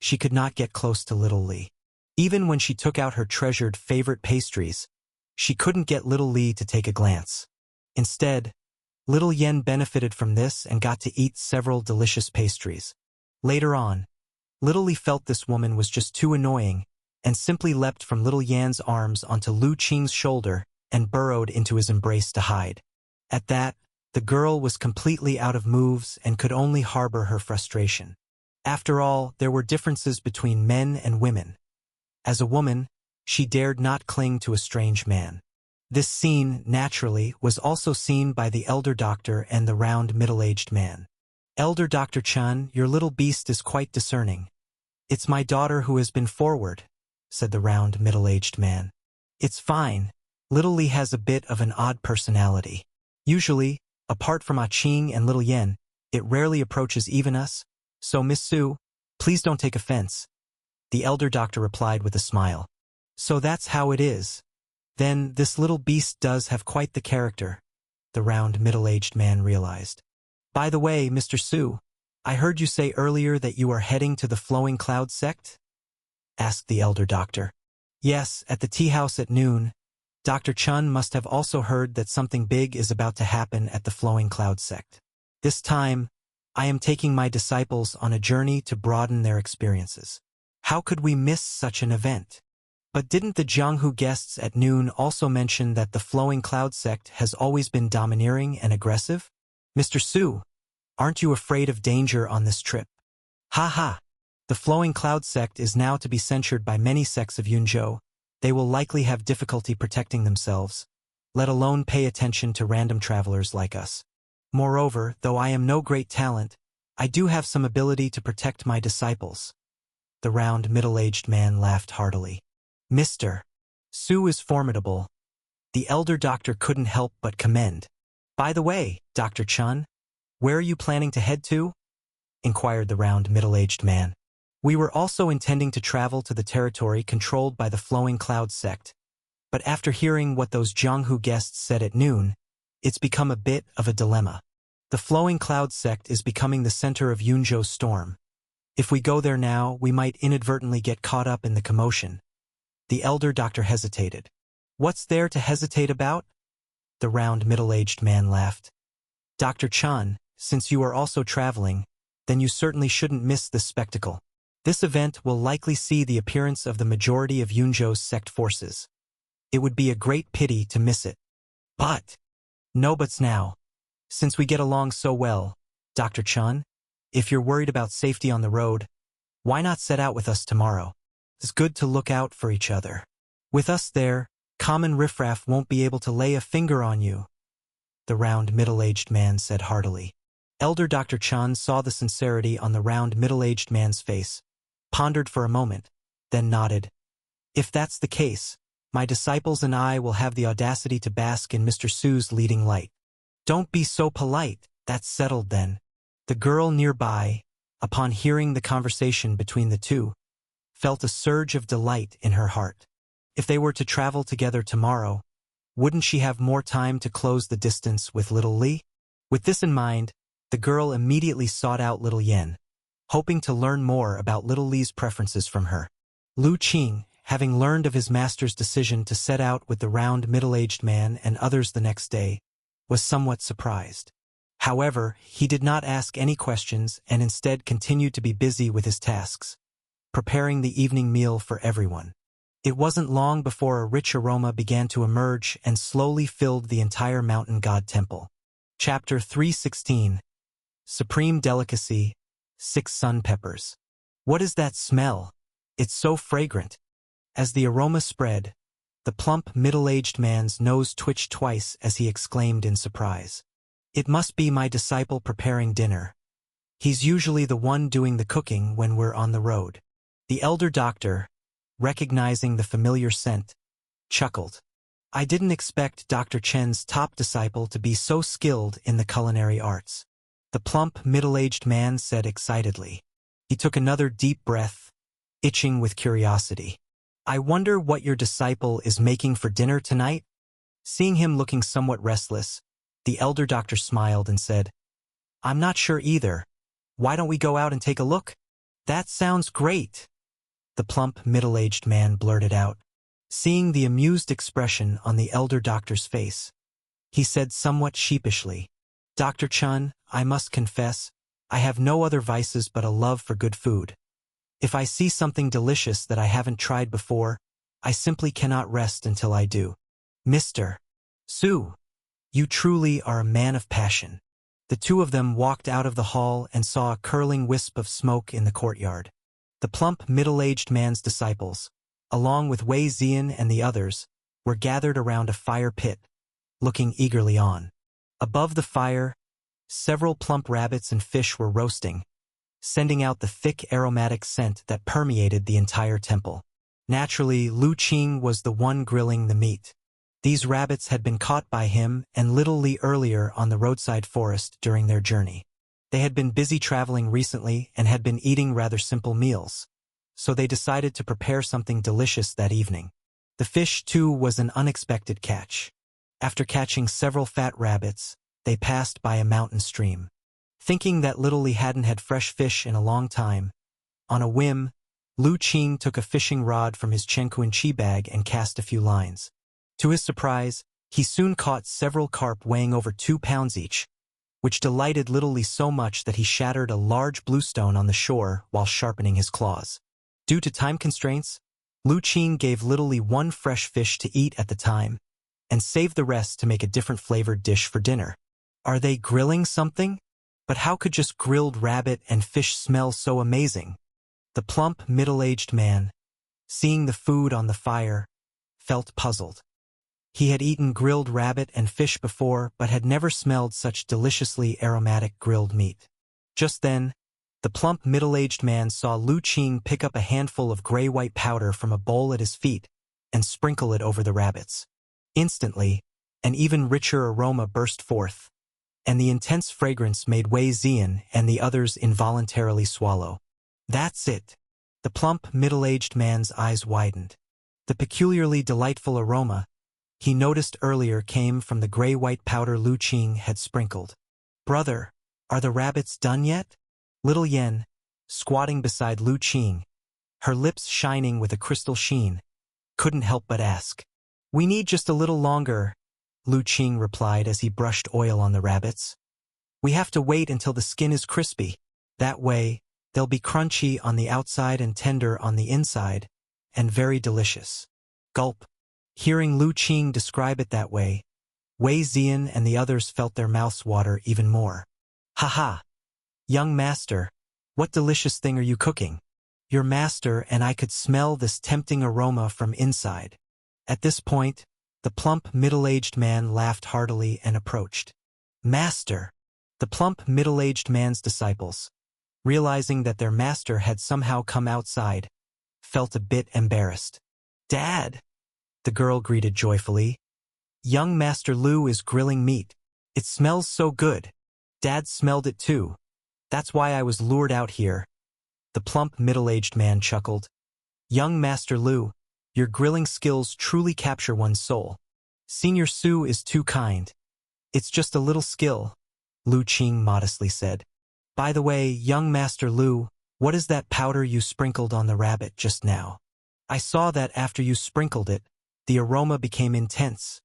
she could not get close to Little Lee. Even when she took out her treasured favorite pastries, she couldn't get Little Lee to take a glance. Instead, Little Yen benefited from this and got to eat several delicious pastries. Later on, Little Lee felt this woman was just too annoying and simply leapt from Little Yan's arms onto Lu Qing's shoulder and burrowed into his embrace to hide. At that, the girl was completely out of moves and could only harbor her frustration. After all, there were differences between men and women. As a woman, she dared not cling to a strange man. This scene, naturally, was also seen by the elder doctor and the round middle-aged man. Elder Dr. Chun, your little beast is quite discerning. It's my daughter who has been forward, said the round middle-aged man. It's fine. Little Lee has a bit of an odd personality. Usually, apart from Ah Ching and Little Yen, it rarely approaches even us, so Miss Su, please don't take offense. The elder doctor replied with a smile. So that's how it is. Then this little beast does have quite the character, the round middle-aged man realized. By the way, Mr. Su, I heard you say earlier that you are heading to the Flowing Cloud sect? Asked the elder doctor. Yes, at the tea house at noon. Dr. Chun must have also heard that something big is about to happen at the Flowing Cloud sect. This time, I am taking my disciples on a journey to broaden their experiences. How could we miss such an event? But didn't the Jianghu guests at noon also mention that the Flowing Cloud sect has always been domineering and aggressive? Mr. Su, aren't you afraid of danger on this trip? Ha ha! The Flowing Cloud sect is now to be censured by many sects of Yunzhou. They will likely have difficulty protecting themselves, let alone pay attention to random travelers like us. Moreover, though I am no great talent, I do have some ability to protect my disciples. The round middle-aged man laughed heartily. Mr. Su is formidable. The elder doctor couldn't help but commend. By the way, Dr. Chun, where are you planning to head to? Inquired the round middle-aged man. We were also intending to travel to the territory controlled by the Flowing Cloud sect, but after hearing what those Jianghu guests said at noon, it's become a bit of a dilemma. The Flowing Cloud sect is becoming the center of Yunzhou's storm. If we go there now, we might inadvertently get caught up in the commotion. The elder doctor hesitated. What's there to hesitate about? The round middle-aged man laughed. Dr. Chun, since you are also traveling, then you certainly shouldn't miss this spectacle. This event will likely see the appearance of the majority of Yunzhou's sect forces. It would be a great pity to miss it. But, no buts now. Since we get along so well, Dr. Chun, if you're worried about safety on the road, why not set out with us tomorrow? It's good to look out for each other. With us there, common riffraff won't be able to lay a finger on you, the round middle-aged man said heartily. Elder Dr. Chun saw the sincerity on the round middle-aged man's face, pondered for a moment, then nodded. If that's the case, my disciples and I will have the audacity to bask in Mr. Su's leading light. Don't be so polite, that's settled then. The girl nearby, upon hearing the conversation between the two, felt a surge of delight in her heart. If they were to travel together tomorrow, wouldn't she have more time to close the distance with little Li? With this in mind, the girl immediately sought out little Yen, hoping to learn more about little Li's preferences from her. Lu Qing, having learned of his master's decision to set out with the round middle-aged man and others the next day, was somewhat surprised. However, he did not ask any questions and instead continued to be busy with his tasks, preparing the evening meal for everyone. It wasn't long before a rich aroma began to emerge and slowly filled the entire mountain god temple. Chapter 316. Supreme Delicacy, 6 Sun Peppers. What is that smell? It's so fragrant. As the aroma spread, the plump middle-aged man's nose twitched twice as he exclaimed in surprise. It must be my disciple preparing dinner. He's usually the one doing the cooking when we're on the road. The elder doctor, recognizing the familiar scent, chuckled. I didn't expect Dr. Chen's top disciple to be so skilled in the culinary arts. The plump, middle-aged man said excitedly. He took another deep breath, itching with curiosity. I wonder what your disciple is making for dinner tonight? Seeing him looking somewhat restless, the elder doctor smiled and said, I'm not sure either. Why don't we go out and take a look? That sounds great. The plump, middle-aged man blurted out. Seeing the amused expression on the elder doctor's face, he said somewhat sheepishly, Dr. Chun, I must confess, I have no other vices but a love for good food. If I see something delicious that I haven't tried before, I simply cannot rest until I do. Mr. Su, you truly are a man of passion. The two of them walked out of the hall and saw a curling wisp of smoke in the courtyard. The plump, middle-aged man's disciples, along with Wei Ziyan and the others, were gathered around a fire pit, looking eagerly on. Above the fire, several plump rabbits and fish were roasting, sending out the thick aromatic scent that permeated the entire temple. Naturally, Lu Qing was the one grilling the meat. These rabbits had been caught by him and little Li earlier on the roadside forest during their journey. They had been busy traveling recently and had been eating rather simple meals, so they decided to prepare something delicious that evening. The fish, too, was an unexpected catch. After catching several fat rabbits, they passed by a mountain stream. Thinking that little Li hadn't had fresh fish in a long time, on a whim, Lu Qing took a fishing rod from his Chenkuan Chi bag and cast a few lines. To his surprise, he soon caught several carp weighing over 2 pounds each, which delighted little Li so much that he shattered a large bluestone on the shore while sharpening his claws. Due to time constraints, Lu Qing gave little Li 1 fresh fish to eat at the time, and saved the rest to make a different flavored dish for dinner. Are they grilling something? But how could just grilled rabbit and fish smell so amazing? The plump, middle-aged man, seeing the food on the fire, felt puzzled. He had eaten grilled rabbit and fish before, but had never smelled such deliciously aromatic grilled meat. Just then, the plump middle-aged man saw Lu Qing pick up a handful of gray-white powder from a bowl at his feet and sprinkle it over the rabbits. Instantly, an even richer aroma burst forth, and the intense fragrance made Wei Ziyan and the others involuntarily swallow. That's it. The plump middle-aged man's eyes widened. The peculiarly delightful aroma he noticed earlier came from the gray-white powder Lu Qing had sprinkled. Brother, are the rabbits done yet? Little Yen, squatting beside Lu Qing, her lips shining with a crystal sheen, couldn't help but ask. We need just a little longer, Lu Qing replied as he brushed oil on the rabbits. We have to wait until the skin is crispy. That way, they'll be crunchy on the outside and tender on the inside, and very delicious. Gulp. Hearing Lu Qing describe it that way, Wei Ziyan and the others felt their mouths water even more. Ha! Young master, what delicious thing are you cooking? Your master and I could smell this tempting aroma from inside. At this point, the plump middle-aged man laughed heartily and approached. Master! The plump middle-aged man's disciples, realizing that their master had somehow come outside, felt a bit embarrassed. Dad! The girl greeted joyfully. Young Master Lu is grilling meat. It smells so good. Dad smelled it too. That's why I was lured out here. The plump middle-aged man chuckled. Young Master Lu, Your grilling skills truly capture one's soul. Senior Su is too kind. It's just a little skill, Lu Qing modestly said. By the way, young Master Lu, what is that powder you sprinkled on the rabbit just now? I saw that after you sprinkled it, the aroma became intense.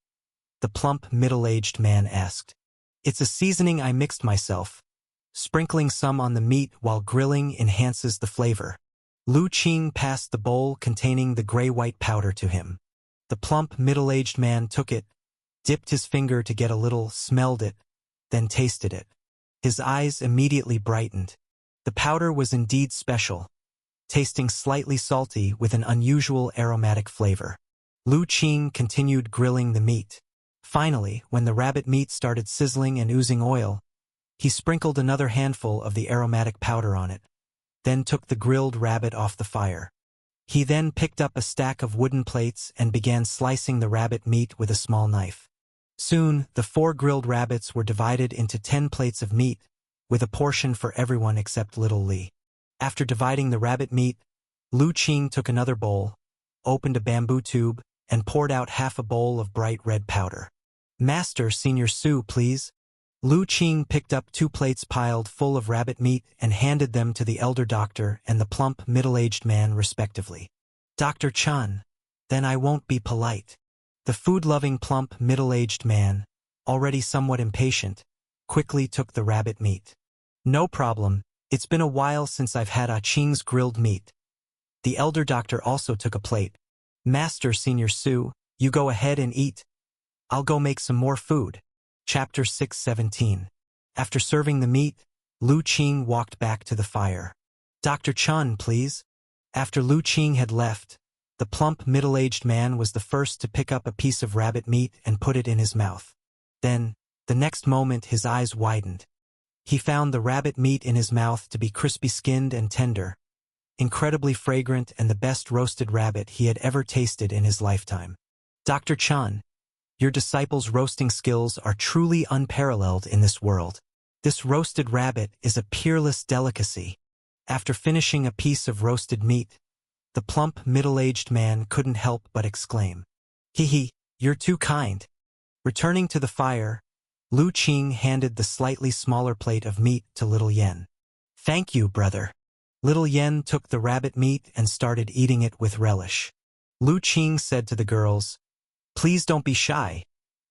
The plump, middle-aged man asked. It's a seasoning I mixed myself. Sprinkling some on the meat while grilling enhances the flavor. Lu Qing passed the bowl containing the gray-white powder to him. The plump, middle-aged man took it, dipped his finger to get a little, smelled it, then tasted it. His eyes immediately brightened. The powder was indeed special, tasting slightly salty with an unusual aromatic flavor. Lu Qing continued grilling the meat. Finally, when the rabbit meat started sizzling and oozing oil, he sprinkled another handful of the aromatic powder on it, then took the grilled rabbit off the fire. He then picked up a stack of wooden plates and began slicing the rabbit meat with a small knife. Soon, the 4 grilled rabbits were divided into 10 plates of meat, with a portion for everyone except little Li. After dividing the rabbit meat, Lu Qing took another bowl, opened a bamboo tube, and poured out half a bowl of bright red powder. Master, Senior Su, please. Lu Qing picked up 2 plates piled full of rabbit meat and handed them to the elder doctor and the plump, middle-aged man respectively. Dr. Chan, then I won't be polite. The food-loving plump, middle-aged man, already somewhat impatient, quickly took the rabbit meat. No problem, it's been a while since I've had Qing's grilled meat. The elder doctor also took a plate. Master, Senior Su, you go ahead and eat. I'll go make some more food. Chapter 617. After serving the meat, Lu Qing walked back to the fire. Dr. Chun, please. After Lu Qing had left, the plump, middle-aged man was the first to pick up a piece of rabbit meat and put it in his mouth. Then, the next moment his eyes widened. He found the rabbit meat in his mouth to be crispy-skinned and tender, incredibly fragrant and the best roasted rabbit he had ever tasted in his lifetime. Dr. Chun, your disciples' roasting skills are truly unparalleled in this world. This roasted rabbit is a peerless delicacy. After finishing a piece of roasted meat, the plump, middle-aged man couldn't help but exclaim, "Hee, you're too kind." Returning to the fire, Lu Qing handed the slightly smaller plate of meat to Little Yen. Thank you, brother. Little Yen took the rabbit meat and started eating it with relish. Lu Qing said to the girls, please don't be shy.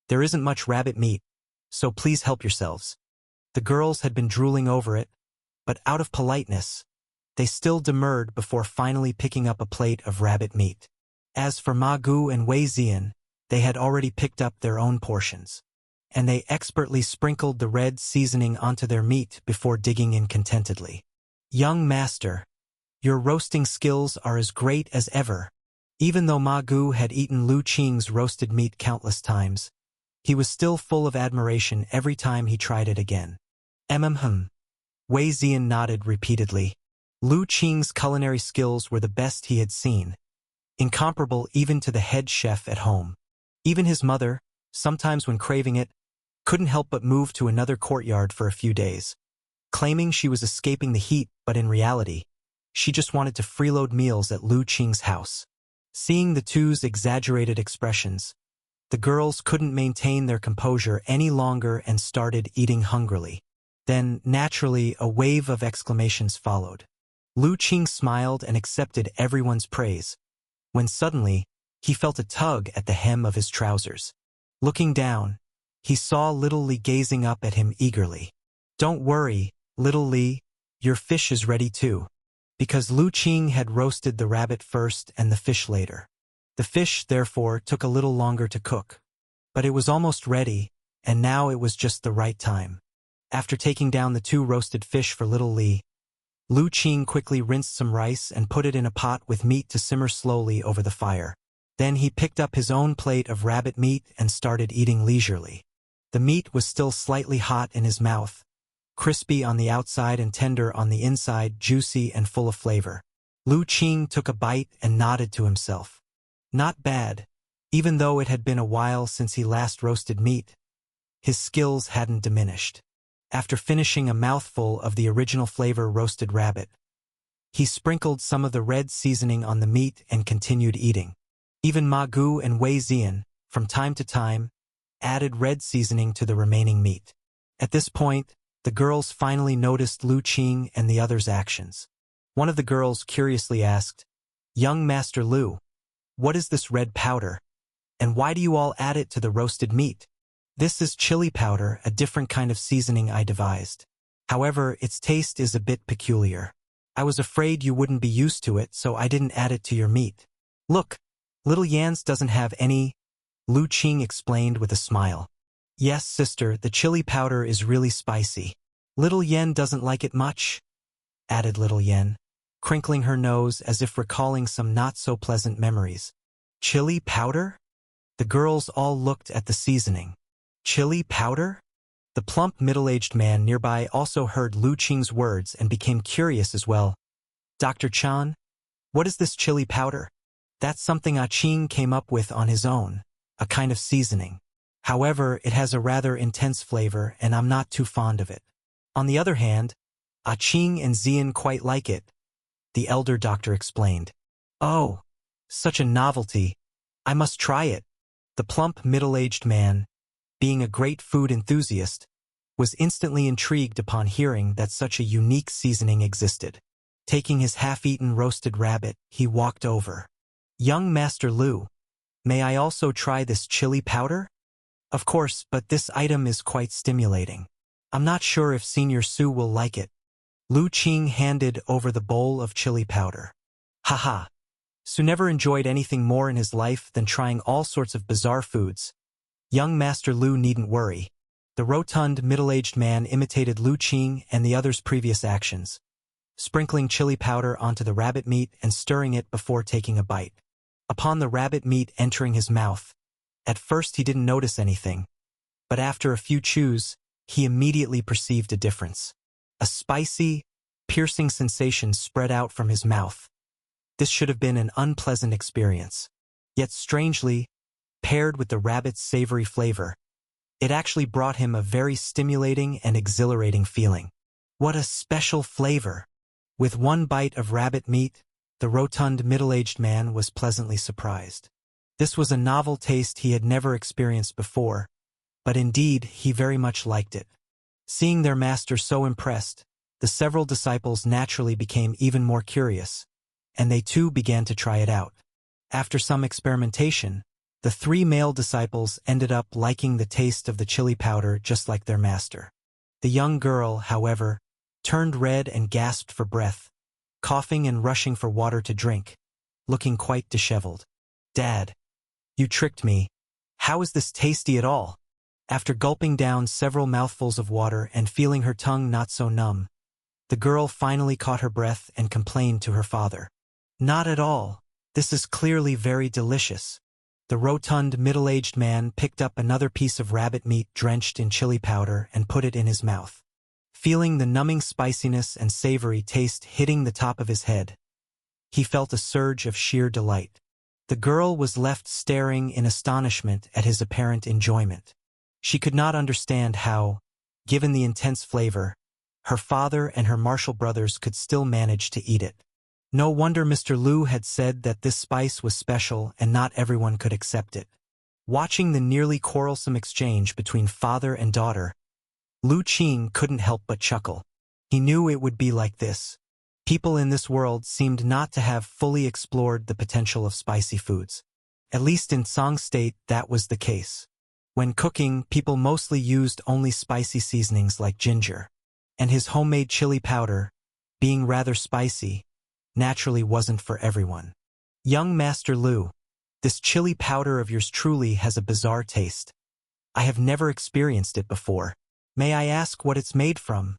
There isn't much rabbit meat, so please help yourselves. The girls had been drooling over it, but out of politeness, they still demurred before finally picking up a plate of rabbit meat. As for Ma Gu and Wei Zian, they had already picked up their own portions, and they expertly sprinkled the red seasoning onto their meat before digging in contentedly. Young master, your roasting skills are as great as ever. Even though Ma Gu had eaten Lu Qing's roasted meat countless times, he was still full of admiration every time he tried it again. Wei Zian nodded repeatedly. Lu Qing's culinary skills were the best he had seen, incomparable even to the head chef at home. Even his mother, sometimes when craving it, couldn't help but move to another courtyard for a few days, claiming she was escaping the heat, but in reality, she just wanted to freeload meals at Lu Qing's house. Seeing the two's exaggerated expressions, the girls couldn't maintain their composure any longer and started eating hungrily. Then, naturally, a wave of exclamations followed. Lu Qing smiled and accepted everyone's praise, when suddenly, he felt a tug at the hem of his trousers. Looking down, he saw little Li gazing up at him eagerly. Don't worry, little Li, your fish is ready too. Because Lu Qing had roasted the rabbit first and the fish later. The fish, therefore, took a little longer to cook. But it was almost ready, and now it was just the right time. After taking down the 2 roasted fish for little Li, Lu Qing quickly rinsed some rice and put it in a pot with meat to simmer slowly over the fire. Then he picked up his own plate of rabbit meat and started eating leisurely. The meat was still slightly hot in his mouth, crispy on the outside and tender on the inside, juicy and full of flavor. Lu Qing took a bite and nodded to himself. Not bad, even though it had been a while since he last roasted meat. His skills hadn't diminished. After finishing a mouthful of the original flavor roasted rabbit, he sprinkled some of the red seasoning on the meat and continued eating. Even Ma Gu and Wei Zian, from time to time, added red seasoning to the remaining meat. At this point, the girls finally noticed Lu Qing and the others' actions. One of the girls curiously asked, "Young Master Lu, what is this red powder? And why do you all add it to the roasted meat?" "This is chili powder, a different kind of seasoning I devised. However, its taste is a bit peculiar. I was afraid you wouldn't be used to it, so I didn't add it to your meat. Look, little Yan's doesn't have any," Lu Qing explained with a smile. "Yes, sister, the chili powder is really spicy. Little Yan doesn't like it much," added little Yan, crinkling her nose as if recalling some not-so-pleasant memories. "Chili powder?" The girls all looked at the seasoning. "Chili powder?" The plump middle-aged man nearby also heard Lu Qing's words and became curious as well. "Dr. Chan, what is this chili powder?" "That's something Ah Qing came up with on his own, a kind of seasoning. However, it has a rather intense flavor and I'm not too fond of it. On the other hand, Ah Qing and Zian quite like it," the elder doctor explained. "Oh, such a novelty. I must try it." The plump middle-aged man, being a great food enthusiast, was instantly intrigued upon hearing that such a unique seasoning existed. Taking his half-eaten roasted rabbit, he walked over. "Young Master Lu, may I also try this chili powder?" "Of course, but this item is quite stimulating. I'm not sure if Senior Su will like it." Lu Qing handed over the bowl of chili powder. Haha. Su never enjoyed anything more in his life than trying all sorts of bizarre foods. Young Master Lu needn't worry. The rotund, middle-aged man imitated Lu Qing and the others' previous actions, sprinkling chili powder onto the rabbit meat and stirring it before taking a bite. Upon the rabbit meat entering his mouth, at first he didn't notice anything, but after a few chews, he immediately perceived a difference. A spicy, piercing sensation spread out from his mouth. This should have been an unpleasant experience. Yet strangely, paired with the rabbit's savory flavor, it actually brought him a very stimulating and exhilarating feeling. What a special flavor! With one bite of rabbit meat, the rotund middle-aged man was pleasantly surprised. This was a novel taste he had never experienced before, but indeed he very much liked it. Seeing their master so impressed, the several disciples naturally became even more curious, and they too began to try it out. After some experimentation, the 3 male disciples ended up liking the taste of the chili powder just like their master. The young girl, however, turned red and gasped for breath, coughing and rushing for water to drink, looking quite disheveled. "Dad, you tricked me. How is this tasty at all?" After gulping down several mouthfuls of water and feeling her tongue not so numb, the girl finally caught her breath and complained to her father. "Not at all. This is clearly very delicious." The rotund, middle-aged man picked up another piece of rabbit meat drenched in chili powder and put it in his mouth. Feeling the numbing spiciness and savory taste hitting the top of his head, he felt a surge of sheer delight. The girl was left staring in astonishment at his apparent enjoyment. She could not understand how, given the intense flavor, her father and her martial brothers could still manage to eat it. No wonder Mr. Lu had said that this spice was special and not everyone could accept it. Watching the nearly quarrelsome exchange between father and daughter, Lu Qing couldn't help but chuckle. He knew it would be like this. People in this world seemed not to have fully explored the potential of spicy foods. At least in Song State, that was the case. When cooking, people mostly used only spicy seasonings like ginger, and his homemade chili powder, being rather spicy, naturally wasn't for everyone. "Young Master Lu, this chili powder of yours truly has a bizarre taste. I have never experienced it before. May I ask what it's made from?"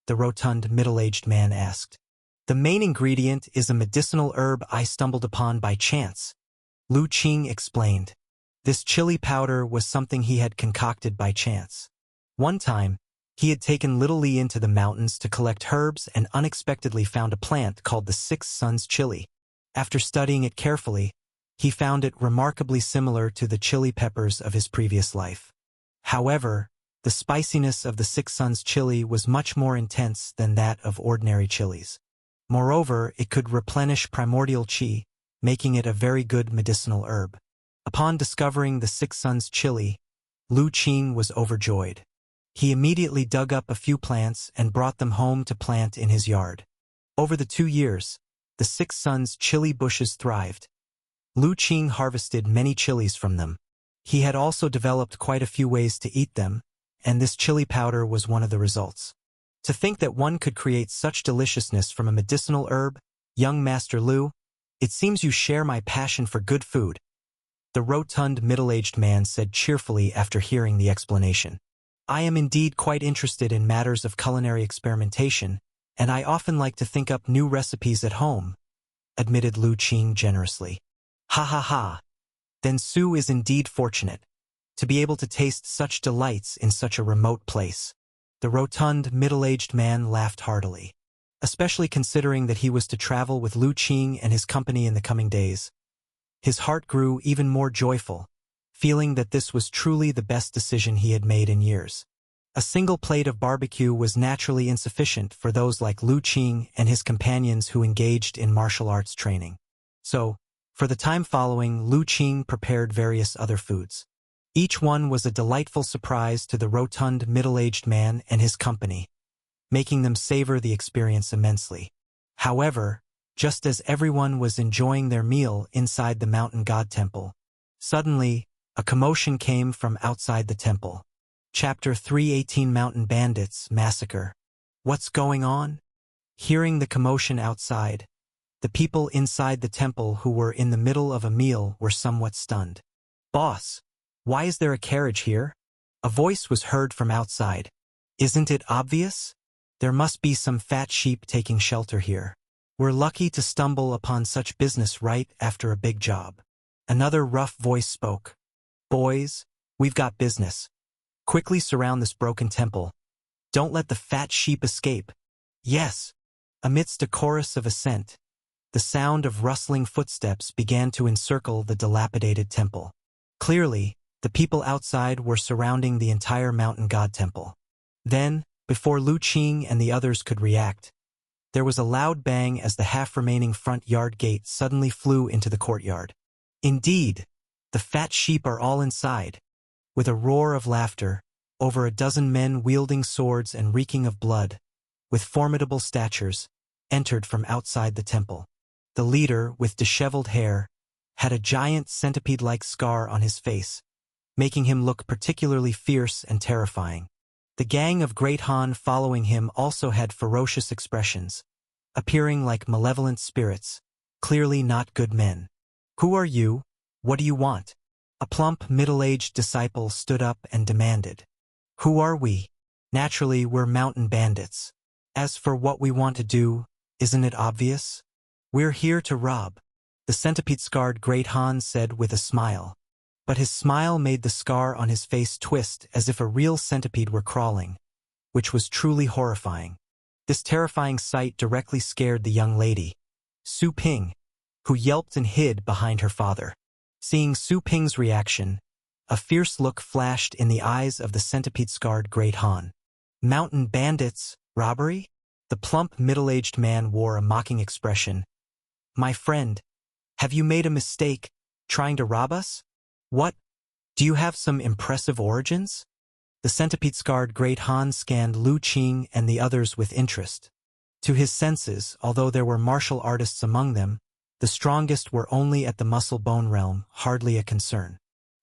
the rotund middle-aged man asked. "The main ingredient is a medicinal herb I stumbled upon by chance," Lu Qing explained. This chili powder was something he had concocted by chance. One time, he had taken Little Li into the mountains to collect herbs and unexpectedly found a plant called the Six Suns chili. After studying it carefully, he found it remarkably similar to the chili peppers of his previous life. However, the spiciness of the Six Suns chili was much more intense than that of ordinary chilies. Moreover, it could replenish primordial qi, making it a very good medicinal herb. Upon discovering the Six Suns chili, Lu Qing was overjoyed. He immediately dug up a few plants and brought them home to plant in his yard. Over the 2 years, the Six Suns chili bushes thrived. Lu Qing harvested many chilies from them. He had also developed quite a few ways to eat them, and this chili powder was one of the results. To think that one could create such deliciousness from a medicinal herb, young Master Lu, it seems you share my passion for good food, the rotund middle-aged man said cheerfully after hearing the explanation. I am indeed quite interested in matters of culinary experimentation, and I often like to think up new recipes at home, admitted Lu Qing generously. Ha ha ha. Then Su is indeed fortunate to be able to taste such delights in such a remote place. The rotund, middle-aged man laughed heartily, especially considering that he was to travel with Lu Qing and his company in the coming days. His heart grew even more joyful, feeling that this was truly the best decision he had made in years. A single plate of barbecue was naturally insufficient for those like Lu Qing and his companions who engaged in martial arts training. So, for the time following, Lu Qing prepared various other foods. Each one was a delightful surprise to the rotund middle-aged man and his company, making them savor the experience immensely. However, just as everyone was enjoying their meal inside the mountain god temple, suddenly, a commotion came from outside the temple. Chapter 318 Mountain Bandits Massacre. What's going on? Hearing the commotion outside, the people inside the temple who were in the middle of a meal were somewhat stunned. Boss, why is there a carriage here? A voice was heard from outside. Isn't it obvious? There must be some fat sheep taking shelter here. We're lucky to stumble upon such business right after a big job. Another rough voice spoke. Boys, we've got business. Quickly surround this broken temple. Don't let the fat sheep escape. Yes. Amidst a chorus of assent, the sound of rustling footsteps began to encircle the dilapidated temple. Clearly, the people outside were surrounding the entire mountain god temple. Then, before Lu Qing and the others could react, there was a loud bang as the half-remaining front yard gate suddenly flew into the courtyard. Indeed, the fat sheep are all inside. With a roar of laughter, over a dozen men wielding swords and reeking of blood, with formidable statures, entered from outside the temple. The leader, with disheveled hair, had a giant centipede-like scar on his face, making him look particularly fierce and terrifying. The gang of Great Han following him also had ferocious expressions, appearing like malevolent spirits, clearly not good men. Who are you? What do you want? A plump, middle-aged disciple stood up and demanded. Who are we? Naturally, we're mountain bandits. As for what we want to do, isn't it obvious? We're here to rob, the centipede-scarred Great Han said with a smile. But his smile made the scar on his face twist as if a real centipede were crawling, which was truly horrifying. This terrifying sight directly scared the young lady, Su Ping, who yelped and hid behind her father. Seeing Su Ping's reaction, a fierce look flashed in the eyes of the centipede-scarred Great Han. Mountain bandits, robbery? The plump, middle-aged man wore a mocking expression. My friend, have you made a mistake, trying to rob us? What? Do you have some impressive origins? The centipede-scarred Great Han scanned Lu Qing and the others with interest. To his senses, although there were martial artists among them, the strongest were only at the muscle-bone realm, hardly a concern.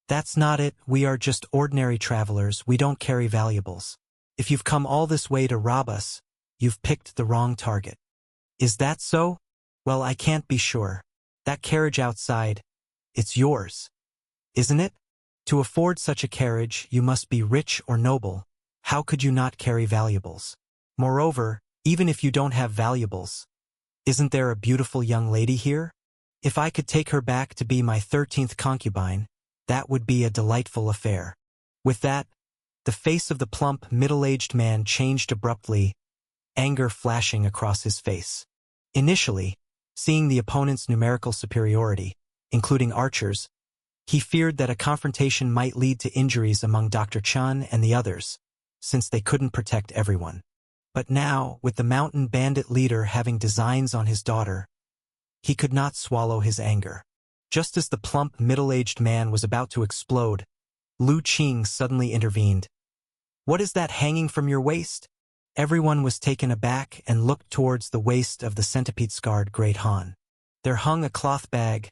That's not it, we are just ordinary travelers, we don't carry valuables. If you've come all this way to rob us, you've picked the wrong target. Is that so? Well, I can't be sure. That carriage outside, it's yours. Isn't it? To afford such a carriage, you must be rich or noble. How could you not carry valuables? Moreover, even if you don't have valuables, isn't there a beautiful young lady here? If I could take her back to be my 13th concubine, that would be a delightful affair. With that, the face of the plump, middle-aged man changed abruptly, anger flashing across his face. Initially, seeing the opponent's numerical superiority, including archers, he feared that a confrontation might lead to injuries among Dr. Chun and the others, since they couldn't protect everyone. But now, with the mountain bandit leader having designs on his daughter, He could not swallow his anger. Just as the plump, middle-aged man was about to explode, Lu Qing suddenly intervened. "What is that hanging from your waist?" Everyone was taken aback and looked towards the waist of the centipede-scarred Great Han. There hung a cloth bag,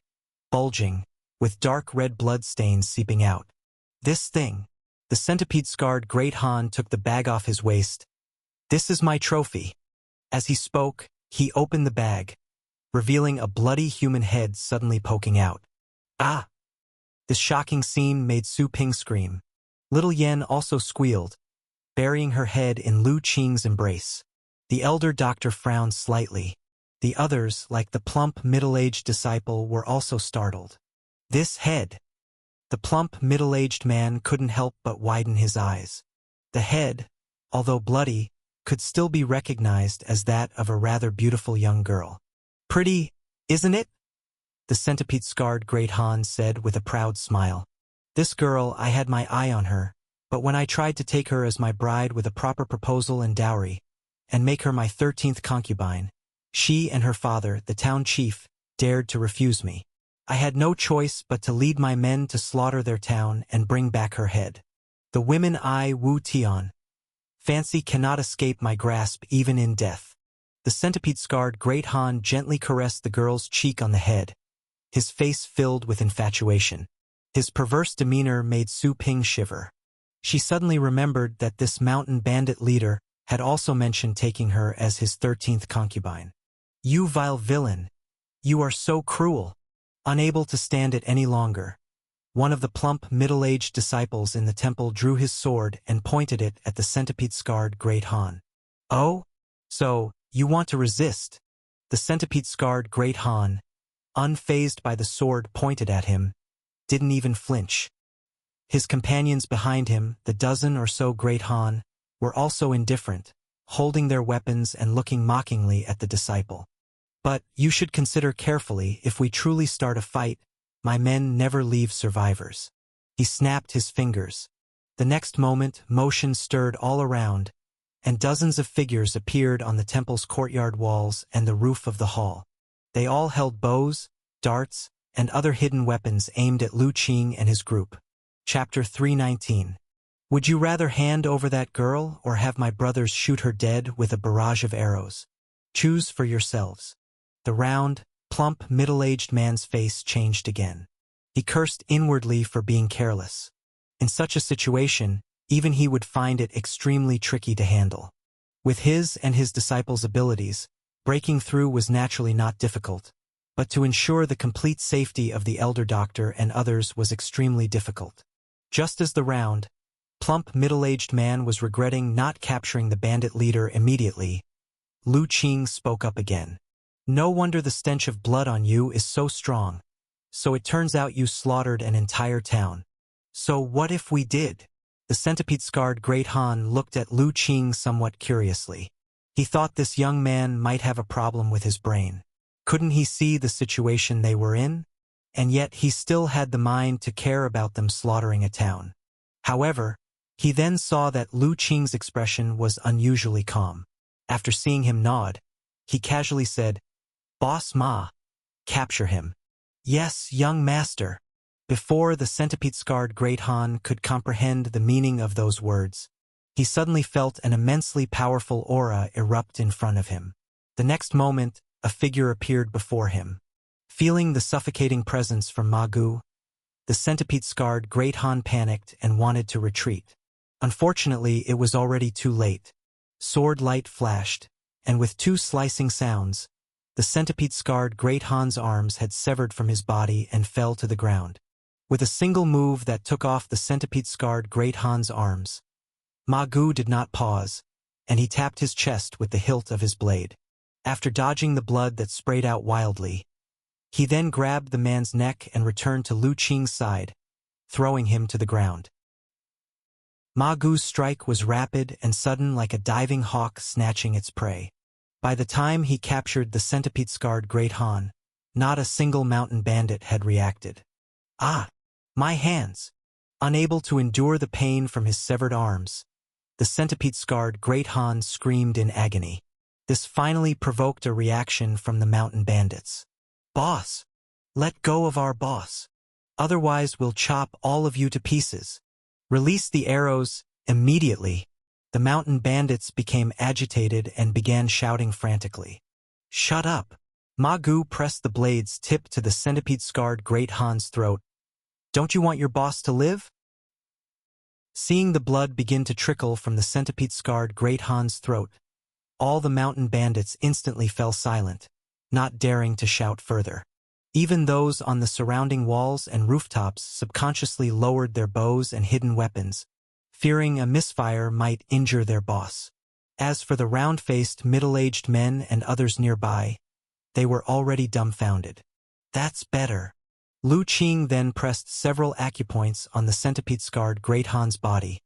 bulging, with dark red blood stains seeping out. "This thing." The centipede-scarred Great Han took the bag off his waist. "This is my trophy." As he spoke, he opened the bag, revealing a bloody human head suddenly poking out. "Ah!" This shocking scene made Su Ping scream. Little Yen also squealed, burying her head in Lu Qing's embrace. The elder doctor frowned slightly. The others, like the plump, middle-aged disciple, were also startled. "This head." The plump, middle-aged man couldn't help but widen his eyes. The head, although bloody, could still be recognized as that of a rather beautiful young girl. "Pretty, isn't it?" The centipede-scarred Great Han said with a proud smile. "This girl, I had my eye on her, but when I tried to take her as my bride with a proper proposal and dowry, and make her my 13th concubine, she and her father, the town chief, dared to refuse me. I had no choice but to lead my men to slaughter their town and bring back her head. The women I Wu Tian fancy cannot escape my grasp even in death." The centipede-scarred Great Han gently caressed the girl's cheek on the head, his face filled with infatuation. His perverse demeanor made Su Ping shiver. She suddenly remembered that this mountain bandit leader had also mentioned taking her as his 13th concubine. "You vile villain! You are so cruel!" Unable to stand it any longer, one of the plump, middle-aged disciples in the temple drew his sword and pointed it at the centipede-scarred Great Han. "Oh? So, you want to resist?" The centipede-scarred Great Han, unfazed by the sword pointed at him, didn't even flinch. His companions behind him, the dozen or so Great Han, were also indifferent, holding their weapons and looking mockingly at the disciple. "But you should consider carefully, if we truly start a fight, my men never leave survivors." He snapped his fingers. The next moment, motion stirred all around, and dozens of figures appeared on the temple's courtyard walls and the roof of the hall. They all held bows, darts, and other hidden weapons aimed at Lu Qing and his group. Chapter 319. "Would you rather hand over that girl or have my brothers shoot her dead with a barrage of arrows? Choose for yourselves." The round, plump, middle-aged man's face changed again. He cursed inwardly for being careless. In such a situation, even he would find it extremely tricky to handle. With his and his disciples' abilities, breaking through was naturally not difficult, but to ensure the complete safety of the elder doctor and others was extremely difficult. Just as the round, plump, middle-aged man was regretting not capturing the bandit leader immediately, Lu Qing spoke up again. "No wonder the stench of blood on you is so strong. So it turns out you slaughtered an entire town. So what if we did?" The centipede-scarred Great Han looked at Lu Qing somewhat curiously. He thought this young man might have a problem with his brain. Couldn't he see the situation they were in? And yet he still had the mind to care about them slaughtering a town. However, he then saw that Lu Qing's expression was unusually calm. After seeing him nod, he casually said, "Boss Ma, capture him." "Yes, young master." Before the centipede-scarred Great Han could comprehend the meaning of those words, he suddenly felt an immensely powerful aura erupt in front of him. The next moment, a figure appeared before him. Feeling the suffocating presence from Ma Gu, the centipede-scarred Great Han panicked and wanted to retreat. Unfortunately, it was already too late. Sword light flashed, and with two slicing sounds, the centipede-scarred Great Han's arms had severed from his body and fell to the ground. With a single move that took off the centipede-scarred Great Han's arms, Ma Gu did not pause, and he tapped his chest with the hilt of his blade. After dodging the blood that sprayed out wildly, he then grabbed the man's neck and returned to Lu Qing's side, throwing him to the ground. Ma Gu's strike was rapid and sudden like a diving hawk snatching its prey. By the time he captured the centipede-scarred Great Han, not a single mountain bandit had reacted. "Ah! My hands!" Unable to endure the pain from his severed arms, the centipede-scarred Great Han screamed in agony. This finally provoked a reaction from the mountain bandits. "Boss! Let go of our boss. Otherwise we'll chop all of you to pieces. Release the arrows immediately." The mountain bandits became agitated and began shouting frantically. "Shut up." Magu pressed the blade's tip to the centipede-scarred Great Han's throat. "Don't you want your boss to live?" Seeing the blood begin to trickle from the centipede-scarred Great Han's throat, all the mountain bandits instantly fell silent, not daring to shout further. Even those on the surrounding walls and rooftops subconsciously lowered their bows and hidden weapons, fearing a misfire might injure their boss. As for the round-faced, middle-aged men and others nearby, they were already dumbfounded. "That's better." Lu Qing then pressed several acupoints on the centipede-scarred Great Han's body,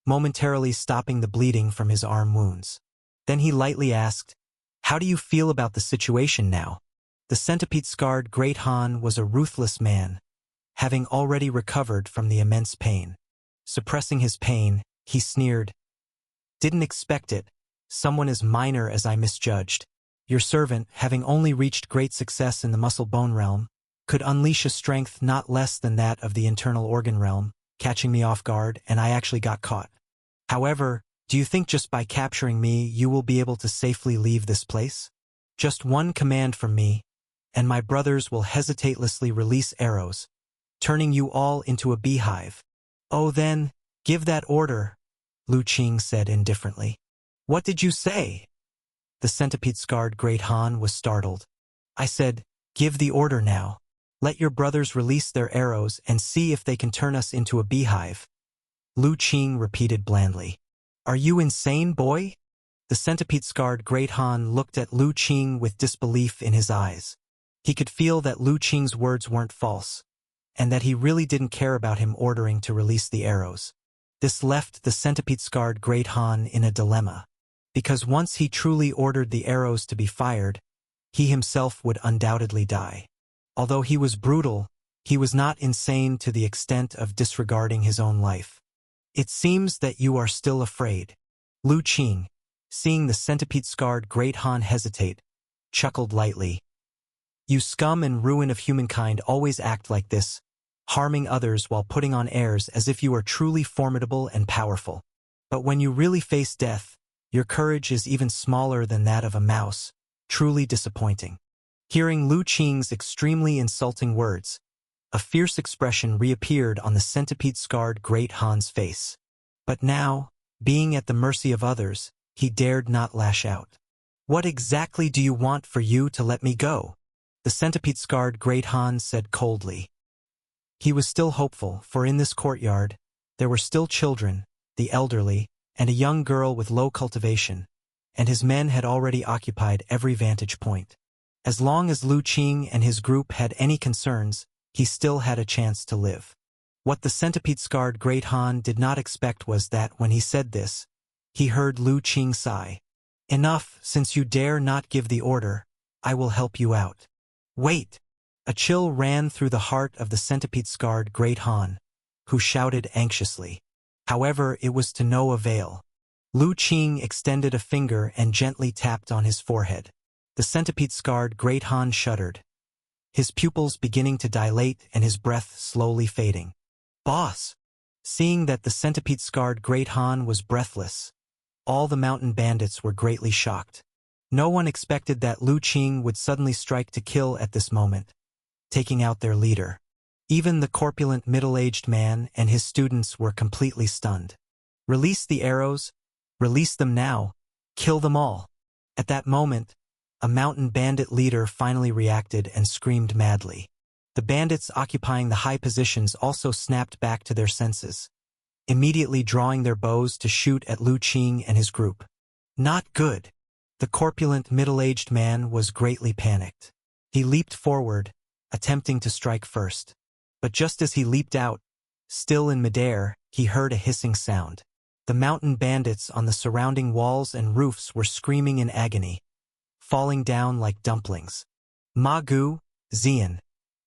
momentarily stopping the bleeding from his arm wounds. Then he lightly asked, "How do you feel about the situation now?" The centipede-scarred Great Han was a ruthless man, having already recovered from the immense pain. Suppressing his pain, he sneered, "Didn't expect it. Someone as minor as I misjudged. Your servant, having only reached great success in the muscle-bone realm, could unleash a strength not less than that of the internal organ realm, catching me off guard, and I actually got caught. However, do you think just by capturing me you will be able to safely leave this place? Just one command from me, and my brothers will hesitatelessly release arrows, turning you all into a beehive." "Oh then, give that order," Lu Qing said indifferently. "What did you say?" The centipede-scarred Great Han was startled. "I said, give the order now. Let your brothers release their arrows and see if they can turn us into a beehive." Lu Qing repeated blandly. "Are you insane, boy?" The centipede-scarred Great Han looked at Lu Qing with disbelief in his eyes. He could feel that Lu Qing's words weren't false, and that he really didn't care about him ordering to release the arrows. This left the centipede-scarred Great Han in a dilemma, because once he truly ordered the arrows to be fired, he himself would undoubtedly die. Although he was brutal, he was not insane to the extent of disregarding his own life. "It seems that you are still afraid." Lu Qing, seeing the centipede-scarred Great Han hesitate, chuckled lightly. "You scum and ruin of humankind always act like this, harming others while putting on airs as if you are truly formidable and powerful. But when you really face death, your courage is even smaller than that of a mouse, truly disappointing." Hearing Lu Qing's extremely insulting words, a fierce expression reappeared on the centipede-scarred Great Han's face. But now, being at the mercy of others, he dared not lash out. "What exactly do you want for you to let me go?" The centipede-scarred Great Han said coldly. He was still hopeful, for in this courtyard, there were still children, the elderly, and a young girl with low cultivation, and his men had already occupied every vantage point. As long as Lu Qing and his group had any concerns, he still had a chance to live. What the centipede-scarred Great Han did not expect was that, when he said this, he heard Lu Qing sigh. "Enough, since you dare not give the order, I will help you out." "Wait!" A chill ran through the heart of the centipede-scarred Great Han, who shouted anxiously. However, it was to no avail. Lu Qing extended a finger and gently tapped on his forehead. The centipede-scarred Great Han shuddered, his pupils beginning to dilate and his breath slowly fading. "Boss!" Seeing that the centipede-scarred Great Han was breathless, all the mountain bandits were greatly shocked. No one expected that Lu Qing would suddenly strike to kill at this moment, taking out their leader. Even the corpulent middle-aged man and his students were completely stunned. "Release the arrows, release them now, kill them all." At that moment, a mountain bandit leader finally reacted and screamed madly. The bandits occupying the high positions also snapped back to their senses, immediately drawing their bows to shoot at Lu Qing and his group. "Not good." The corpulent middle-aged man was greatly panicked. He leaped forward, attempting to strike first. But just as he leaped out, still in midair, he heard a hissing sound. The mountain bandits on the surrounding walls and roofs were screaming in agony, falling down like dumplings. "Magu, Xian.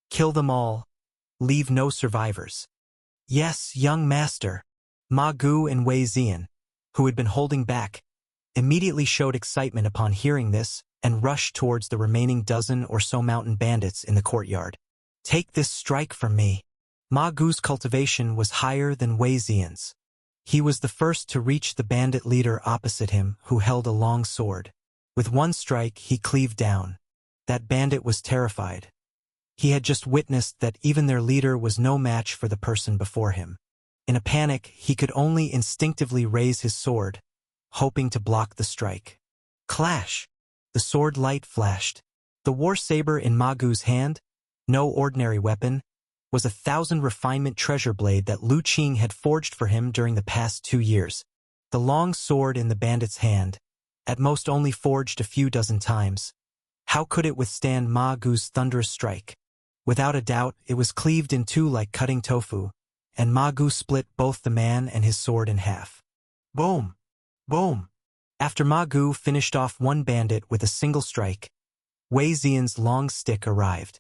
Kill them all. Leave no survivors." "Yes, young master." Magu and Wei Xian, who had been holding back, immediately showed excitement upon hearing this and rushed towards the remaining dozen or so mountain bandits in the courtyard. "Take this strike from me." Ma Gu's cultivation was higher than Wei Xian's. He was the first to reach the bandit leader opposite him, who held a long sword. With one strike, he cleaved down. That bandit was terrified. He had just witnessed that even their leader was no match for the person before him. In a panic, he could only instinctively raise his sword, hoping to block the strike. Clash! The sword light flashed. The war saber in Ma Gu's hand, no ordinary weapon, was a 1,000 refinement treasure blade that Lu Qing had forged for him during the past 2 years. The long sword in the bandit's hand, at most only forged a few dozen times. How could it withstand Ma Gu's thunderous strike? Without a doubt, it was cleaved in two like cutting tofu, and Ma Gu split both the man and his sword in half. Boom! Boom! After Ma Gu finished off one bandit with a single strike, Wei Xian's long stick arrived.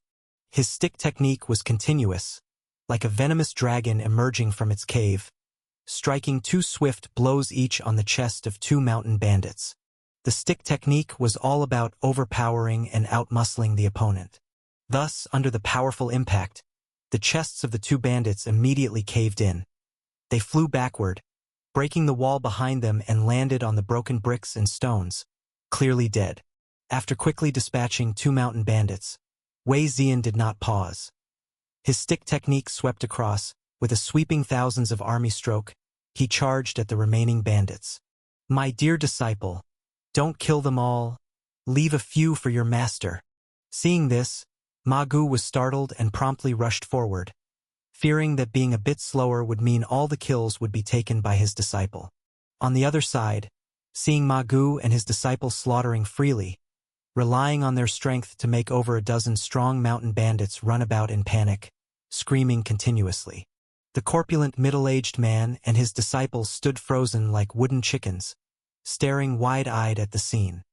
His stick technique was continuous, like a venomous dragon emerging from its cave, striking 2 swift blows each on the chest of 2 mountain bandits. The stick technique was all about overpowering and outmuscling the opponent. Thus, under the powerful impact, the chests of the 2 bandits immediately caved in. They flew backward, breaking the wall behind them, and landed on the broken bricks and stones, clearly dead. After quickly dispatching 2 mountain bandits, Wei Xian did not pause. His stick technique swept across. With a sweeping thousands of army stroke, he charged at the remaining bandits. "My dear disciple, don't kill them all. Leave a few for your master." Seeing this, Ma Gu was startled and promptly rushed forward, fearing that being a bit slower would mean all the kills would be taken by his disciple. On the other side, seeing Ma Gu and his disciple slaughtering freely, relying on their strength to make over a dozen strong mountain bandits run about in panic, screaming continuously. The corpulent middle-aged man and his disciples stood frozen like wooden chickens, staring wide-eyed at the scene.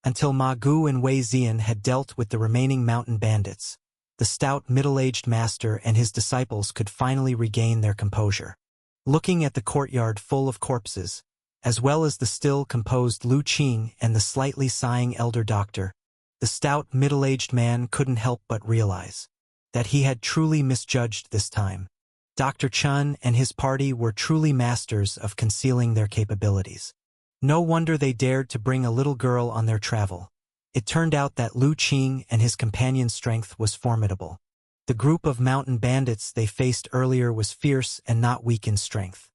Until Ma Gu and Wei Xian had dealt with the remaining mountain bandits, the stout middle-aged master and his disciples could finally regain their composure. Looking at the courtyard full of corpses, as well as the still composed Lu Qing and the slightly sighing elder doctor, the stout middle-aged man couldn't help but realize that he had truly misjudged this time. Dr. Chun and his party were truly masters of concealing their capabilities. No wonder they dared to bring a little girl on their travel. It turned out that Lu Qing and his companion's strength was formidable. The group of mountain bandits they faced earlier was fierce and not weak in strength.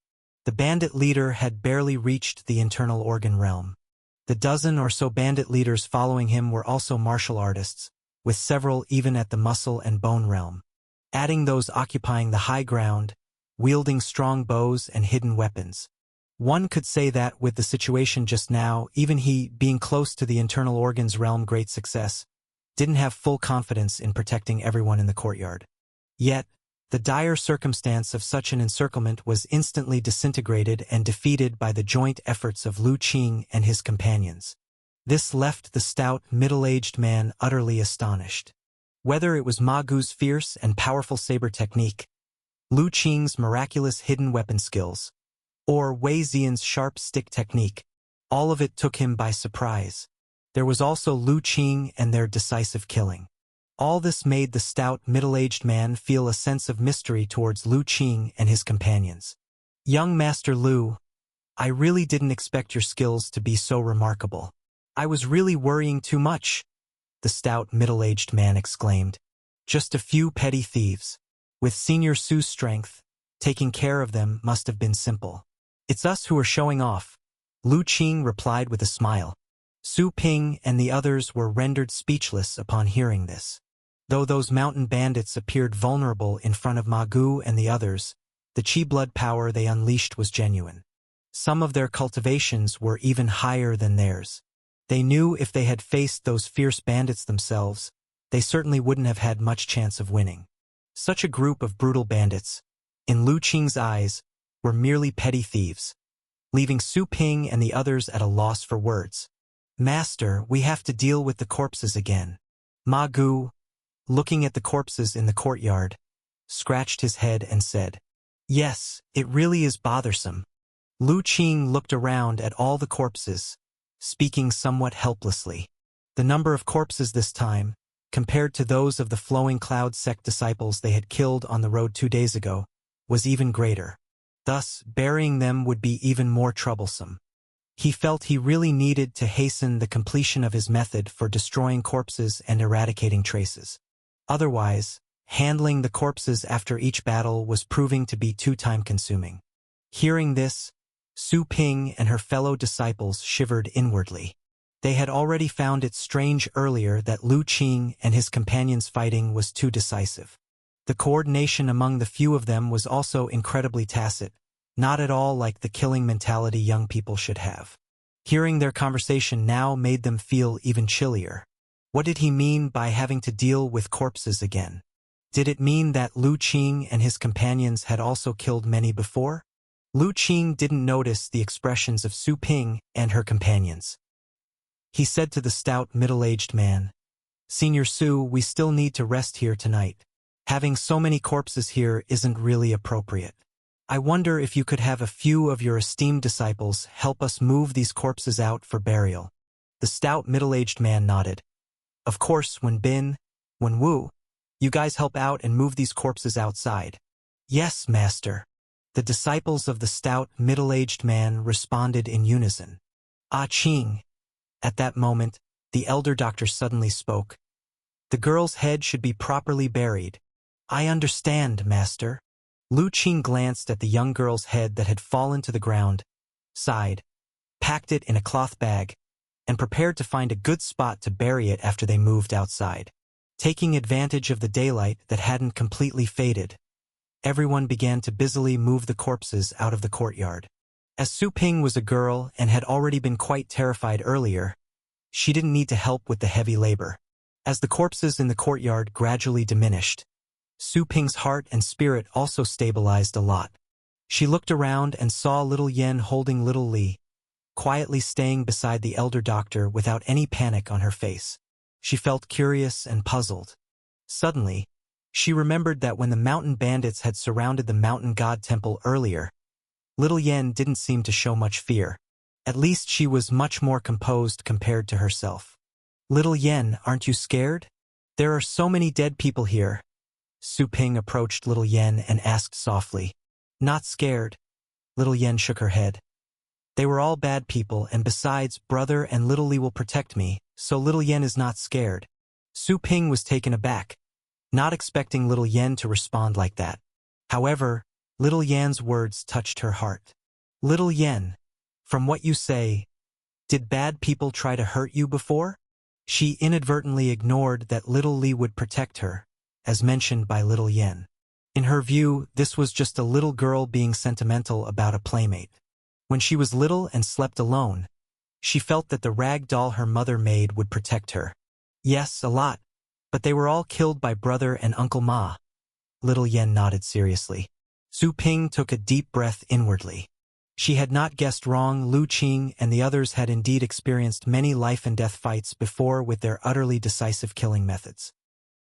The bandit leader had barely reached the internal organ realm. The dozen or so bandit leaders following him were also martial artists, with several even at the muscle and bone realm. Adding those occupying the high ground, wielding strong bows and hidden weapons. One could say that with the situation just now, even he, being close to the internal organs realm great success, didn't have full confidence in protecting everyone in the courtyard. Yet, the dire circumstance of such an encirclement was instantly disintegrated and defeated by the joint efforts of Lu Qing and his companions. This left the stout, middle-aged man utterly astonished. Whether it was Ma Gu's fierce and powerful saber technique, Lu Qing's miraculous hidden weapon skills, or Wei Xian's sharp stick technique, all of it took him by surprise. There was also Lu Qing and their decisive killing. All this made the stout, middle-aged man feel a sense of mystery towards Lu Qing and his companions. "Young Master Lu, I really didn't expect your skills to be so remarkable. I was really worrying too much," the stout, middle-aged man exclaimed. "Just a few petty thieves. With Senior Su's strength, taking care of them must have been simple." "It's us who are showing off," Lu Qing replied with a smile. Su Ping and the others were rendered speechless upon hearing this. Though those mountain bandits appeared vulnerable in front of Ma Gu and the others, the qi blood power they unleashed was genuine. Some of their cultivations were even higher than theirs. They knew if they had faced those fierce bandits themselves, they certainly wouldn't have had much chance of winning. Such a group of brutal bandits, in Lu Qing's eyes, were merely petty thieves, leaving Su Ping and the others at a loss for words. "Master, we have to deal with the corpses again." Ma Gu, looking at the corpses in the courtyard, scratched his head and said, "Yes, it really is bothersome." Lu Qing looked around at all the corpses, speaking somewhat helplessly. The number of corpses this time, compared to those of the Flowing Cloud sect disciples they had killed on the road 2 days ago, was even greater. Thus, burying them would be even more troublesome. He felt he really needed to hasten the completion of his method for destroying corpses and eradicating traces. Otherwise, handling the corpses after each battle was proving to be too time-consuming. Hearing this, Su Ping and her fellow disciples shivered inwardly. They had already found it strange earlier that Lu Qing and his companions' fighting was too decisive. The coordination among the few of them was also incredibly tacit, not at all like the killing mentality young people should have. Hearing their conversation now made them feel even chillier. What did he mean by having to deal with corpses again? Did it mean that Lu Qing and his companions had also killed many before? Lu Qing didn't notice the expressions of Su Ping and her companions. He said to the stout middle-aged man, "Senior Su, we still need to rest here tonight. Having so many corpses here isn't really appropriate. I wonder if you could have a few of your esteemed disciples help us move these corpses out for burial." The stout middle-aged man nodded. "Of course, Wen Wu, you guys help out and move these corpses outside." "Yes, master." The disciples of the stout middle-aged man responded in unison. "Ah Qing." At that moment, the elder doctor suddenly spoke. "The girl's head should be properly buried." "I understand, master." Lu Qing glanced at the young girl's head that had fallen to the ground, sighed, packed it in a cloth bag, and prepared to find a good spot to bury it after they moved outside. Taking advantage of the daylight that hadn't completely faded, everyone began to busily move the corpses out of the courtyard. As Su Ping was a girl and had already been quite terrified earlier, she didn't need to help with the heavy labor. As the corpses in the courtyard gradually diminished, Su Ping's heart and spirit also stabilized a lot. She looked around and saw little Yen holding little Li, quietly staying beside the elder doctor without any panic on her face. She felt curious and puzzled. Suddenly, she remembered that when the mountain bandits had surrounded the mountain god temple earlier, little Yen didn't seem to show much fear. At least she was much more composed compared to herself. "Little Yen, aren't you scared? There are so many dead people here." Su Ping approached little Yen and asked softly. "Not scared." Little Yen shook her head. "They were all bad people, and besides, brother and little Li will protect me, so little Yen is not scared." Su Ping was taken aback, not expecting little Yen to respond like that. However, little Yen's words touched her heart. "Little Yen, from what you say, did bad people try to hurt you before?" She inadvertently ignored that little Li would protect her, as mentioned by little Yen. In her view, this was just a little girl being sentimental about a playmate. When she was little and slept alone, she felt that the rag doll her mother made would protect her. "Yes, a lot, but they were all killed by brother and Uncle Ma." Little Yen nodded seriously. Su Ping took a deep breath inwardly. She had not guessed wrong. Lu Qing and the others had indeed experienced many life-and-death fights before with their utterly decisive killing methods.